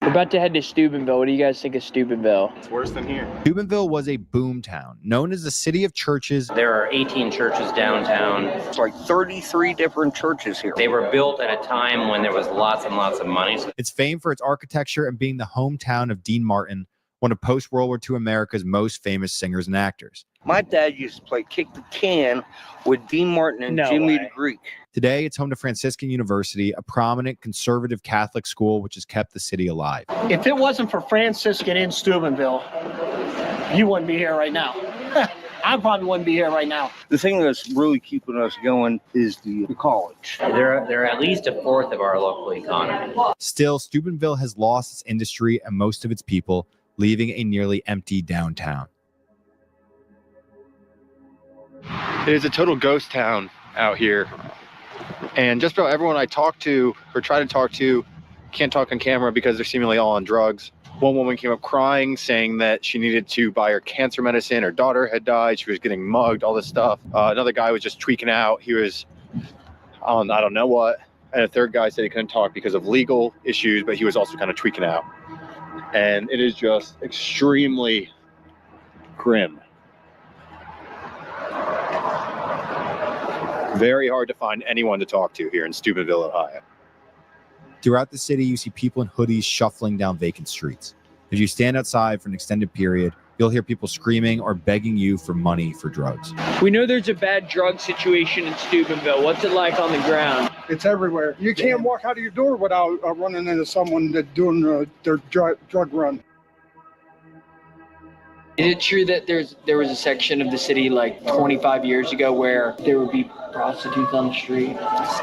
We're about to head to Steubenville. What do you guys think of Steubenville? It's worse than here. Steubenville was a boom town, known as the city of churches. There are 18 churches downtown. It's like 33 different churches here. They were built at a time when there was lots and lots of money. It's famed for its architecture and being the hometown of Dean Martin, one of post-World War II America's most famous singers and actors. My dad used to play kick the can with Dean Martin and Jimmy the Greek. Today, it's home to Franciscan University, a prominent conservative Catholic school which has kept the city alive. If it wasn't for Franciscan in Steubenville, you wouldn't be here right now. I probably wouldn't be here right now. The thing that's really keeping us going is the college. They're at least a fourth of our local economy. Still, Steubenville has lost its industry and most of its people, leaving a nearly empty downtown. It is a total ghost town out here. And just about everyone I talk to or try to talk to can't talk on camera because they're seemingly all on drugs. One woman came up crying, saying that she needed to buy her cancer medicine. Her daughter had died. She was getting mugged, all this stuff. Another guy was just tweaking out. He was on I don't know what. And a third guy said he couldn't talk because of legal issues, but he was also kind of tweaking out. And it is just extremely grim. Very hard to find anyone to talk to here in Steubenville, Ohio. Throughout the city, you see people in hoodies shuffling down vacant streets. If you stand outside for an extended period, you'll hear people screaming or begging you for money for drugs. We know there's a bad drug situation in Steubenville. What's it like on the ground? It's everywhere. You can't walk out of your door without running into someone that's doing their drug run. Is it true that there was a section of the city like 25 years ago where there would be prostitutes on the street?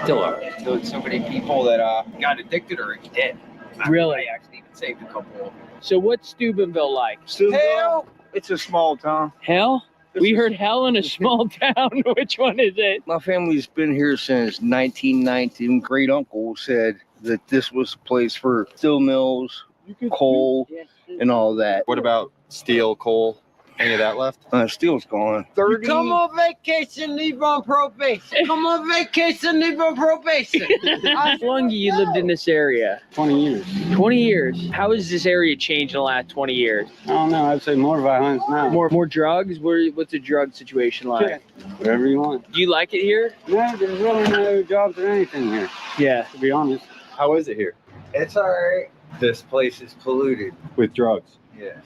Still are. So many people that got addicted or are dead. Really? I actually even saved a couple. So what's Steubenville like? Hell, it's a small town. Hell? We heard hell in a small town. Which one is it? My family's been here since 1919. Great uncle said that this was a place for steel mills, coal, and all that. What about steel, coal? Any of that left? Steel's gone. 30. Come on vacation, leave on probation. Come on vacation, leave on probation. How long you lived in this area? 20 years. 20 years. How has this area changed in the last 20 years? I don't know. I'd say more violence now. More drugs? What's the drug situation like? Yeah, whatever you want. Do you like it here? No, there's really no jobs or anything here. Yeah. To be honest. How is it here? It's all right. This place is polluted. With drugs? Yes.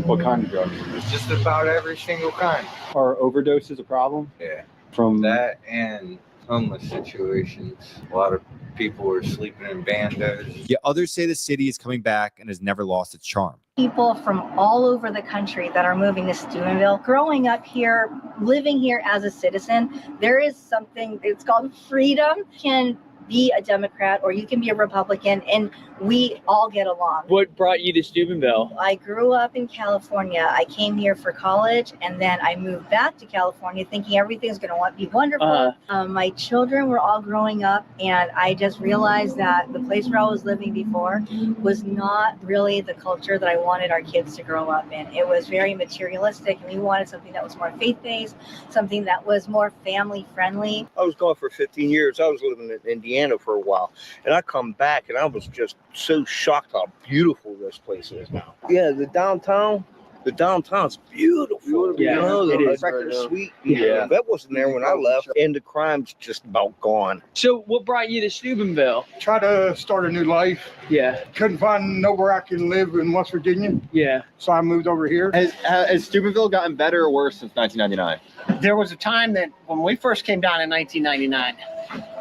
What kind of drugs? Just about every single kind. Are overdoses a problem? Yeah. From that and homeless situations. A lot of people are sleeping in bandos. Yet others say the city is coming back and has never lost its charm. People from all over the country that are moving to Steubenville, growing up here, living here as a citizen, there is something, it's called freedom. Can be a Democrat or you can be a Republican, and we all get along. What brought you to Steubenville? I grew up in California. I came here for college, and then I moved back to California thinking everything's going to be wonderful. My children were all growing up, and I just realized that the place where I was living before was not really the culture that I wanted our kids to grow up in. It was very materialistic, and we wanted something that was more faith-based, something that was more family-friendly. I was gone for 15 years. I was living in Indiana for a while, and I come back and I was just so shocked how beautiful this place is now. Yeah, the downtown's beautiful. Yeah, you know, it the is record right is now. sweet. Yeah. That wasn't there when I left, and the crime's just about gone. So what brought you to Steubenville? Try to start a new life. Yeah. Couldn't find nowhere I can live in West Virginia. Yeah. So I moved over here. Has Steubenville gotten better or worse since 1999? There was a time that when we first came down in 1999,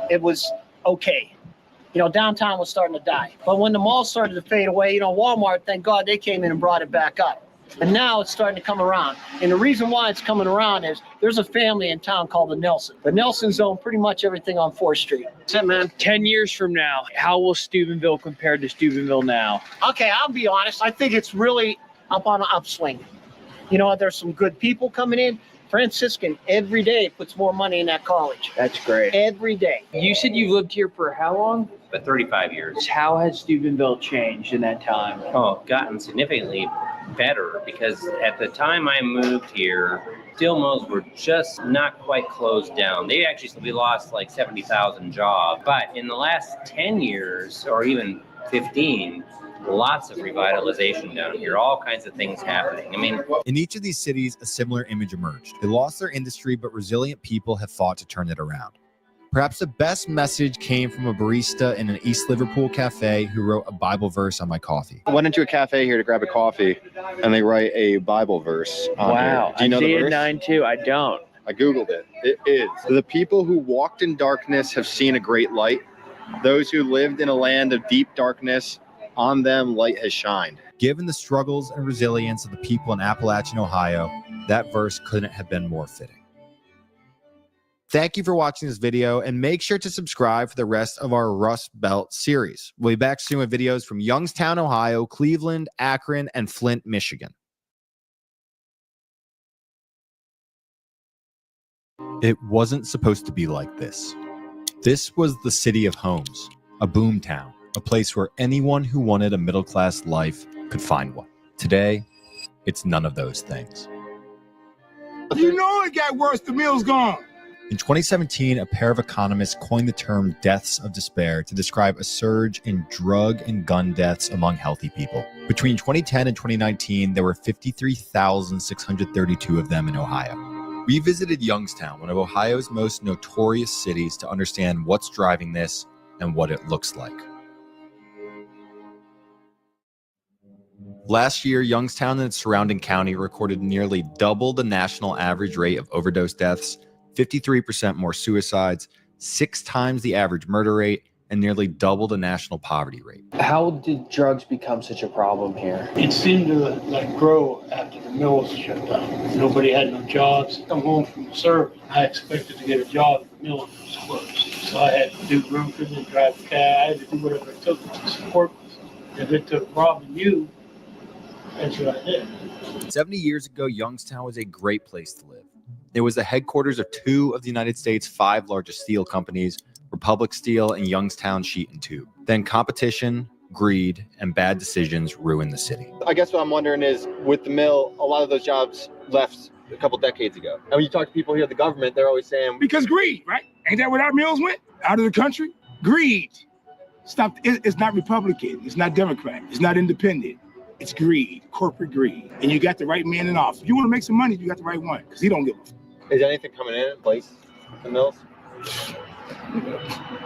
it was okay. You know, downtown was starting to die. But when the malls started to fade away, you know, Walmart, thank God they came in and brought it back up. And now it's starting to come around. And the reason why it's coming around is there's a family in town called the Nelson. The Nelsons own pretty much everything on 4th Street. That's it, man. 10 years from now, how will Steubenville compare to Steubenville now? Okay, I'll be honest. I think it's really up on an upswing. You know, there's some good people coming in. Franciscan every day puts more money in that college. That's great. Every day. You said you've lived here for how long? But 35 years. How has Steubenville changed in that time? Oh, gotten significantly better because at the time I moved here, steel mills were just not quite closed down. We lost like 70,000 jobs. But in the last 10 years or even 15, lots of revitalization down here, all kinds of things happening. I mean, in each of these cities, a similar image emerged. They lost their industry, but resilient people have fought to turn it around. Perhaps the best message came from a barista in an East Liverpool cafe who wrote a Bible verse on my coffee. I went into a cafe here to grab a coffee, and they write a Bible verse on Wow. here. Do you know the verse? Isaiah 9:2. I don't. I Googled it. It is, the people who walked in darkness have seen a great light. Those who lived in a land of deep darkness, on them light has shined. Given the struggles and resilience of the people in Appalachian, Ohio, that verse couldn't have been more fitting. Thank you for watching this video, and make sure to subscribe for the rest of our Rust Belt series. We'll be back soon with videos from Youngstown, Ohio, Cleveland, Akron, and Flint, Michigan. It wasn't supposed to be like this. This was the city of homes, a boom town, a place where anyone who wanted a middle-class life could find one. Today, it's none of those things. You know it got worse. The mill's gone. In 2017, a pair of economists coined the term deaths of despair to describe a surge in drug and gun deaths among healthy people. Between 2010 and 2019, there were 53,632 of them in Ohio. We visited Youngstown, one of Ohio's most notorious cities, to understand what's driving this and what it looks like. Last year, Youngstown and its surrounding county recorded nearly double the national average rate of overdose deaths, 53% more suicides, 6 times the average murder rate, and nearly double the national poverty rate. How did drugs become such a problem here? It seemed to grow after the mills shut down. Nobody had no jobs. Come home from the service, I expected to get a job at the mill was closed. So I had to do roofing and drive a cab. I had to do whatever it took to support myself. If it took robbing you, that's what I did. 70 years ago, Youngstown was a great place to live. It was the headquarters of 2 of the United States' 5 largest steel companies, Republic Steel and Youngstown Sheet and Tube. Then competition, greed, and bad decisions ruined the city. I guess what I'm wondering is, with the mill, a lot of those jobs left a couple decades ago. And when you talk to people here at the government, they're always saying, Because greed, right? Ain't that where our mills went? Out of the country? Greed. Stop. It's not Republican. It's not Democrat. It's not independent. It's greed, corporate greed. And you got the right man in office. If you want to make some money, you got the right one, because he don't give a f. Is anything coming in place the mills?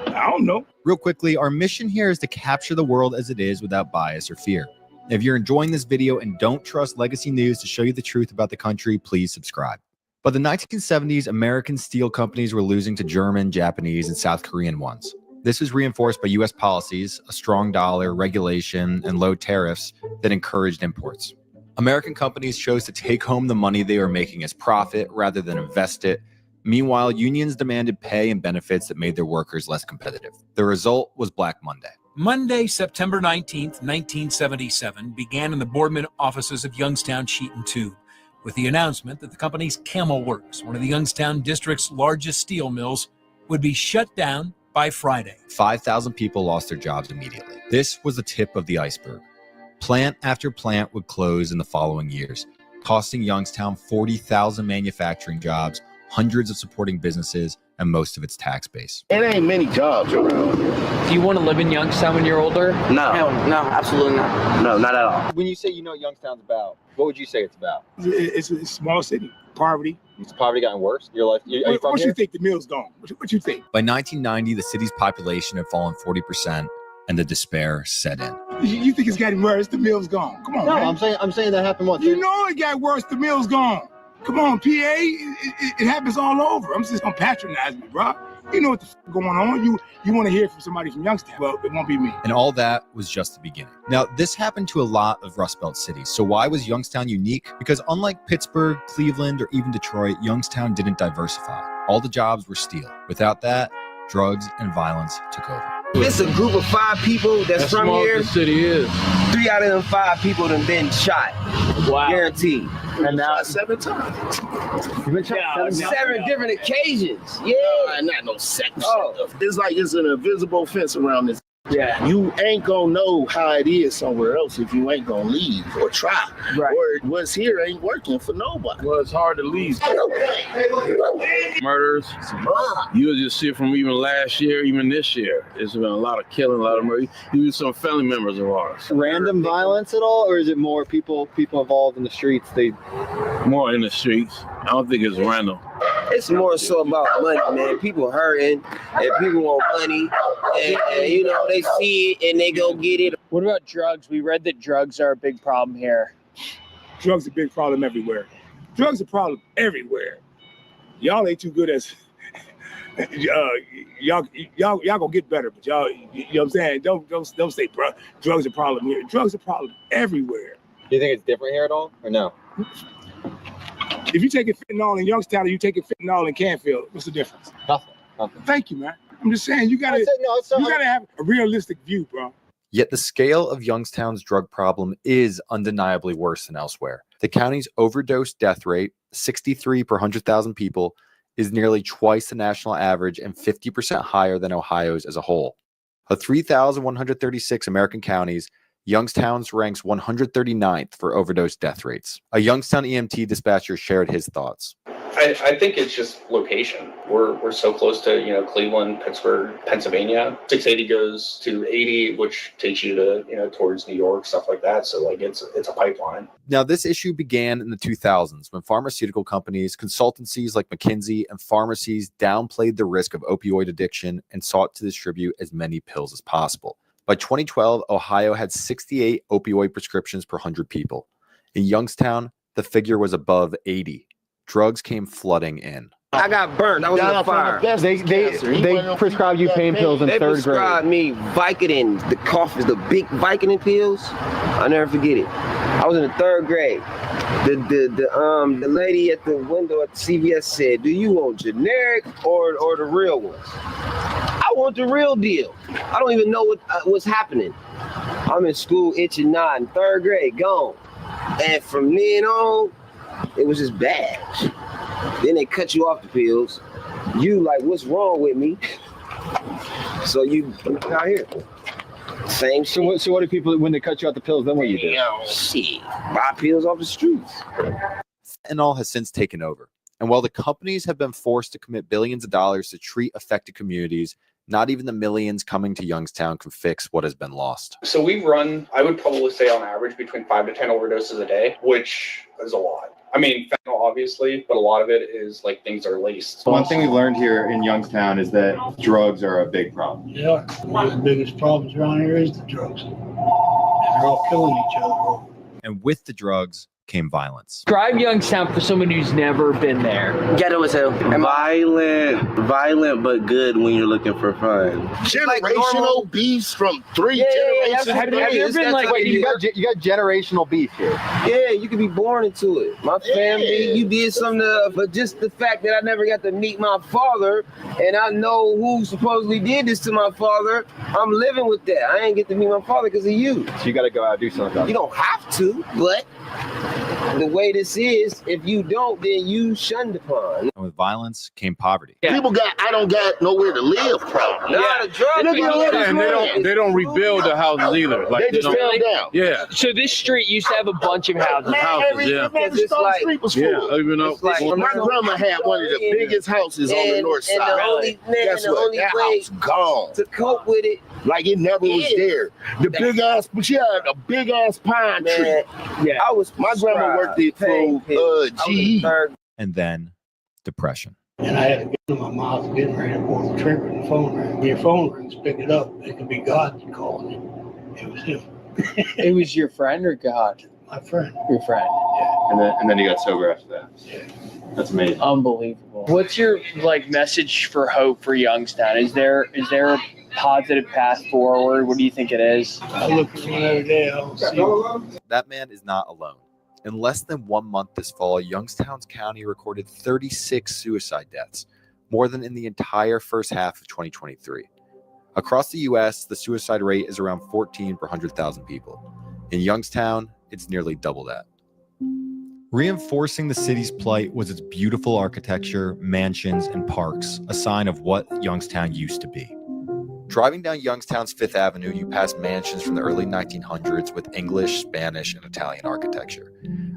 I don't know. Real quickly, our mission here is to capture the world as it is without bias or fear. If you're enjoying this video and don't trust Legacy News to show you the truth about the country, please subscribe. By the 1970s, American steel companies were losing to German, Japanese, and South Korean ones. This was reinforced by U.S. policies, a strong dollar, regulation, and low tariffs that encouraged imports. American companies chose to take home the money they were making as profit rather than invest it. Meanwhile, unions demanded pay and benefits that made their workers less competitive. The result was Black Monday. Monday, September 19th, 1977, began in the Boardman offices of Youngstown Sheet and Tube with the announcement that the company's Camel Works, one of the Youngstown district's largest steel mills, would be shut down by Friday. 5,000 people lost their jobs immediately. This was the tip of the iceberg. Plant after plant would close in the following years, costing Youngstown 40,000 manufacturing jobs, hundreds of supporting businesses, and most of its tax base. It ain't many jobs around here. Do you want to live in Youngstown when you're older? No, absolutely not. No, not at all. When you say you know what Youngstown's about, what would you say it's about? It's a small city. Poverty. Has poverty gotten worse? Your life? Are you from what here? you think the mill's gone? What you think? By 1990, the city's population had fallen 40%, and the despair set in. You think it's gotten worse? The mill's gone. Come on, No, man. I'm saying that happened once. You know it got worse. The mill's gone. Come on, PA. It happens all over. I'm just gonna patronize me, bro. You know what the f going on. You want to hear from somebody from Youngstown. Well, it won't be me. And all that was just the beginning. Now, this happened to a lot of Rust Belt cities. So why was Youngstown unique? Because unlike Pittsburgh, Cleveland, or even Detroit, Youngstown didn't diversify. All the jobs were steel. Without that, drugs and violence took over. It's a group of 5 people that's from small here. the city is. 3 out of them 5 people have been shot. Wow. Guaranteed. And now 7 times. You've been shot 7 different occasions. Yeah. Not no second. Oh. It's like it's an invisible fence around this. Yeah. You ain't gonna know how it is somewhere else if you ain't gonna leave or try. Right. Or what's here ain't working for nobody. Well, it's hard to leave. Murders. You'll just see it from even last year, even this year. There's been a lot of killing, a lot of murder. Even some family members of ours. Random violence at all, or is it more people involved in the streets? More in the streets. I don't think it's random. It's more so about money, man. People hurting and people want money. And you know, they see it and they go get it. What about drugs? We read that drugs are a big problem here. Drugs are a big problem everywhere. Drugs are a problem everywhere. Y'all ain't too good as y'all gonna get better, but y'all, you know what I'm saying? Don't say, bro, drugs are a problem here. Drugs are a problem everywhere. Do you think it's different here at all, or no? If you taking fentanyl in Youngstown or you taking fentanyl in Canfield, what's the difference? Nothing. Thank you, man. I'm just saying you gotta have a realistic view, bro. Yet the scale of Youngstown's drug problem is undeniably worse than elsewhere. The county's overdose death rate, 63 per 100,000 people, is nearly twice the national average and 50% higher than Ohio's as a whole. Of 3,136 American counties, Youngstown's ranks 139th for overdose death rates. A Youngstown EMT dispatcher shared his thoughts. I think it's just location. We're so close to, Cleveland, Pittsburgh, Pennsylvania. 680 goes to 80, which takes you to, towards New York, stuff like that. So like it's a pipeline. Now, this issue began in the 2000s when pharmaceutical companies, consultancies like McKinsey, and pharmacies downplayed the risk of opioid addiction and sought to distribute as many pills as possible. By 2012, Ohio had 68 opioid prescriptions per 100 people. In Youngstown, the figure was above 80. Drugs came flooding in. I got burnt. I was in a fire. They prescribed you pain pills in They third grade. prescribed me Vicodin, the cough is the big Vicodin pills. I'll never forget it. I was in the third grade. The lady at the window at the CVS said, "Do you want generic or the real ones?" I want the real deal. I don't even know what's happening. I'm in school itching, nodding, third grade, gone. And from then on, it was just bad. Then they cut you off the pills. You like, what's wrong with me? So you out here. Same shit. So what do people, when they cut you off the pills, then what do you do? Shit. Buy pills off the streets. Fentanyl has since taken over. And while the companies have been forced to commit billions of dollars to treat affected communities, not even the millions coming to Youngstown can fix what has been lost. So we run, I would probably say on average, between 5 to 10 overdoses a day, which is a lot. I mean, fentanyl obviously, but a lot of it is like things are laced. One thing we learned here in Youngstown is that drugs are a big problem. Yeah, one of the biggest problems around here is the drugs. And they're all killing each other. And with the drugs came violence. Describe Youngstown for someone who's never been there. Ghetto as hell. Violent, but good when you're looking for fun. Generational beefs from three generations. Have you ever been like, wait, you got generational beef here? Yeah, you could be born into it. My family, you did something, but just the fact that I never got to meet my father, and I know who supposedly did this to my father, I'm living with that. I ain't get to meet my father because of you. So you got to go out and do something. You don't have to, but the way this is, if you don't, then you shunned upon. And with violence came poverty. People I don't got nowhere to live problem. Nah, the drug people. And they don't rebuild the houses either. Like, they just fell down. Yeah. So this street used to have a bunch of houses. The Stone Street was full. My grandma had one of the biggest houses on the north side. Guess what? That house gone. To cope with it. Like it never was there. The big ass, but she had a big ass pine tree. Yeah, my grandma worked it for GE. And then depression. And I had a gun in my mouth getting ready to pull the trigger and the phone rang. When your phone rings, pick it up. It could be God calling you. It was him. It was your friend or God? My friend. Your friend. Yeah. And then you got sober after that. Yeah. That's amazing. Unbelievable. What's your message for hope for Youngstown? Is there a positive path forward? What do you think it is? I look at one every day. I don't see it. That man is not alone. In less than 1 month this fall, Youngstown County recorded 36 suicide deaths, more than in the entire first half of 2023. Across the U.S., the suicide rate is around 14 per 100,000 people. In Youngstown, it's nearly double that. Reinforcing the city's plight was its beautiful architecture, mansions, and parks, a sign of what Youngstown used to be. Driving down Youngstown's Fifth Avenue, you pass mansions from the early 1900s with English, Spanish, and Italian architecture,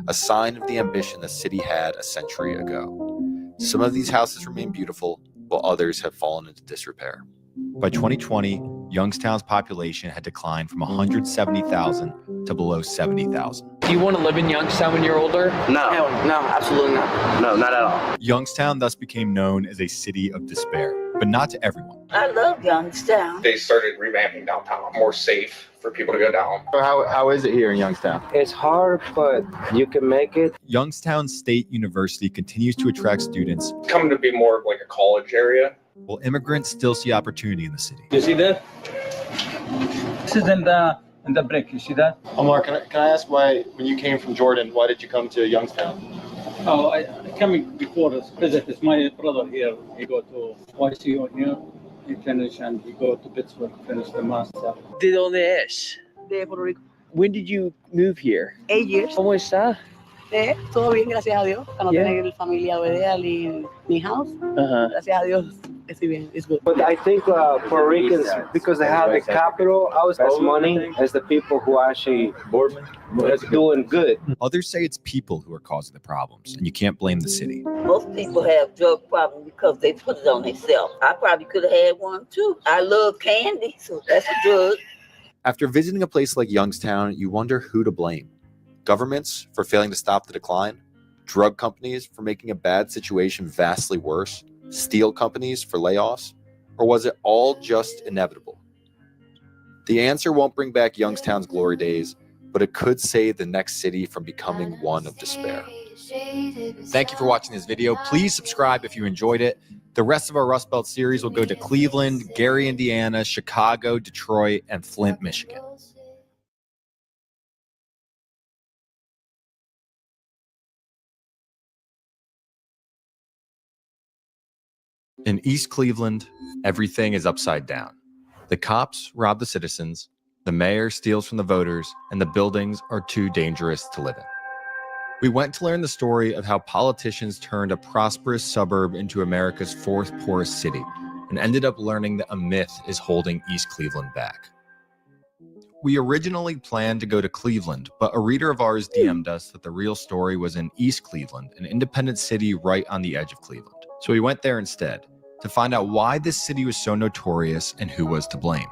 a sign of the ambition the city had a century ago. Some of these houses remain beautiful, while others have fallen into disrepair. By 2020, Youngstown's population had declined from 170,000 to below 70,000. Do you want to live in Youngstown when you're older? No, absolutely not. No, not at all. Youngstown thus became known as a city of despair, but not to everyone. I love Youngstown. They started revamping downtown, more safe for people to go down. How is it here in Youngstown? It's hard, but you can make it. Youngstown State University continues to attract students. It's coming to be more of like a college area. While immigrants still see opportunity in the city. You see that? This is in the brick. You see that? Omar, can I ask why, when you came from Jordan, why did you come to Youngstown? Oh, I came before this visit. It's my brother here. He go to YCU here. He finished and he go to Pittsburgh, finish the master. ¿De dónde es? De Puerto Rico. When did you move here? 8 years. ¿Cómo está? Todo bien, gracias a Dios. Para no Yeah. tener familia over ni house. Uh-huh. Gracias a Dios, estoy bien. It's good. But I think Puerto Ricans, because they have the capital, as money as the people who are actually doing good. Others say it's people who are causing the problems, and you can't blame the city. Most people have drug problems because they put it on themselves. I probably could have had one too. I love candy, so that's a drug. After visiting a place like Youngstown, you wonder who to blame. Governments for failing to stop the decline, drug companies for making a bad situation vastly worse, steel companies for layoffs, or was it all just inevitable? The answer won't bring back Youngstown's glory days, but it could save the next city from becoming one of despair. Thank you for watching this video. Please subscribe if you enjoyed it. The rest of our Rust Belt series will go to Cleveland, Gary, Indiana, Chicago, Detroit, and Flint, Michigan. In East Cleveland, everything is upside down. The cops rob the citizens, the mayor steals from the voters, and the buildings are too dangerous to live in. We went to learn the story of how politicians turned a prosperous suburb into America's fourth poorest city, and ended up learning that a myth is holding East Cleveland back. We originally planned to go to Cleveland, but a reader of ours DM'd us that the real story was in East Cleveland, an independent city right on the edge of Cleveland. So we went there instead, to find out why this city was so notorious and who was to blame.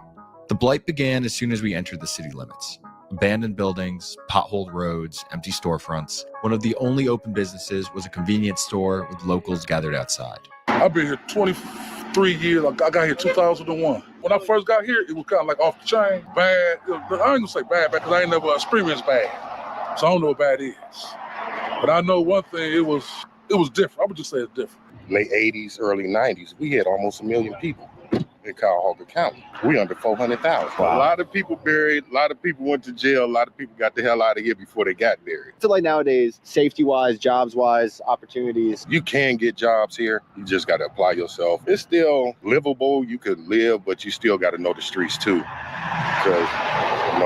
The blight began as soon as we entered the city limits. Abandoned buildings, potholed roads, empty storefronts. One of the only open businesses was a convenience store with locals gathered outside. I've been here 23 years. I got here 2001. When I first got here, it was kind of like off the chain, bad. I ain't gonna say bad because I ain't never experienced bad. So I don't know what bad is. But I know one thing, it was different. I would just say it's different. Late 80s, early 90s, we had almost 1 million people in Cuyahoga County. We under 400,000. Wow. A lot of people buried, a lot of people went to jail, a lot of people got the hell out of here before they got buried. I feel like nowadays, safety-wise, jobs-wise, opportunities. You can get jobs here, you just got to apply yourself. It's still livable, you could live, but you still got to know the streets too. Because,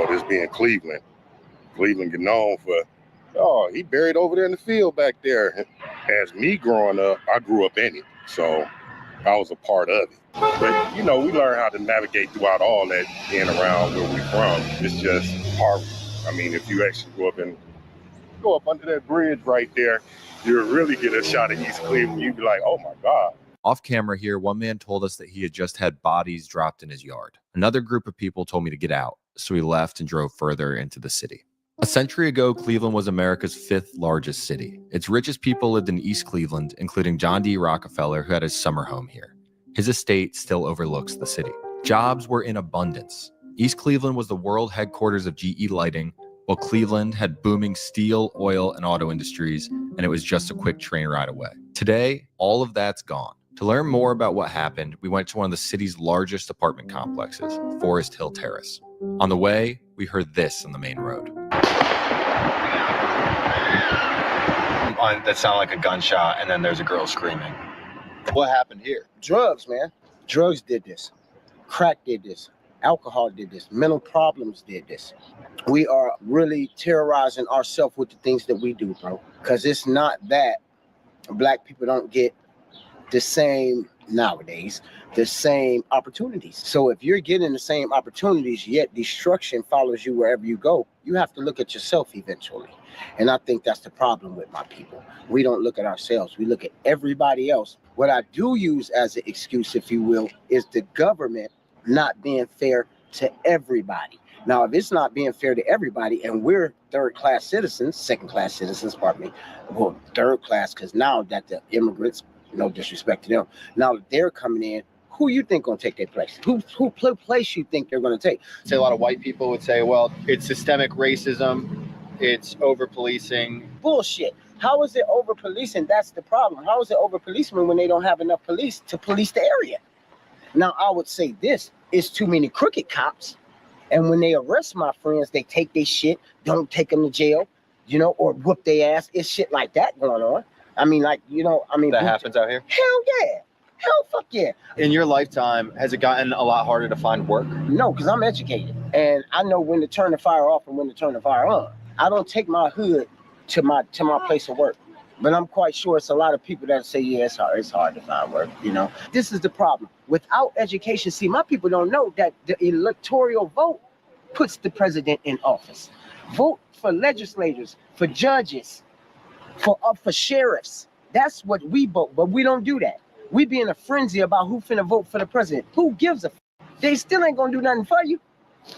this being Cleveland get known for, oh, he buried over there in the field back there. As me growing up, I grew up in it, so I was a part of it. But, we learn how to navigate throughout all that being around where we're from. It's just hard. I mean, if you actually go up under that bridge right there, you'll really get a shot of East Cleveland. You'd be like, oh my God. Off camera here, one man told us that he had just had bodies dropped in his yard. Another group of people told me to get out, so we left and drove further into the city. A century ago, Cleveland was America's 5th largest city. Its richest people lived in East Cleveland, including John D. Rockefeller, who had his summer home here. His estate still overlooks the city. Jobs were in abundance. East Cleveland was the world headquarters of GE Lighting, while Cleveland had booming steel, oil, and auto industries, and it was just a quick train ride away. Today, all of that's gone. To learn more about what happened, we went to one of the city's largest apartment complexes, Forest Hill Terrace. On the way, we heard this on the main road. That sounded like a gunshot, and then there's a girl screaming. What happened here? Drugs, man. Drugs did this. Crack did this. Alcohol did this. Mental problems did this. We are really terrorizing ourselves with the things that we do, bro. Because it's not that black people don't get the same, nowadays, the same opportunities. So if you're getting the same opportunities, yet destruction follows you wherever you go, you have to look at yourself eventually. And I think that's the problem with my people. We don't look at ourselves. We look at everybody else. What I do use as an excuse, if you will, is the government not being fair to everybody. Now, if it's not being fair to everybody and we're third-class citizens, second-class citizens, pardon me, well, third class, because now that the immigrants, no disrespect to them, now that they're coming in, who you think gonna take their place? Who place you think they're gonna take? Say a lot of white people would say, well, it's systemic racism, it's over-policing. Bullshit. How is it over-policing? That's the problem. How is it over-policing when they don't have enough police to police the area? Now, I would say this, it's too many crooked cops. And when they arrest my friends, they take their shit, don't take them to jail, or whoop their ass. It's shit like that going on. I mean, that happens out here? Hell yeah. Hell fuck yeah. In your lifetime, has it gotten a lot harder to find work? No, because I'm educated. And I know when to turn the fire off and when to turn the fire on. I don't take my hood to my place of work. But I'm quite sure it's a lot of people that say, yeah, it's hard to find work, you know. This is the problem. Without education, see, my people don't know that the electoral vote puts the president in office. Vote for legislators, for judges, for sheriffs. That's what we vote, but we don't do that. We be in a frenzy about who finna vote for the president. Who gives a f? They still ain't gonna do nothing for you.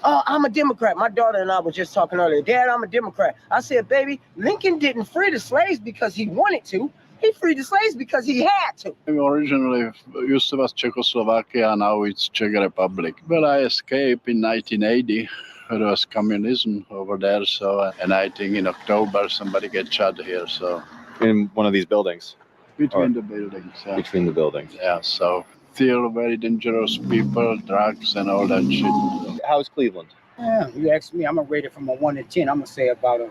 Oh, I'm a Democrat. My daughter and I were just talking earlier. Dad, I'm a Democrat. I said, baby, Lincoln didn't free the slaves because he wanted to. He freed the slaves because he had to. Originally used to be Czechoslovakia, now it's Czech Republic. But I escaped in 1980. There was communism over there, so and I think in October somebody get shot here. So In one of these buildings? between the buildings. Yeah. Between the buildings. Yeah, so still very dangerous people, drugs and all that shit. How's Cleveland? Yeah, you ask me, I'm gonna rate it from a 1 to 10. I'm gonna say about a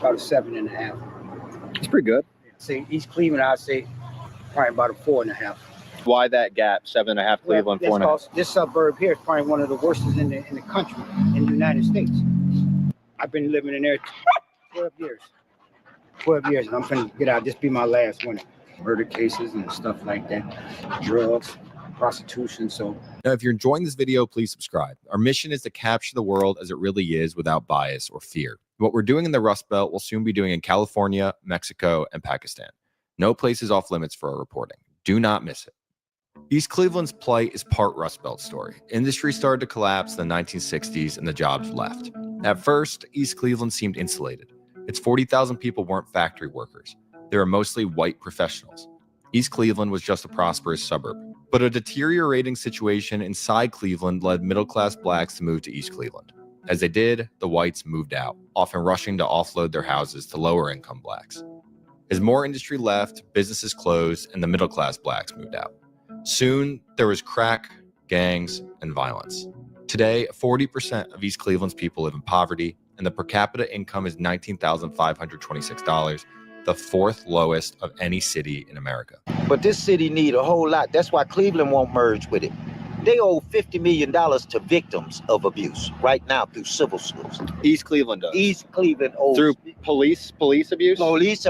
7.5. It's pretty good. See, East Cleveland, I'd say probably about a 4.5. Why that gap? 7.5 Cleveland, Well, 4.5. this suburb here is probably one of the worst in the country, in the United States. I've been living in there 12 years. 12 years, and I'm gonna get out. This be my last one. Murder cases and stuff like that, drugs, prostitution. So Now, if you're enjoying this video, please subscribe. Our mission is to capture the world as it really is without bias or fear. What we're doing in the Rust Belt, we'll soon be doing in California, Mexico, and Pakistan. No place is off limits for our reporting. Do not miss it. East Cleveland's plight is part Rust Belt story. Industry started to collapse in the 1960s and the jobs left. At first, East Cleveland seemed insulated. Its 40,000 people weren't factory workers. They were mostly white professionals. East Cleveland was just a prosperous suburb. But a deteriorating situation inside Cleveland led middle-class blacks to move to East Cleveland. As they did, the whites moved out, often rushing to offload their houses to lower-income blacks. As more industry left, businesses closed, and the middle-class blacks moved out. Soon, there was crack, gangs, and violence. Today, 40% of East Cleveland's people live in poverty, and the per capita income is $19,526, the fourth lowest of any city in America. But this city need a whole lot. That's why Cleveland won't merge with it. They owe $50 million to victims of abuse right now through civil suits. East Cleveland does. East Cleveland owes. Through police abuse? Police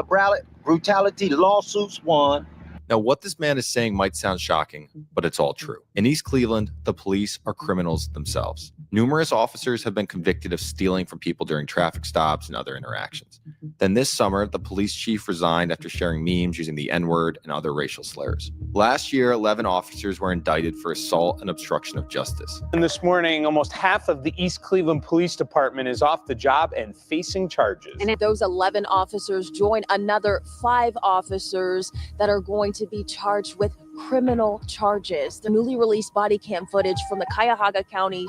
brutality, lawsuits won. Now, what this man is saying might sound shocking, but it's all true. In East Cleveland, the police are criminals themselves. Numerous officers have been convicted of stealing from people during traffic stops and other interactions. Then this summer, the police chief resigned after sharing memes using the N-word and other racial slurs. Last year, 11 officers were indicted for assault and obstruction of justice. And this morning, almost half of the East Cleveland Police Department is off the job and facing charges. And those 11 officers join another 5 officers that are going to be charged with criminal charges. The newly released body cam footage from the Cuyahoga County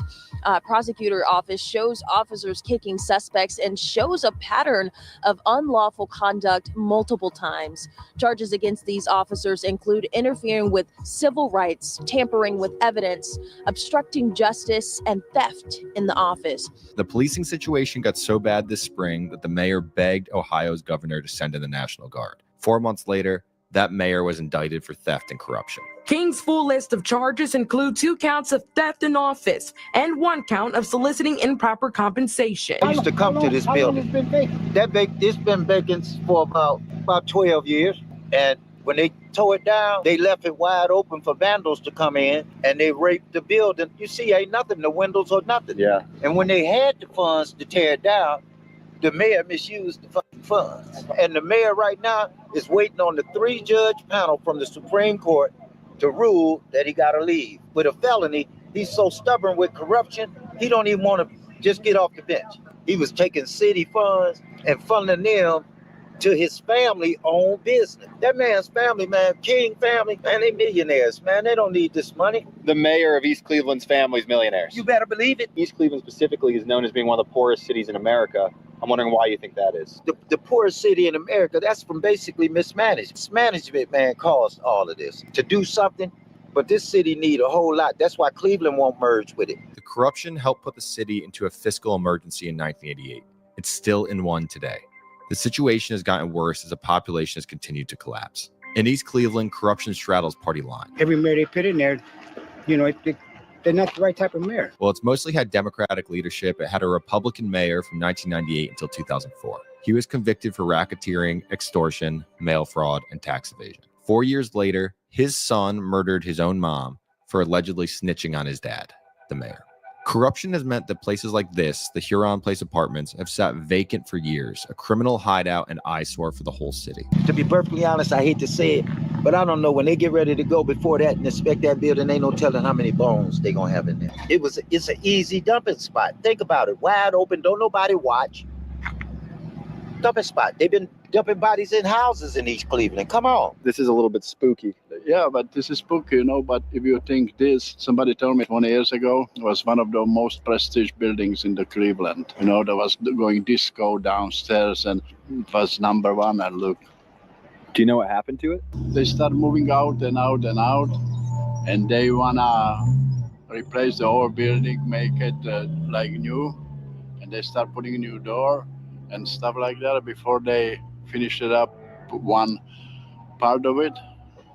prosecutor office shows officers kicking suspects and shows a pattern of unlawful conduct multiple times. Charges against these officers include interfering with civil rights, tampering with evidence, obstructing justice, and theft in the office. The policing situation got so bad this spring that the mayor begged Ohio's governor to send in the National Guard. 4 months later, that mayor was indicted for theft and corruption. King's full list of charges include 2 counts of theft in office and 1 count of soliciting improper compensation. I used to come to this building. It's been vacant for about 12 years. And when they tore it down, they left it wide open for vandals to come in and they raped the building. You see, ain't nothing, the windows or nothing. Yeah. And when they had the funds to tear it down, the mayor misused the fucking funds. And the mayor right now is waiting on the 3-judge panel from the Supreme Court to rule that he got to leave. With a felony, he's so stubborn with corruption, he don't even want to just get off the bench. He was taking city funds and funneling them to his family-owned business. That man's family, man, King family, man, they millionaires, man. They don't need this money. The mayor of East Cleveland's family is millionaires. You better believe it. East Cleveland specifically is known as being one of the poorest cities in America. I'm wondering why you think that is. The poorest city in America, that's from basically mismanagement. Mismanagement, man, caused all of this. To do something, but this city need a whole lot. That's why Cleveland won't merge with it. The corruption helped put the city into a fiscal emergency in 1988. It's still in one today. The situation has gotten worse as the population has continued to collapse. In East Cleveland, corruption straddles party lines. every mayor they put in there, you know, they're not the right type of mayor. Well, it's mostly had Democratic leadership. It had a Republican mayor from 1998 until 2004. He was convicted for racketeering, extortion, mail fraud, and tax evasion. 4 years later, his son murdered his own mom for allegedly snitching on his dad, the mayor. Corruption has meant that places like this, the Huron Place Apartments, have sat vacant for years, a criminal hideout and eyesore for the whole city. To be perfectly honest, I hate to say it, but I don't know. When they get ready to go before that and inspect that building, ain't no telling how many bones they gonna have in there. It's an easy dumping spot. Think about it. Wide open, don't nobody watch. Dumping spot. They've been dumping bodies in houses in East Cleveland. Come on. This is a little bit spooky. Yeah, but this is spooky, but if you think this, somebody told me 20 years ago, it was one of the most prestige buildings in the Cleveland. There was going disco downstairs and it was number one, and look. Do you know what happened to it? They start moving out and out and out, and they wanna replace the whole building, make it like new, and they start putting a new door and stuff like that. Before they finish it up, one part of it,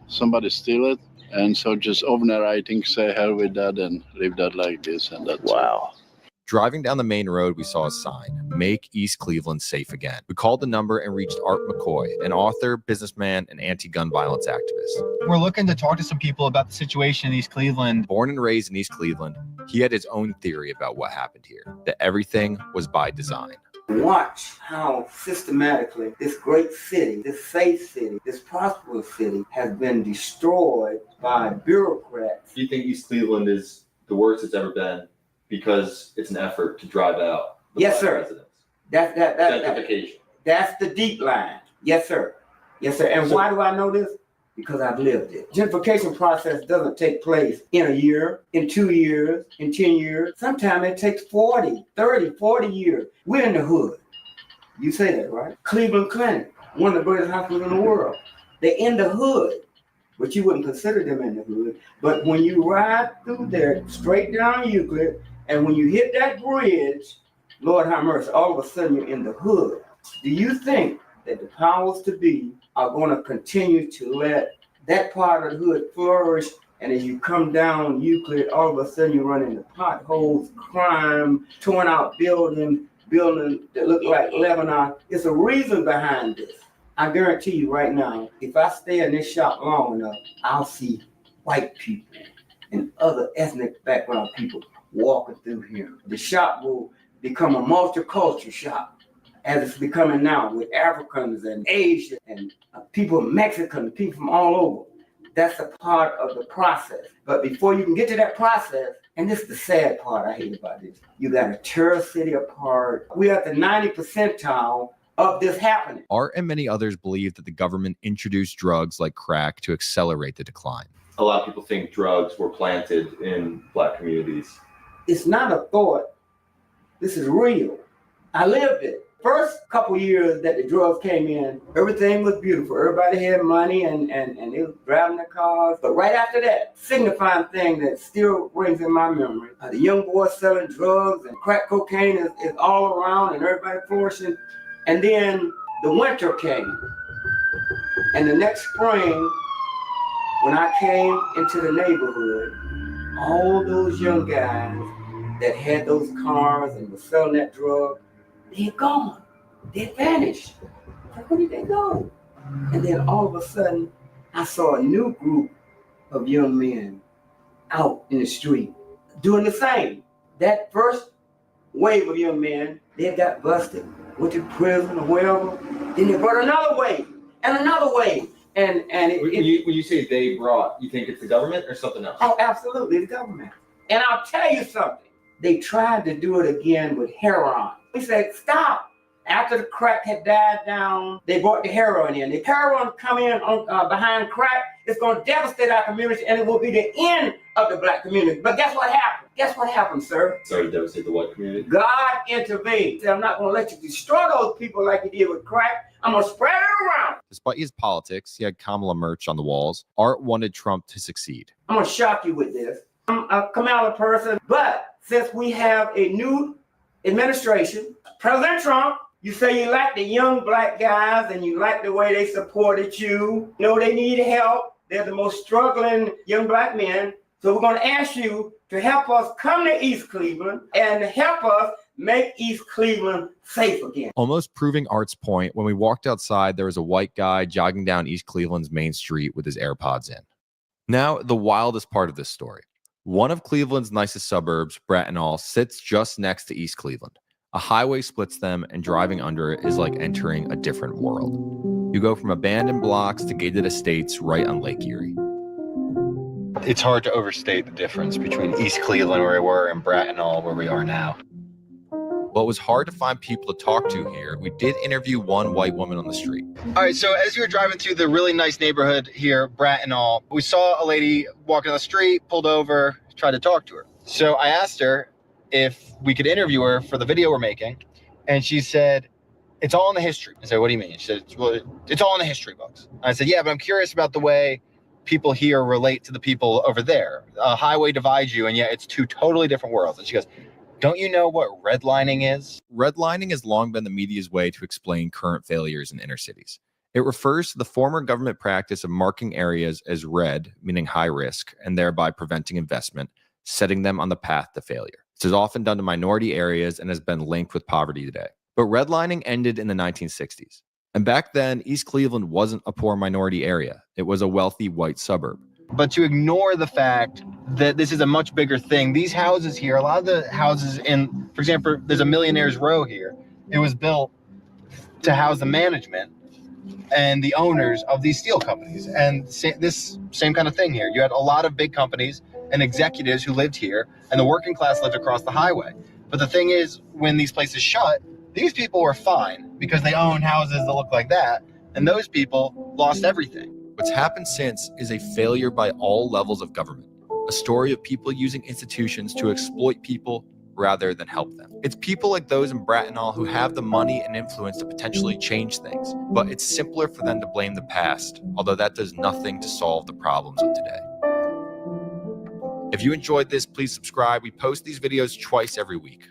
somebody steal it, and so just owner, I think, say hell with that and leave that like this, and that's wow. Driving down the main road, we saw a sign, "Make East Cleveland Safe Again." We called the number and reached Art McCoy, an author, businessman, and anti-gun violence activist. We're looking to talk to some people about the situation in East Cleveland. Born and raised in East Cleveland, he had his own theory about what happened here, that everything was by design. Watch how systematically this great city, this safe city, this prosperous city has been destroyed by bureaucrats. Do you think East Cleveland is the worst it's ever been because it's an effort to drive out the Yes, black sir. residents? Gentrification. That's the deep line. Yes, sir. Yes, sir. And why do I know this? Because I've lived it. Gentrification process doesn't take place in a year, in 2 years, in 10 years. Sometimes it takes 40, 30, 40 years. We're in the hood. You say that, right? Cleveland Clinic, one of the greatest hospitals in the world. They're in the hood, but you wouldn't consider them in the hood. But when you ride through there, straight down Euclid, and when you hit that bridge, Lord have mercy, all of a sudden you're in the hood. Do you think that the powers to be are going to continue to let that part of the hood flourish? And as you come down Euclid, all of a sudden you run into potholes, crime, torn out buildings that look like Lebanon. It's a reason behind this. I guarantee you right now, if I stay in this shop long enough, I'll see white people and other ethnic background people walking through here. The shop will become a multicultural shop, as it's becoming now, with Africans and Asians and people, Mexican, people from all over. That's a part of the process. But before you can get to that process, and this is the sad part I hate about this, you got to tear a city apart. We're at the 90 percentile of this happening. Art and many others believe that the government introduced drugs like crack to accelerate the decline. A lot of people think drugs were planted in black communities. It's not a thought. This is real. I lived it. First couple years that the drugs came in, everything was beautiful. Everybody had money and they were driving their cars. But right after that, signifying thing that still rings in my memory, the young boys selling drugs and crack cocaine is all around and everybody flourishing. And then the winter came. And the next spring, when I came into the neighborhood, all those young guys that had those cars and were selling that drug, they're gone. They vanished. Like, where did they go? And then all of a sudden, I saw a new group of young men out in the street doing the same. That first wave of young men, they got busted, went to prison or wherever. Then they brought another wave and another wave. And When you say they brought, you think it's the government or something else? Oh, absolutely, the government. And I'll tell you something. They tried to do it again with heroin. We said, stop. After the crack had died down, they brought the heroin in. If heroin come in behind crack, it's going to devastate our community and it will be the end of the black community. But guess what happened? Guess what happened, sir? Sorry to devastate the white community. God intervened. Said, I'm not going to let you destroy those people like you did with crack. I'm going to spread it around. Despite his politics, he had Kamala merch on the walls. Art wanted Trump to succeed. I'm going to shock you with this. I'm a Kamala person, but since we have a new administration, President Trump, you say you like the young black guys and you like the way they supported you. You know, they need help. They're the most struggling young black men. So we're going to ask you to help us come to East Cleveland and help us Make East Cleveland safe again. Almost proving Art's point, when we walked outside, there was a white guy jogging down East Cleveland's main street with his AirPods in. Now, the wildest part of this story. One of Cleveland's nicest suburbs, Brattonall, sits just next to East Cleveland. A highway splits them, and driving under it is like entering a different world. You go from abandoned blocks to gated estates right on Lake Erie. It's hard to overstate the difference between East Cleveland, where we were, and Brattonall, where we are now. Well, it was hard to find people to talk to here. We did interview one white woman on the street. All right, so as you were driving through the really nice neighborhood here, Brattonall, we saw a lady walking on the street, pulled over, tried to talk to her. So I asked her if we could interview her for the video we're making, and she said, it's all in the history. I said, what do you mean? She said, well, it's all in the history books. And I said, yeah, but I'm curious about the way people here relate to the people over there. A highway divides you, and yet it's two totally different worlds. And she goes, don't you know what redlining is? Redlining has long been the media's way to explain current failures in inner cities. It refers to the former government practice of marking areas as red, meaning high risk, and thereby preventing investment, setting them on the path to failure. This is often done to minority areas and has been linked with poverty today. But redlining ended in the 1960s. And back then, East Cleveland wasn't a poor minority area. It was a wealthy white suburb. But to ignore the fact that this is a much bigger thing, these houses here, a lot of the houses in, for example, there's a Millionaire's Row here. It was built to house the management and the owners of these steel companies. And this same kind of thing here. You had a lot of big companies and executives who lived here, and the working class lived across the highway. But the thing is, when these places shut, these people were fine because they own houses that look like that, and those people lost everything. What's happened since is a failure by all levels of government, a story of people using institutions to exploit people rather than help them. It's people like those in Brattonall who have the money and influence to potentially change things, but it's simpler for them to blame the past, although that does nothing to solve the problems of today. If you enjoyed this, please subscribe. We post these videos twice every week.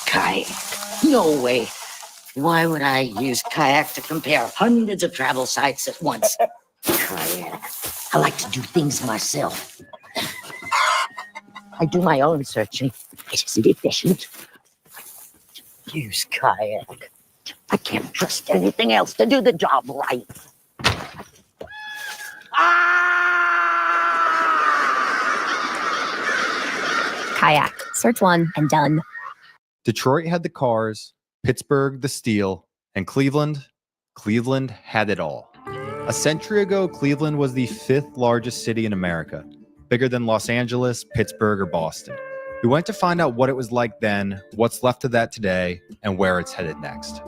Kayak. No way. Why would I use kayak to compare hundreds of travel sites at once? Kayak. I like to do things myself. I do my own searching. It's efficient. Use kayak. I can't trust anything else to do the job right. Kayak. Search one and done. Detroit had the cars, Pittsburgh the steel, and Cleveland had it all. A century ago, Cleveland was the 5th largest city in America, bigger than Los Angeles, Pittsburgh, or Boston. We went to find out what it was like then, what's left of that today, and where it's headed next.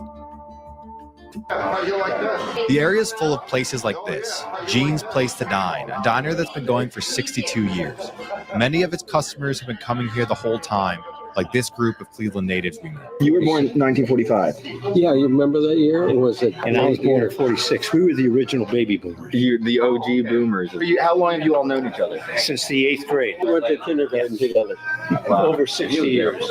The area is full of places like this, Gene's Place to Dine, a diner that's been going for 62 years. Many of its customers have been coming here the whole time, like this group of Cleveland natives we met. You were born in 1945. Yeah, you remember that year? Or was it? And I was born in 46. We were the original baby boomers. You're the OG boomers. How long have you all known each other? Since the 8th grade. We went to kindergarten together. Wow. Over 60 years.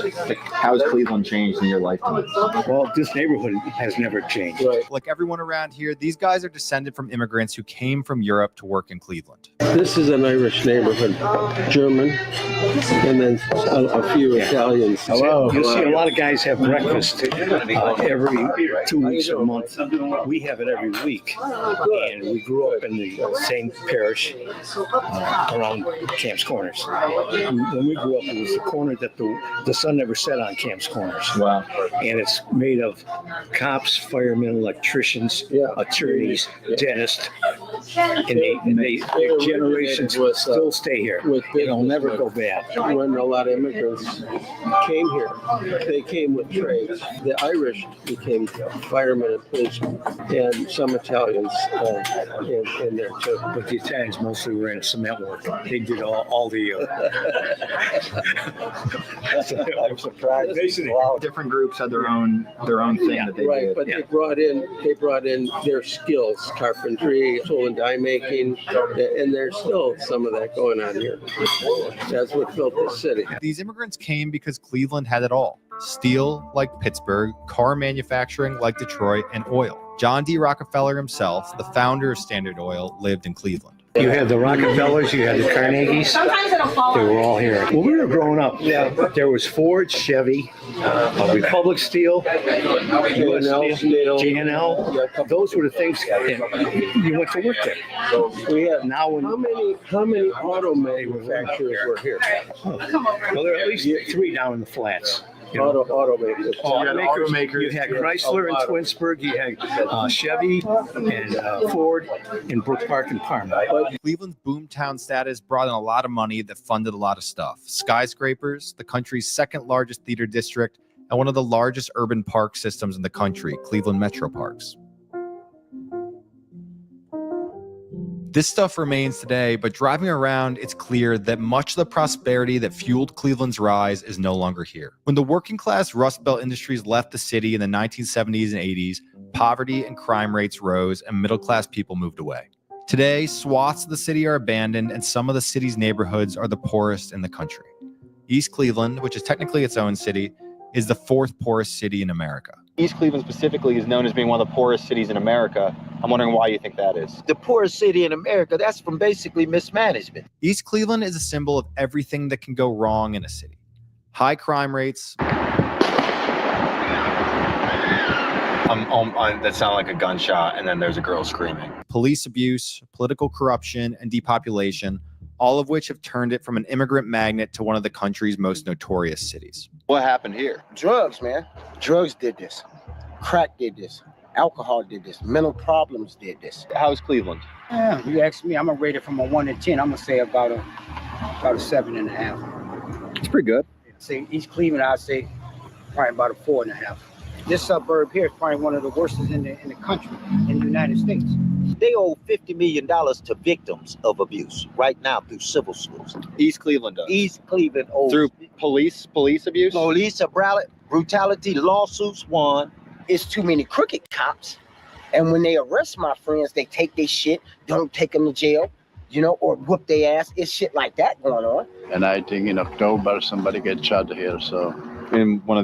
How has Cleveland changed in your lifetime? Well, this neighborhood has never changed. Right. Like everyone around here, these guys are descended from immigrants who came from Europe to work in Cleveland. This is an Irish neighborhood, German, and then a few Italians. Hello. You'll see a lot of guys have breakfast every 2 weeks a month. We have it every week. And we grew up in the same parish around Camp's Corners. When we grew up, it was the corner that the sun never set on, Camp's Corners. Wow. And it's made of cops, firemen, electricians, attorneys, dentists. And they generations still stay here. It'll never go bad. When a lot of immigrants came here, they came with trades. The Irish became firemen and policemen, and some Italians in there too. But the Italians mostly were in cement work. They did all the. I'm surprised. Wow. Different groups had their own thing that they did. But they brought in their skills, carpentry, tool and die making, and there's still some of that going on here. That's what built the city. These immigrants came because Cleveland had it all. Steel, like Pittsburgh, car manufacturing, like Detroit, and oil. John D. Rockefeller himself, the founder of Standard Oil, lived in Cleveland. You had the Rockefellers, you had the Carnegies. They were all here. When we were growing up, there was Ford, Chevy, Republic Steel, US Steel, J&L. Those were the things, and you went to work there. Now, How many auto manufacturers were here? Well, there are at least 3 down in the flats. Automakers. You had Chrysler in Twinsburg, you had Chevy and Ford in Brook Park and Parma. Cleveland's boomtown status brought in a lot of money that funded a lot of stuff. Skyscrapers, the country's second largest theater district, and one of the largest urban park systems in the country, Cleveland Metro Parks. This stuff remains today, but driving around, it's clear that much of the prosperity that fueled Cleveland's rise is no longer here. When the working class Rust Belt industries left the city in the 1970s and 80s, poverty and crime rates rose and middle class people moved away. Today, swaths of the city are abandoned and some of the city's neighborhoods are the poorest in the country. East Cleveland, which is technically its own city, is the 4th poorest city in America. East Cleveland specifically is known as being one of the poorest cities in America. I'm wondering why you think that is. The poorest city in America, that's from basically mismanagement. East Cleveland is a symbol of everything that can go wrong in a city. High crime rates. That sounded like a gunshot, and then there's a girl screaming. Police abuse, political corruption, and depopulation, all of which have turned it from an immigrant magnet to one of the country's most notorious cities. What happened here? Drugs, man. Drugs did this. Crack did this. Alcohol did this. Mental problems did this. How's Cleveland? Yeah, you ask me, I'm gonna rate it from a 1 to 10. I'm gonna say about a 7.5. It's pretty good. Say East Cleveland, I'd say probably about a 4.5. This suburb here is probably one of the worst in the country, in the United States. They owe $50 million to victims of abuse right now through civil suits. East Cleveland does. East Cleveland owes Through police abuse? Police brutality, lawsuits won. It's too many crooked cops. And when they arrest my friends, they take their shit, don't take them to jail, or whoop their ass. It's shit like that going on. And I think in October somebody gets shot here, so. In one of